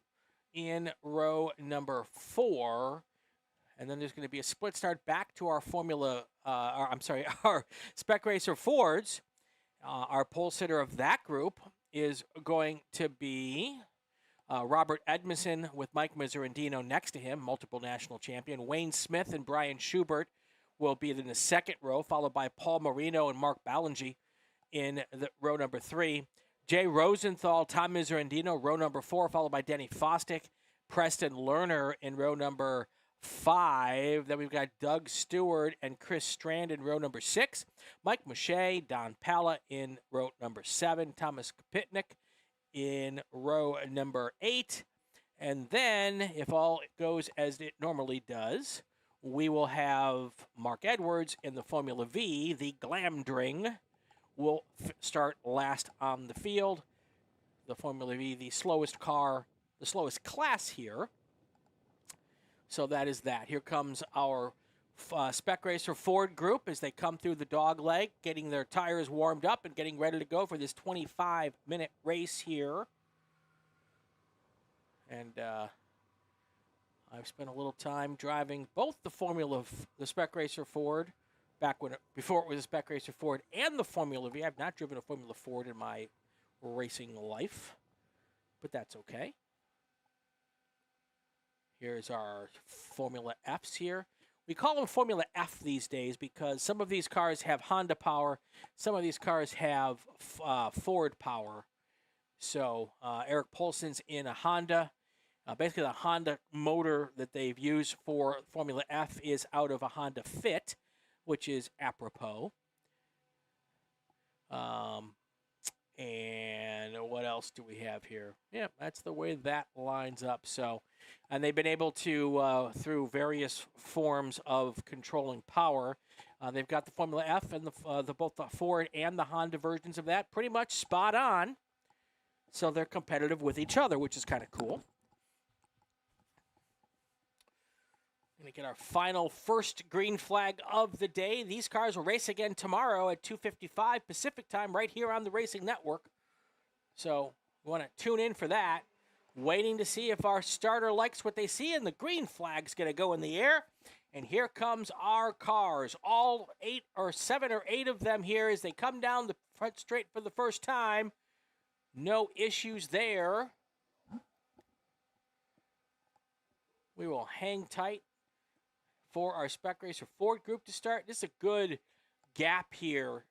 in row number 4. And then there's going to be a split start back to our our Spec Racer Fords. Our pole sitter of that group is going to be Robert Edmondson with Mike Miserandino next to him, multiple national champion. Wayne Smith and Brian Schubert will be in the second row, followed by Paul Marino and Mark Ballingy in row number 3. Jay Rosenthal, Tom Miserandino, row number 4, followed by Denny Fostick, Preston Lerner in row number 5. Then we've got Doug Stewart and Chris Strand in row number 6. Mike Mouche, Don Palla in row number 7. Thomas Kapitnik in row number 8. And then, if all goes as it normally does, we will have Mark Edwards in the Formula V. The Glamdring will start last on the field. The Formula V, the slowest car, the slowest class here. So that is that. Here comes our Spec Racer Ford group as they come through the dog leg, getting their tires warmed up and getting ready to go for this 25-minute race here. And I've spent a little time driving both the Spec Racer Ford before it was a Spec Racer Ford and the Formula V. I've not driven a Formula Ford in my racing life, but that's okay. Here's our Formula Fs here. We call them Formula F these days because some of these cars have Honda power. Some of these cars have Ford power. So Eric Poulsen's in a Honda. Basically, the Honda motor that they've used for Formula F is out of a Honda Fit, which is apropos. And what else do we have here? Yeah, that's the way that lines up. So, and they've been able to, through various forms of controlling power, they've got the Formula F and both the Ford and the Honda versions of that pretty much spot on. So they're competitive with each other, which is kind of cool. Going to get our final first green flag of the day. These cars will race again tomorrow at 2:55 Pacific time right here on the Racing Network. So we want to tune in for that. Waiting to see if our starter likes what they see, and the green flag's going to go in the air. And here comes our cars, all 7 or 8 of them here as they come down the front straight for the first time. No issues there. We will hang tight for our Spec Racer Ford group to start. This is a good gap here.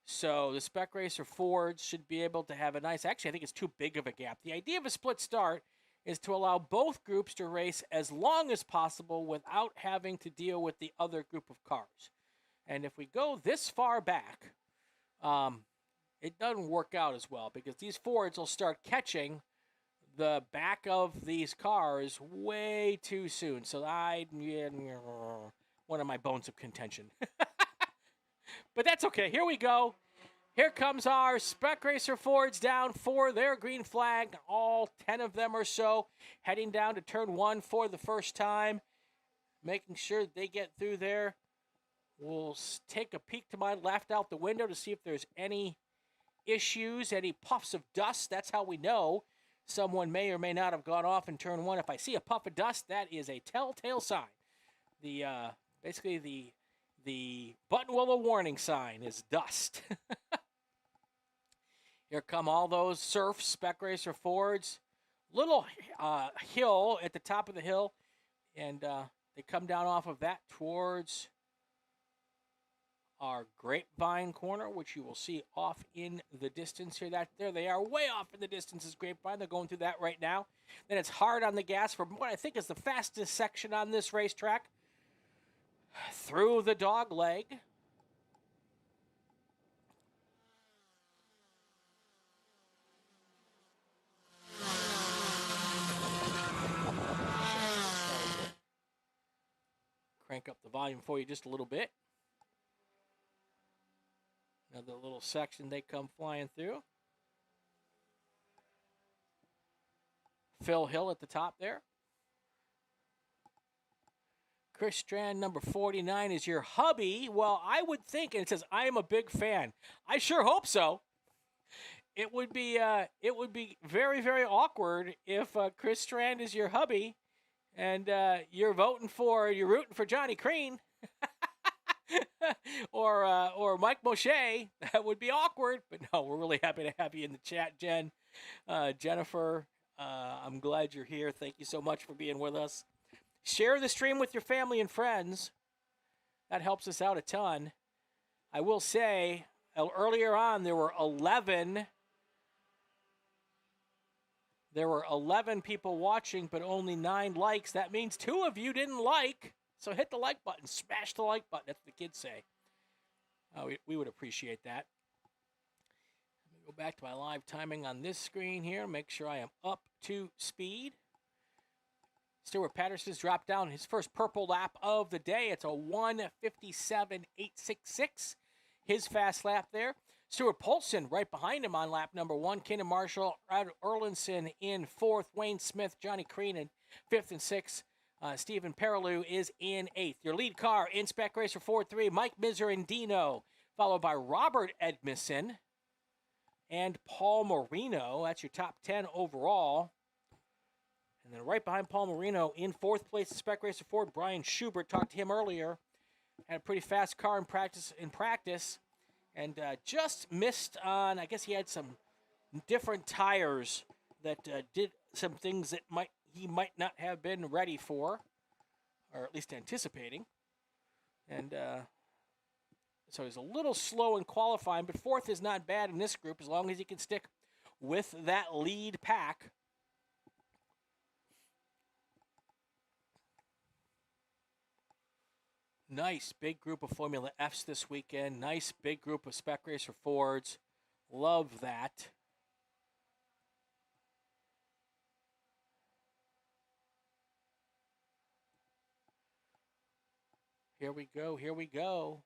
So the Spec Racer Fords should be able to have a nice, actually I think it's too big of a gap. The idea of a split start is to allow both groups to race as long as possible without having to deal with the other group of cars. And if we go this far back, it doesn't work out as well because these Fords will start catching the back of these cars way too soon. So one of my bones of contention. But that's okay. Here we go. Here comes our Spec Racer Fords down for their green flag. All 10 of them or so heading down to turn 1 for the first time. Making sure they get through there. We'll take a peek to my left out the window to see if there's any issues, any puffs of dust. That's how we know someone may or may not have gone off in turn 1. If I see a puff of dust, that is a telltale sign. Basically the Buttonwillow warning sign is dust. Here come all those Surf Spec Racer Fords. Little hill at the top of the hill, and they come down off of that towards our Grapevine corner, which you will see off in the distance here. There they are, way off in the distance is Grapevine. They're going through that right now. Then it's hard on the gas for what I think is the fastest section on this racetrack. through the dog leg. Crank up the volume for you just a little bit. Another little section they come flying through. Phil Hill at the top there. Chris Strand, number 49, is your hubby. Well, I would think, and it says, I am a big fan. I sure hope so. It would be very, very awkward if Chris Strand is your hubby and you're rooting for Johnny Crean or Mike Moshe. That would be awkward. But no, we're really happy to have you in the chat, Jen. Jennifer, I'm glad you're here. Thank you so much for being with us. Share the stream with your family and friends. That helps us out a ton. I will say, earlier on, there were 11 people watching, but only 9 likes. That means 2 of you didn't like. So hit the like button. Smash the like button. That's what the kids say. We would appreciate that. Let me go back to my live timing on this screen here. Make sure I am up to speed. Stuart Patterson's dropped down his first purple lap of the day. It's a 1:57.866. His fast lap there. Stuart Polson right behind him on lap number 1. Kenan Marshall, Erlinson in 4th. Wayne Smith, Johnny Crean in 5th and 6th. Stephen Perilou is in 8th. Your lead car in Spec Racer 4-3, Mike Miserandino, followed by Robert Edmondson and Paul Marino. That's your top 10 overall. And then right behind Paul Marino in 4th place, Spec Racer Ford, Brian Schubert. Talked to him earlier. Had a pretty fast car in practice, and just missed on. I guess he had some different tires that did some things that he might not have been ready for, or at least anticipating. And so he's a little slow in qualifying, but 4th is not bad in this group as long as he can stick with that lead pack. Nice big group of Formula Fs this weekend. Nice big group of Spec Racer Fords. Love that. Here we go. Here we go.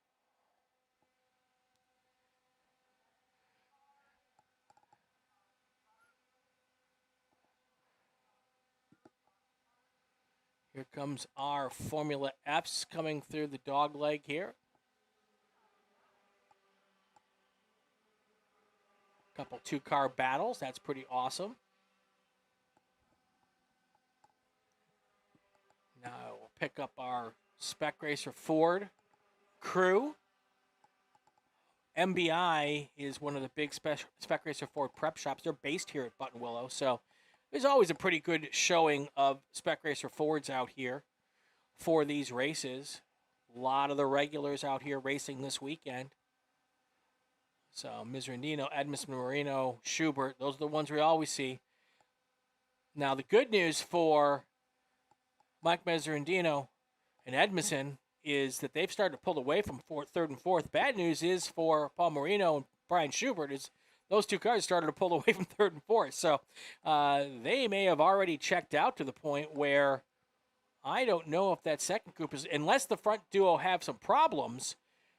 Here comes our Formula Fs coming through the dog leg here. Couple 2-car battles. That's pretty awesome. Now we'll pick up our Spec Racer Ford crew. MBI is one of the big Spec Racer Ford prep shops. They're based here at Buttonwillow, so there's always a pretty good showing of Spec Racer Fords out here for these races. A lot of the regulars out here racing this weekend. So Miserandino, Edmondson, Marino, Schubert, those are the ones we always see. Now the good news for Mike Miserandino and Edmondson is that they've started to pull away from 3rd and 4th. Bad news is for Paul Marino and Brian Schubert is those 2 cars started to pull away from 3rd and 4th. So they may have already checked out to the point where I don't know if that second group is, unless the front duo have some problems,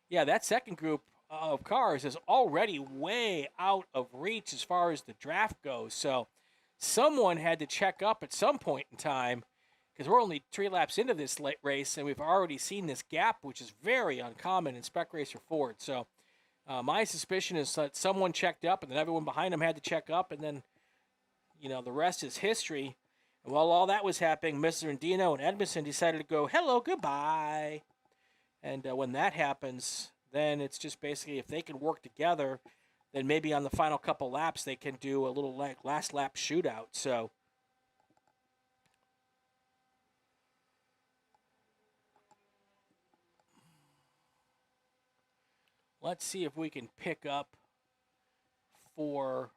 yeah, that second group of cars is already way out of reach as far as the draft goes. So someone had to check up at some point in time, because we're only 3 laps into this race, and we've already seen this gap, which is very uncommon in Spec Racer Ford. So my suspicion is that someone checked up, and then everyone behind them had to check up, and then, you know, the rest is history. And while all that was happening, Miserandino and Edmondson decided to go, hello, goodbye. And when that happens, then it's just basically if they can work together, then maybe on the final couple laps they can do a little like last lap shootout. So let's see if we can pick up for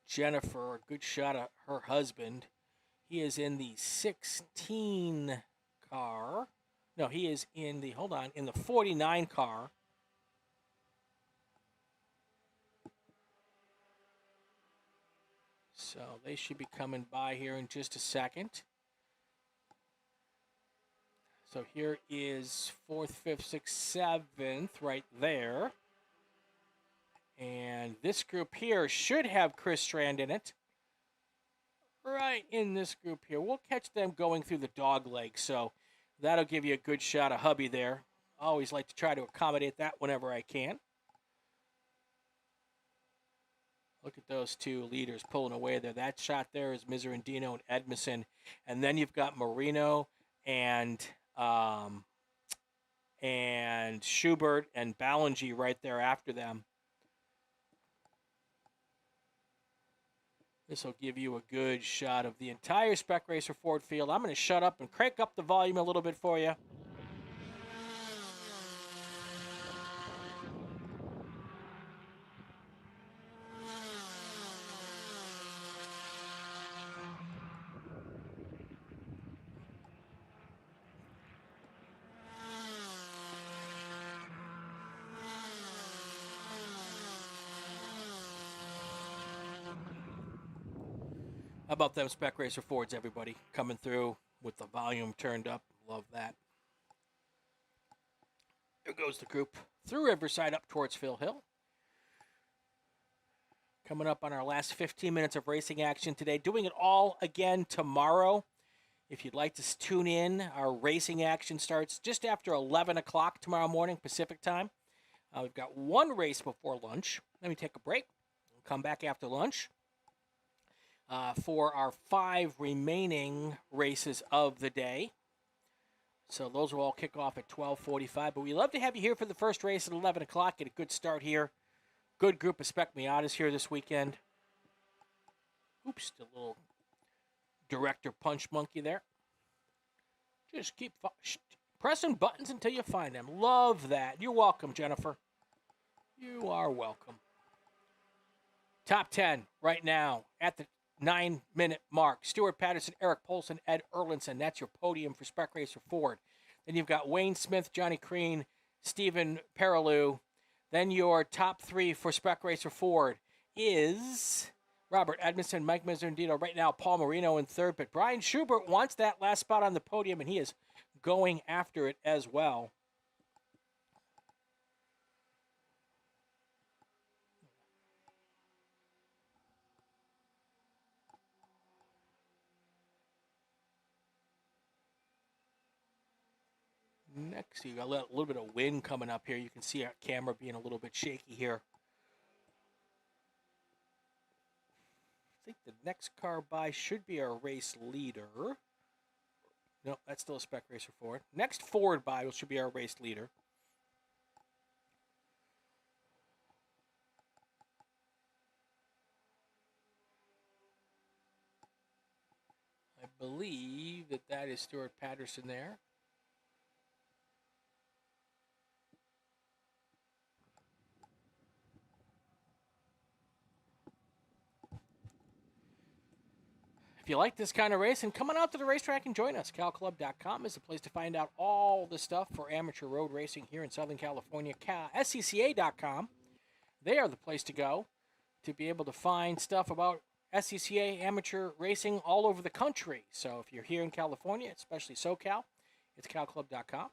Jennifer a good shot at her husband. He is in the 16 car. No, he is in the, hold on, in the 49 car. So they should be coming by here in just a second. So here is 4th, 5th, 6th, 7th right there. And this group here should have Chris Strand in it. Right in this group here. We'll catch them going through the dog leg. So that'll give you a good shot of hubby there. I always like to try to accommodate that whenever I can. Look at those two leaders pulling away there. That shot there is Miserandino and Edmondson. And then you've got Marino and Schubert and Ballingy right there after them. This will give you a good shot of the entire Spec Racer Ford field. I'm going to shut up and crank up the volume a little bit for you. How about them Spec Racer Fords, everybody? Coming through with the volume turned up. Love that. There goes the group through Riverside up towards Phil Hill. Coming up on our last 15 minutes of racing action today. Doing it all again tomorrow. If you'd like to tune in, our racing action starts just after 11 o'clock tomorrow morning, Pacific time. We've got one race before lunch. Let me take a break. We'll come back after lunch. For our 5 remaining races of the day. So those will all kick off at 12:45. But we love to have you here for the first race at 11 o'clock. Get a good start here. Good group of Spec Miatas here this weekend. Oops, the little director punch monkey there. Just keep pressing buttons until you find them. Love that. You're welcome, Jennifer. You are welcome. Top 10 right now at the 9-minute mark. Stuart Patterson, Eric Polson, Ed Erlinson. That's your podium for Spec Racer Ford. Then you've got Wayne Smith, Johnny Crean, Stephen Perilou. Then your top 3 for Spec Racer Ford is Robert Edmondson, Mike Miserandino. Right now, Paul Marino in third. But Brian Schubert wants that last spot on the podium, and he is going after it as well. Next, you got a little bit of wind coming up here. You can see our camera being a little bit shaky here. I think the next car by should be our race leader. No, that's still a Spec Racer Ford. Next Ford by should be our race leader. I believe that is Stuart Patterson there. If you like this kind of racing, come on out to the racetrack and join us. CalClub.com is the place to find out all the stuff for amateur road racing here in Southern California. SCCA.com, they are the place to go to be able to find stuff about SCCA amateur racing all over the country. So if you're here in California, especially SoCal, it's CalClub.com.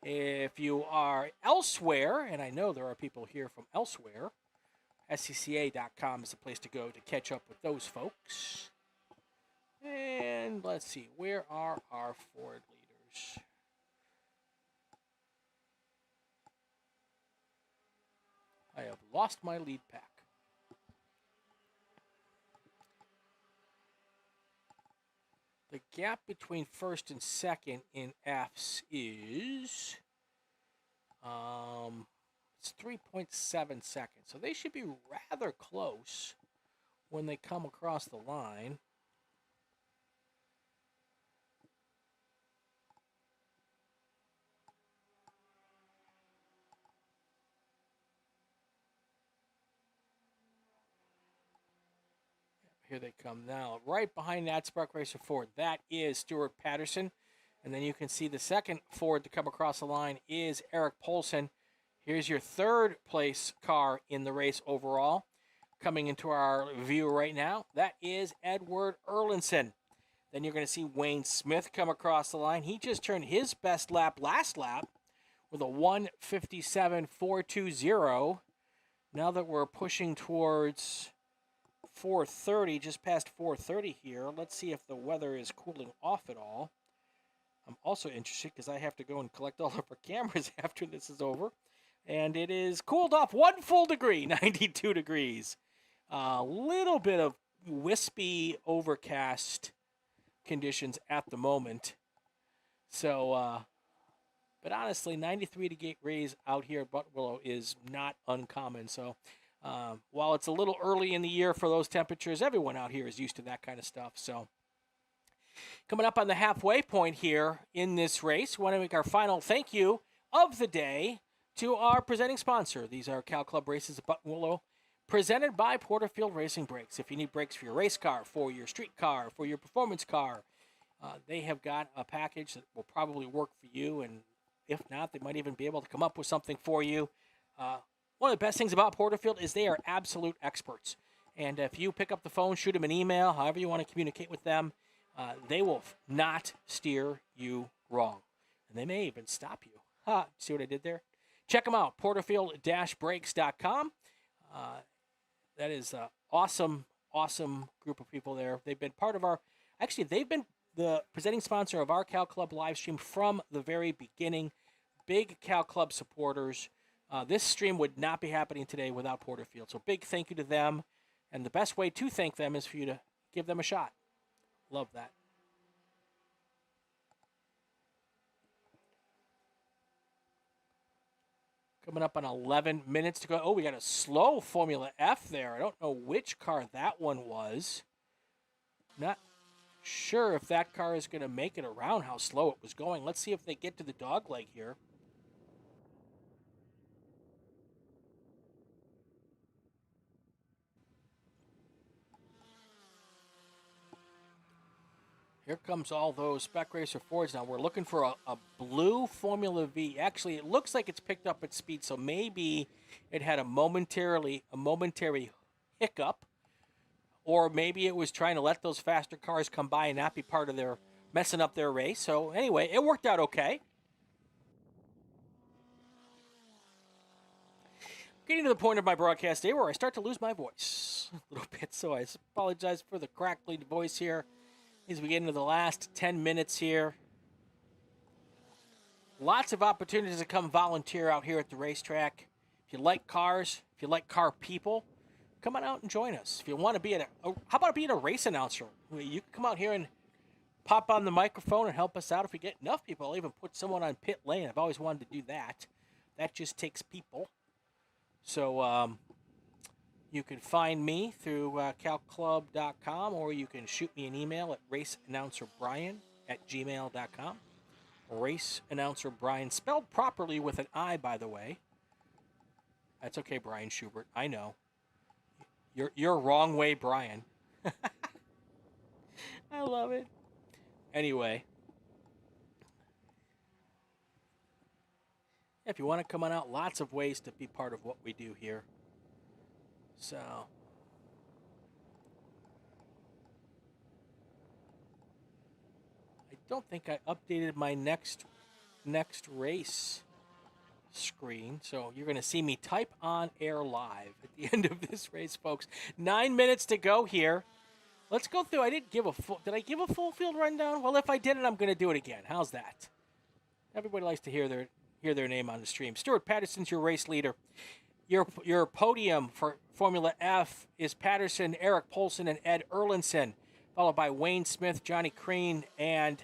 If you are elsewhere, and I know there are people here from elsewhere, SCCA.com is the place to go to catch up with those folks. And let's see, where are our Ford leaders? I have lost my lead pack. The gap between first and second in Fs is it's 3.7 seconds. So they should be rather close when they come across the line. Here they come now. Right behind that Spec Racer Ford, that is Stuart Patterson. And then you can see the second Ford to come across the line is Eric Poulsen. Here's your third place car in the race overall. Coming into our view right now, that is Edward Erlinson. Then you're going to see Wayne Smith come across the line. He just turned his best lap last lap with a 1:57.420. Now that we're pushing towards 4:30, just past 4:30 here, let's see if the weather is cooling off at all. I'm also interested because I have to go and collect all of our cameras after this is over. And it is cooled off 1 full degree, 92 degrees. A little bit of wispy overcast conditions at the moment. So, but honestly, 93 degrees out here at Buttonwillow is not uncommon. So, while it's a little early in the year for those temperatures, everyone out here is used to that kind of stuff. So, coming up on the halfway point here in this race, we want to make our final thank you of the day to our presenting sponsor. These are Cal Club races at Buttonwillow, presented by Porterfield Racing Brakes. If you need brakes for your race car, for your street car, for your performance car, they have got a package that will probably work for you, and if not, they might even be able to come up with something for you. One of the best things about Porterfield is they are absolute experts. And if you pick up the phone, shoot them an email, however you want to communicate with them, they will not steer you wrong. And they may even stop you. See what I did there? Check them out, porterfield-brakes.com. That is an awesome, awesome group of people there. They've been part of they've been the presenting sponsor of our Cal Club live stream from the very beginning. Big Cal Club supporters. This stream would not be happening today without Porterfield. So big thank you to them. And the best way to thank them is for you to give them a shot. Love that. Coming up on 11 minutes to go. Oh, we got a slow Formula F there. I don't know which car that one was. Not sure if that car is going to make it around how slow it was going. Let's see if they get to the dog leg here. Here comes all those Spec Racer Fords. Now we're looking for a blue Formula V. Actually, it looks like it's picked up at speed, so maybe it had a momentary hiccup, or maybe it was trying to let those faster cars come by and not be part of their messing up their race. So anyway, it worked out okay. Getting to the point of my broadcast day where I start to lose my voice a little bit, so I apologize for the crackly voice here. As we get into the last 10 minutes here. Lots of opportunities to come volunteer out here at the racetrack. If you like cars, if you like car people, come on out and join us. If you want to be how about being a race announcer? You can come out here and pop on the microphone and help us out. If we get enough people, I'll even put someone on pit lane. I've always wanted to do that. That just takes people. So, you can find me through calclub.com, or you can shoot me an email at raceannouncerbrian@gmail.com. Race Announcer Brian, spelled properly with an I, by the way. That's okay, Brian Schubert. I know. You're wrong way, Brian. I love it. Anyway. If you want to come on out, lots of ways to be part of what we do here. So, I don't think I updated my next race screen. So you're going to see me type on air live at the end of this race, folks. 9 minutes to go here. Let's go through. Did I give a full field rundown? Well, if I didn't, I'm going to do it again. How's that? Everybody likes to hear their name on the stream. Stuart Patterson's your race leader. Your podium for Formula F is Patterson, Eric Poulsen, and Ed Erlinson, followed by Wayne Smith, Johnny Crean, and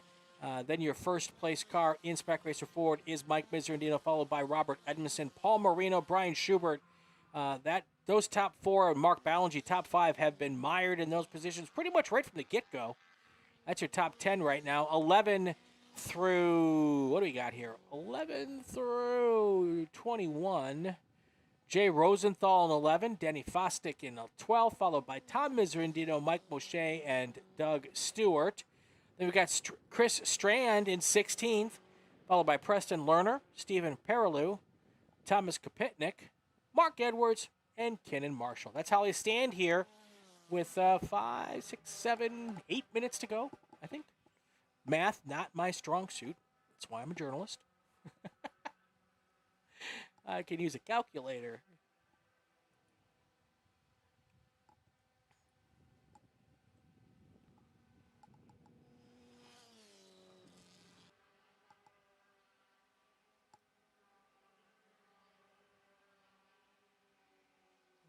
then your first place car in Spec Racer Ford is Mike Miserandino, followed by Robert Edmondson, Paul Marino, Brian Schubert. Those top four, and Mark Ballingy, top five, have been mired in those positions pretty much right from the get-go. That's your top 10 right now. 11 through, what do we got here? 11 through 21. Jay Rosenthal in 11, Denny Fostick in 12, followed by Tom Miserandino, Mike Moshe, and Doug Stewart. Then we've got Chris Strand in 16th, followed by Preston Lerner, Stephen Perilou, Thomas Kopitnik, Mark Edwards, and Kenan Marshall. That's how they stand here with 5, 6, 7, 8 minutes to go, I think. Math, not my strong suit. That's why I'm a journalist. I can use a calculator.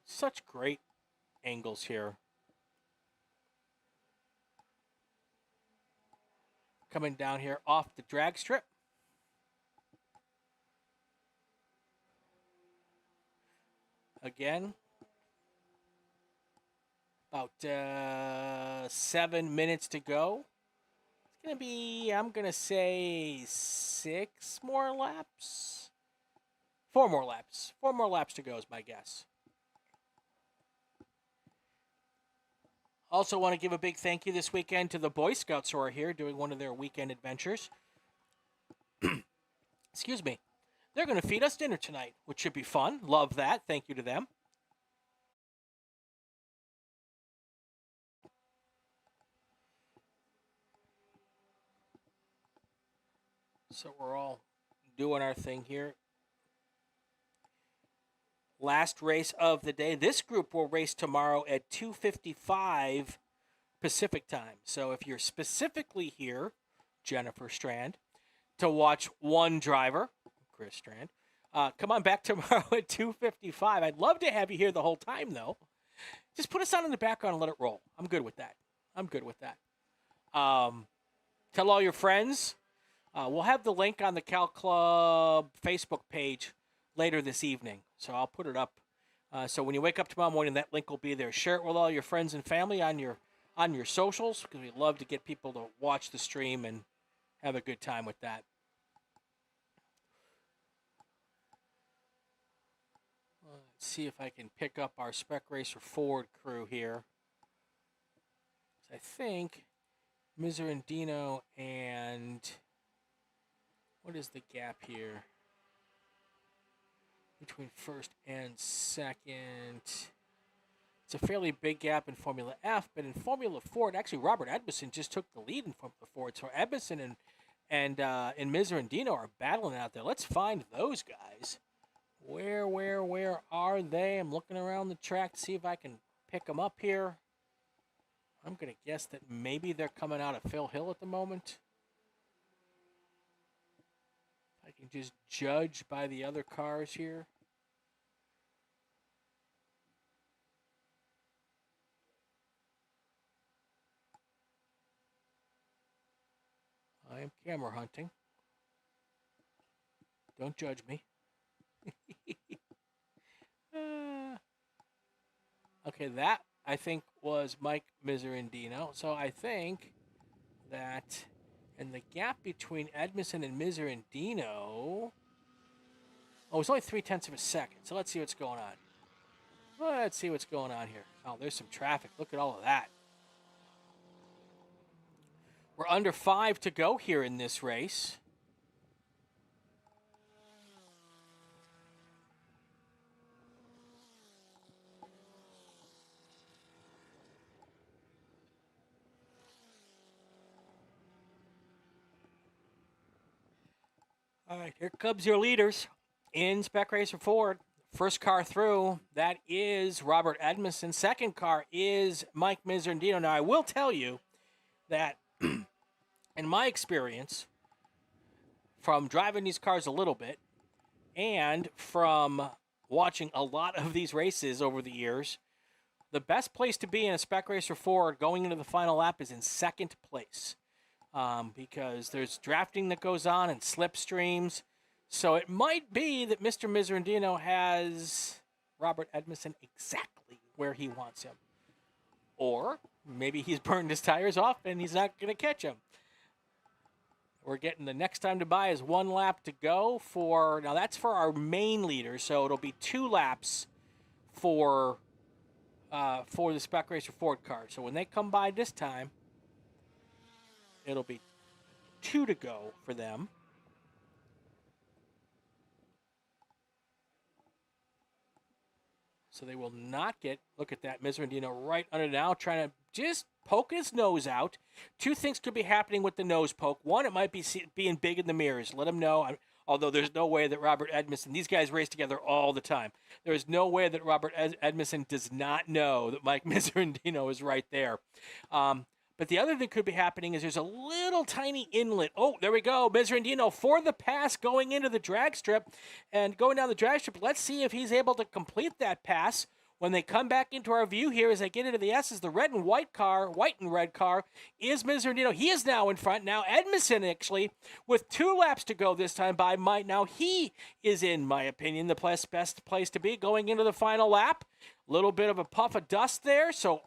Such great angles here. Coming down here off the drag strip. Again, about 7 minutes to go. It's going to be, I'm going to say 6 more laps. 4 more laps. 4 more laps to go is my guess. Also want to give a big thank you this weekend to the Boy Scouts who are here doing one of their weekend adventures. Excuse me. They're going to feed us dinner tonight, which should be fun. Love that. Thank you to them. So we're all doing our thing here. Last race of the day. This group will race tomorrow at 2:55 Pacific time. So if you're specifically here, Jennifer Strand, to watch one driver, Chris Strand, come on back tomorrow at 2:55. I'd love to have you here the whole time, though. Just put us on in the background and let it roll. I'm good with that. I'm good with that. Tell all your friends. We'll have the link on the Cal Club Facebook page later this evening. So I'll put it up. So when you wake up tomorrow morning, that link will be there. Share it with all your friends and family on your socials, because we love to get people to watch the stream and have a good time with that. Let's see if I can pick up our Spec Racer Ford crew here. I think Miserandino and what is the gap here between first and second? It's a fairly big gap in Formula F, but in Formula Ford, actually Robert Edmondson just took the lead in Formula Ford. So Edmondson and Miserandino are battling out there. Let's find those guys. Where are they? I'm looking around the track to see if I can pick them up here. I'm going to guess that maybe they're coming out of Phil Hill at the moment. I can just judge by the other cars here. I am camera hunting. Don't judge me. Okay, that I think was Mike Miserandino. So I think that, and the gap between Edmondson and Miserandino, it's only 0.3 of a second. So let's see what's going on. Let's see what's going on here. Oh, there's some traffic. Look at all of that. We're under 5 to go here in this race. All right, here comes your leaders in Spec Racer Ford. First car through, that is Robert Edmondson. Second car is Mike Miserandino. Now, I will tell you that in my experience, from driving these cars a little bit and from watching a lot of these races over the years, the best place to be in a Spec Racer Ford going into the final lap is in second place. Because there's drafting that goes on and slipstreams. So it might be that Mr. Miserandino has Robert Edmondson exactly where he wants him. Or maybe he's burned his tires off and he's not going to catch him. We're getting the next time to buy is 1 lap to go for, now that's for our main leader, so it'll be 2 laps for the Spec Racer Ford car. So when they come by this time, It'll be 2 to go for them. So they will not get, look at that, Miserandino right under now, trying to just poke his nose out. 2 things could be happening with the nose poke. One, it might be being big in the mirrors. Let him know. Although there's no way that Robert Edmondson, these guys race together all the time. There is no way that Robert Edmondson does not know that Mike Miserandino is right there. But the other thing could be happening is there's a little tiny inlet. Oh, there we go. Miserandino for the pass going into the drag strip and going down the drag strip. Let's see if he's able to complete that pass. When they come back into our view here as they get into the S's, the red and white car, white and red car, is Miserandino. He is now in front. Now Edmondson, actually, with 2 laps to go this time by Mike. Now he is, in my opinion, the best place to be going into the final lap. A little bit of a puff of dust there. So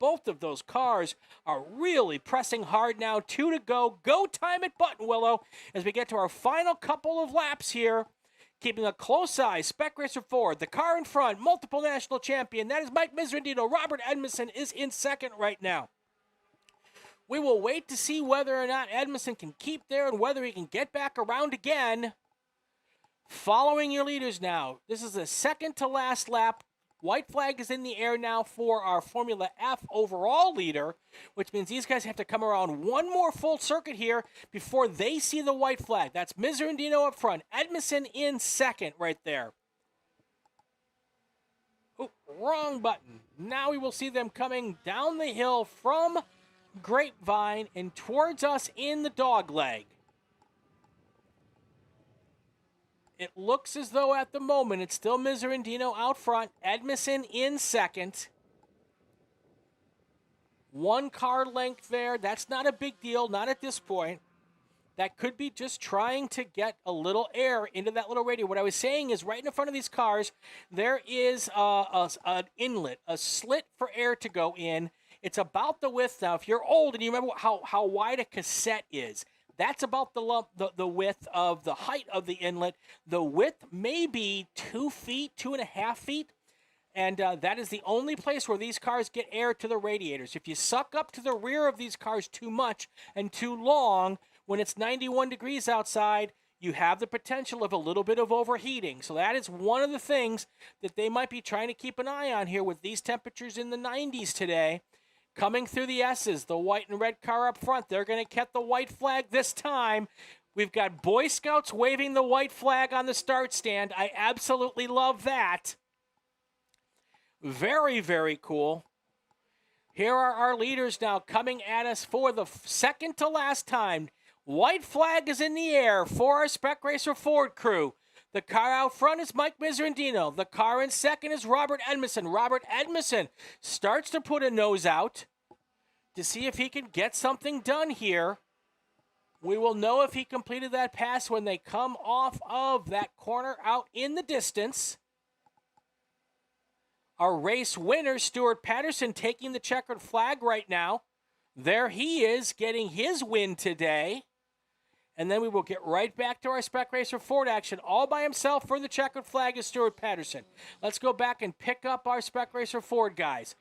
both of those cars are really pressing hard now. 2 to go. Go time at Buttonwillow as we get to our final couple of laps here. Keeping a close eye, Spec Racer Ford, the car in front, multiple national champion. That is Mike Miserandino. Robert Edmondson is in second right now. We will wait to see whether or not Edmondson can keep there and whether he can get back around again. Following your leaders now. This is the second to last lap. White flag is in the air now for our Formula F overall leader, which means these guys have to come around one more full circuit here before they see the white flag. That's Miserandino up front. Edmondson in second right there. Oh, wrong button. Now we will see them coming down the hill from Grapevine and towards us in the dog leg. It looks as though at the moment it's still Miserandino out front, Edmondson in second. 1 car length there. That's not a big deal, not at this point. That could be just trying to get a little air into that little radiator. What I was saying is right in front of these cars, there is an inlet, a slit for air to go in. It's about the width. Now, if you're old and you remember how wide a cassette is, that's about the width of the height of the inlet. The width may be 2 feet, 2.5 feet. And that is the only place where these cars get air to the radiators. If you suck up to the rear of these cars too much and too long, when it's 91 degrees outside, you have the potential of a little bit of overheating. So that is one of the things that they might be trying to keep an eye on here with these temperatures in the 90s today. Coming through the S's, the white and red car up front. They're going to get the white flag this time. We've got Boy Scouts waving the white flag on the start stand. I absolutely love that. Very, very cool. Here are our leaders now coming at us for the second to last time. White flag is in the air for our Spec Racer Ford crew. The car out front is Mike Miserandino. The car in second is Robert Edmondson. Robert Edmondson starts to put a nose out to see if he can get something done here. We will know if he completed that pass when they come off of that corner out in the distance. Our race winner, Stuart Patterson, taking the checkered flag right now. There he is, getting his win today. And then we will get right back to our Spec Racer Ford action. All by himself for the checkered flag is Stuart Patterson. Let's go back and pick up our Spec Racer Ford guys.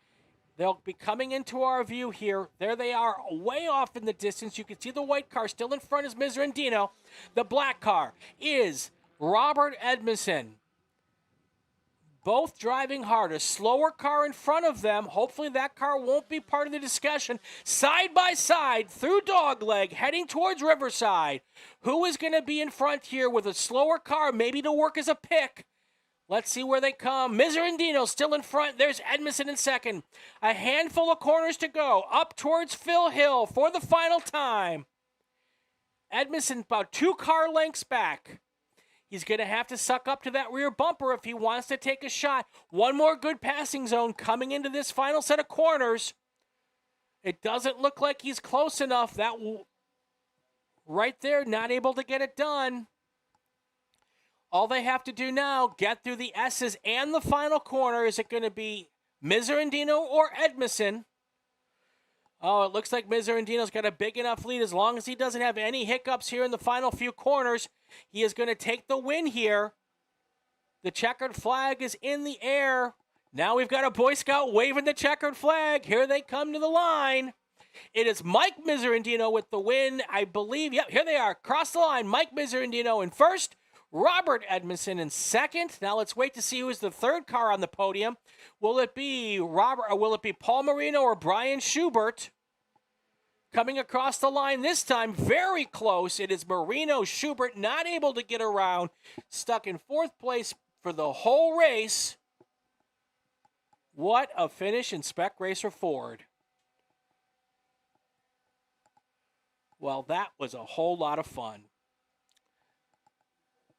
They'll be coming into our view here. There they are, way off in the distance. You can see the white car still in front is Miserandino. The black car is Robert Edmondson. Both driving hard. A slower car in front of them. Hopefully that car won't be part of the discussion. Side by side through Dogleg, heading towards Riverside. Who is going to be in front here with a slower car, maybe to work as a pick? Let's see where they come. Miserandino still in front. There's Edmondson in second. A handful of corners to go. Up towards Phil Hill for the final time. Edmondson about 2 car lengths back. He's going to have to suck up to that rear bumper if he wants to take a shot. One more good passing zone coming into this final set of corners. It doesn't look like he's close enough. That right there, not able to get it done. All they have to do now, get through the S's and the final corner. Is it going to be Miserandino or Edmondson? Oh, it looks like Miserandino's got a big enough lead. As long as he doesn't have any hiccups here in the final few corners, he is going to take the win here. The checkered flag is in the air. Now we've got a Boy Scout waving the checkered flag. Here they come to the line. It is Mike Miserandino with the win, I believe. Yep, here they are. Across the line, Mike Miserandino in first, Robert Edmondson in second. Now let's wait to see who is the third car on the podium. Will it be Robert, or will it be Paul Marino or Brian Schubert? Coming across the line this time, very close. It is Marino. Schubert not able to get around, stuck in fourth place for the whole race. What a finish in Spec Racer Ford. Well, that was a whole lot of fun.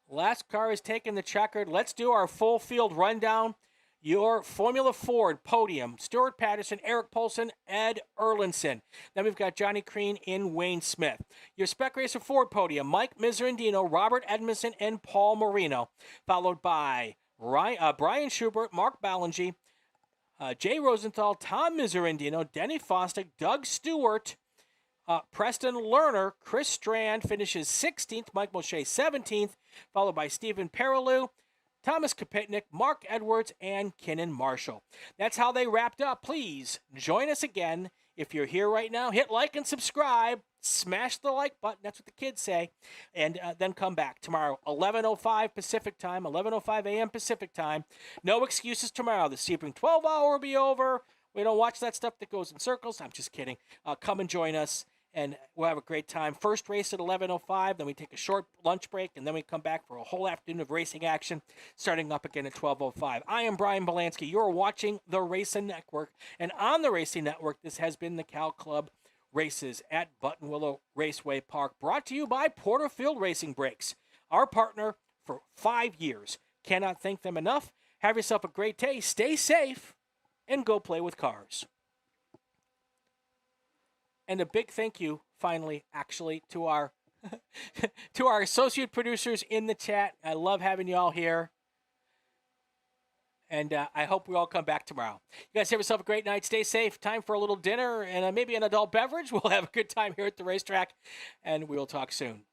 Last car is taking the checkered. Let's do our full field rundown. Your Formula Ford podium, Stuart Patterson, Eric Polson, Ed Erlinson. Then we've got Johnny Crean in Wayne Smith. Your Spec Racer Ford podium, Mike Miserandino, Robert Edmondson, and Paul Marino. Followed by Brian Schubert, Mark Ballingy, Jay Rosenthal, Tom Miserandino, Denny Fostick, Doug Stewart, Preston Lerner, Chris Strand finishes 16th, Mike Moshe 17th, followed by Stephen Perilou, Thomas Kopitnik, Mark Edwards, and Kinnan Marshall. That's how they wrapped up. Please join us again. If you're here right now, hit like and subscribe. Smash the like button. That's what the kids say. And then come back tomorrow, 11:05 Pacific time, 11:05 a.m. Pacific time. No excuses tomorrow. The Sebring 12-hour will be over. We don't watch that stuff that goes in circles. I'm just kidding. Come and join us, and we'll have a great time. First race at 11:05, then we take a short lunch break, and then we come back for a whole afternoon of racing action, starting up again at 12:05. I am Brian Belansky. You're watching the Racing Network, and on the Racing Network, this has been the Cal Club Races at Buttonwillow Raceway Park, brought to you by Porterfield Racing Brakes, our partner for 5 years. Cannot thank them enough. Have yourself a great day. Stay safe, and go play with cars. And a big thank you, finally, actually, to our to our associate producers in the chat. I love having you all here. And I hope we all come back tomorrow. You guys have yourself a great night. Stay safe. Time for a little dinner and maybe an adult beverage. We'll have a good time here at the racetrack, and we will talk soon.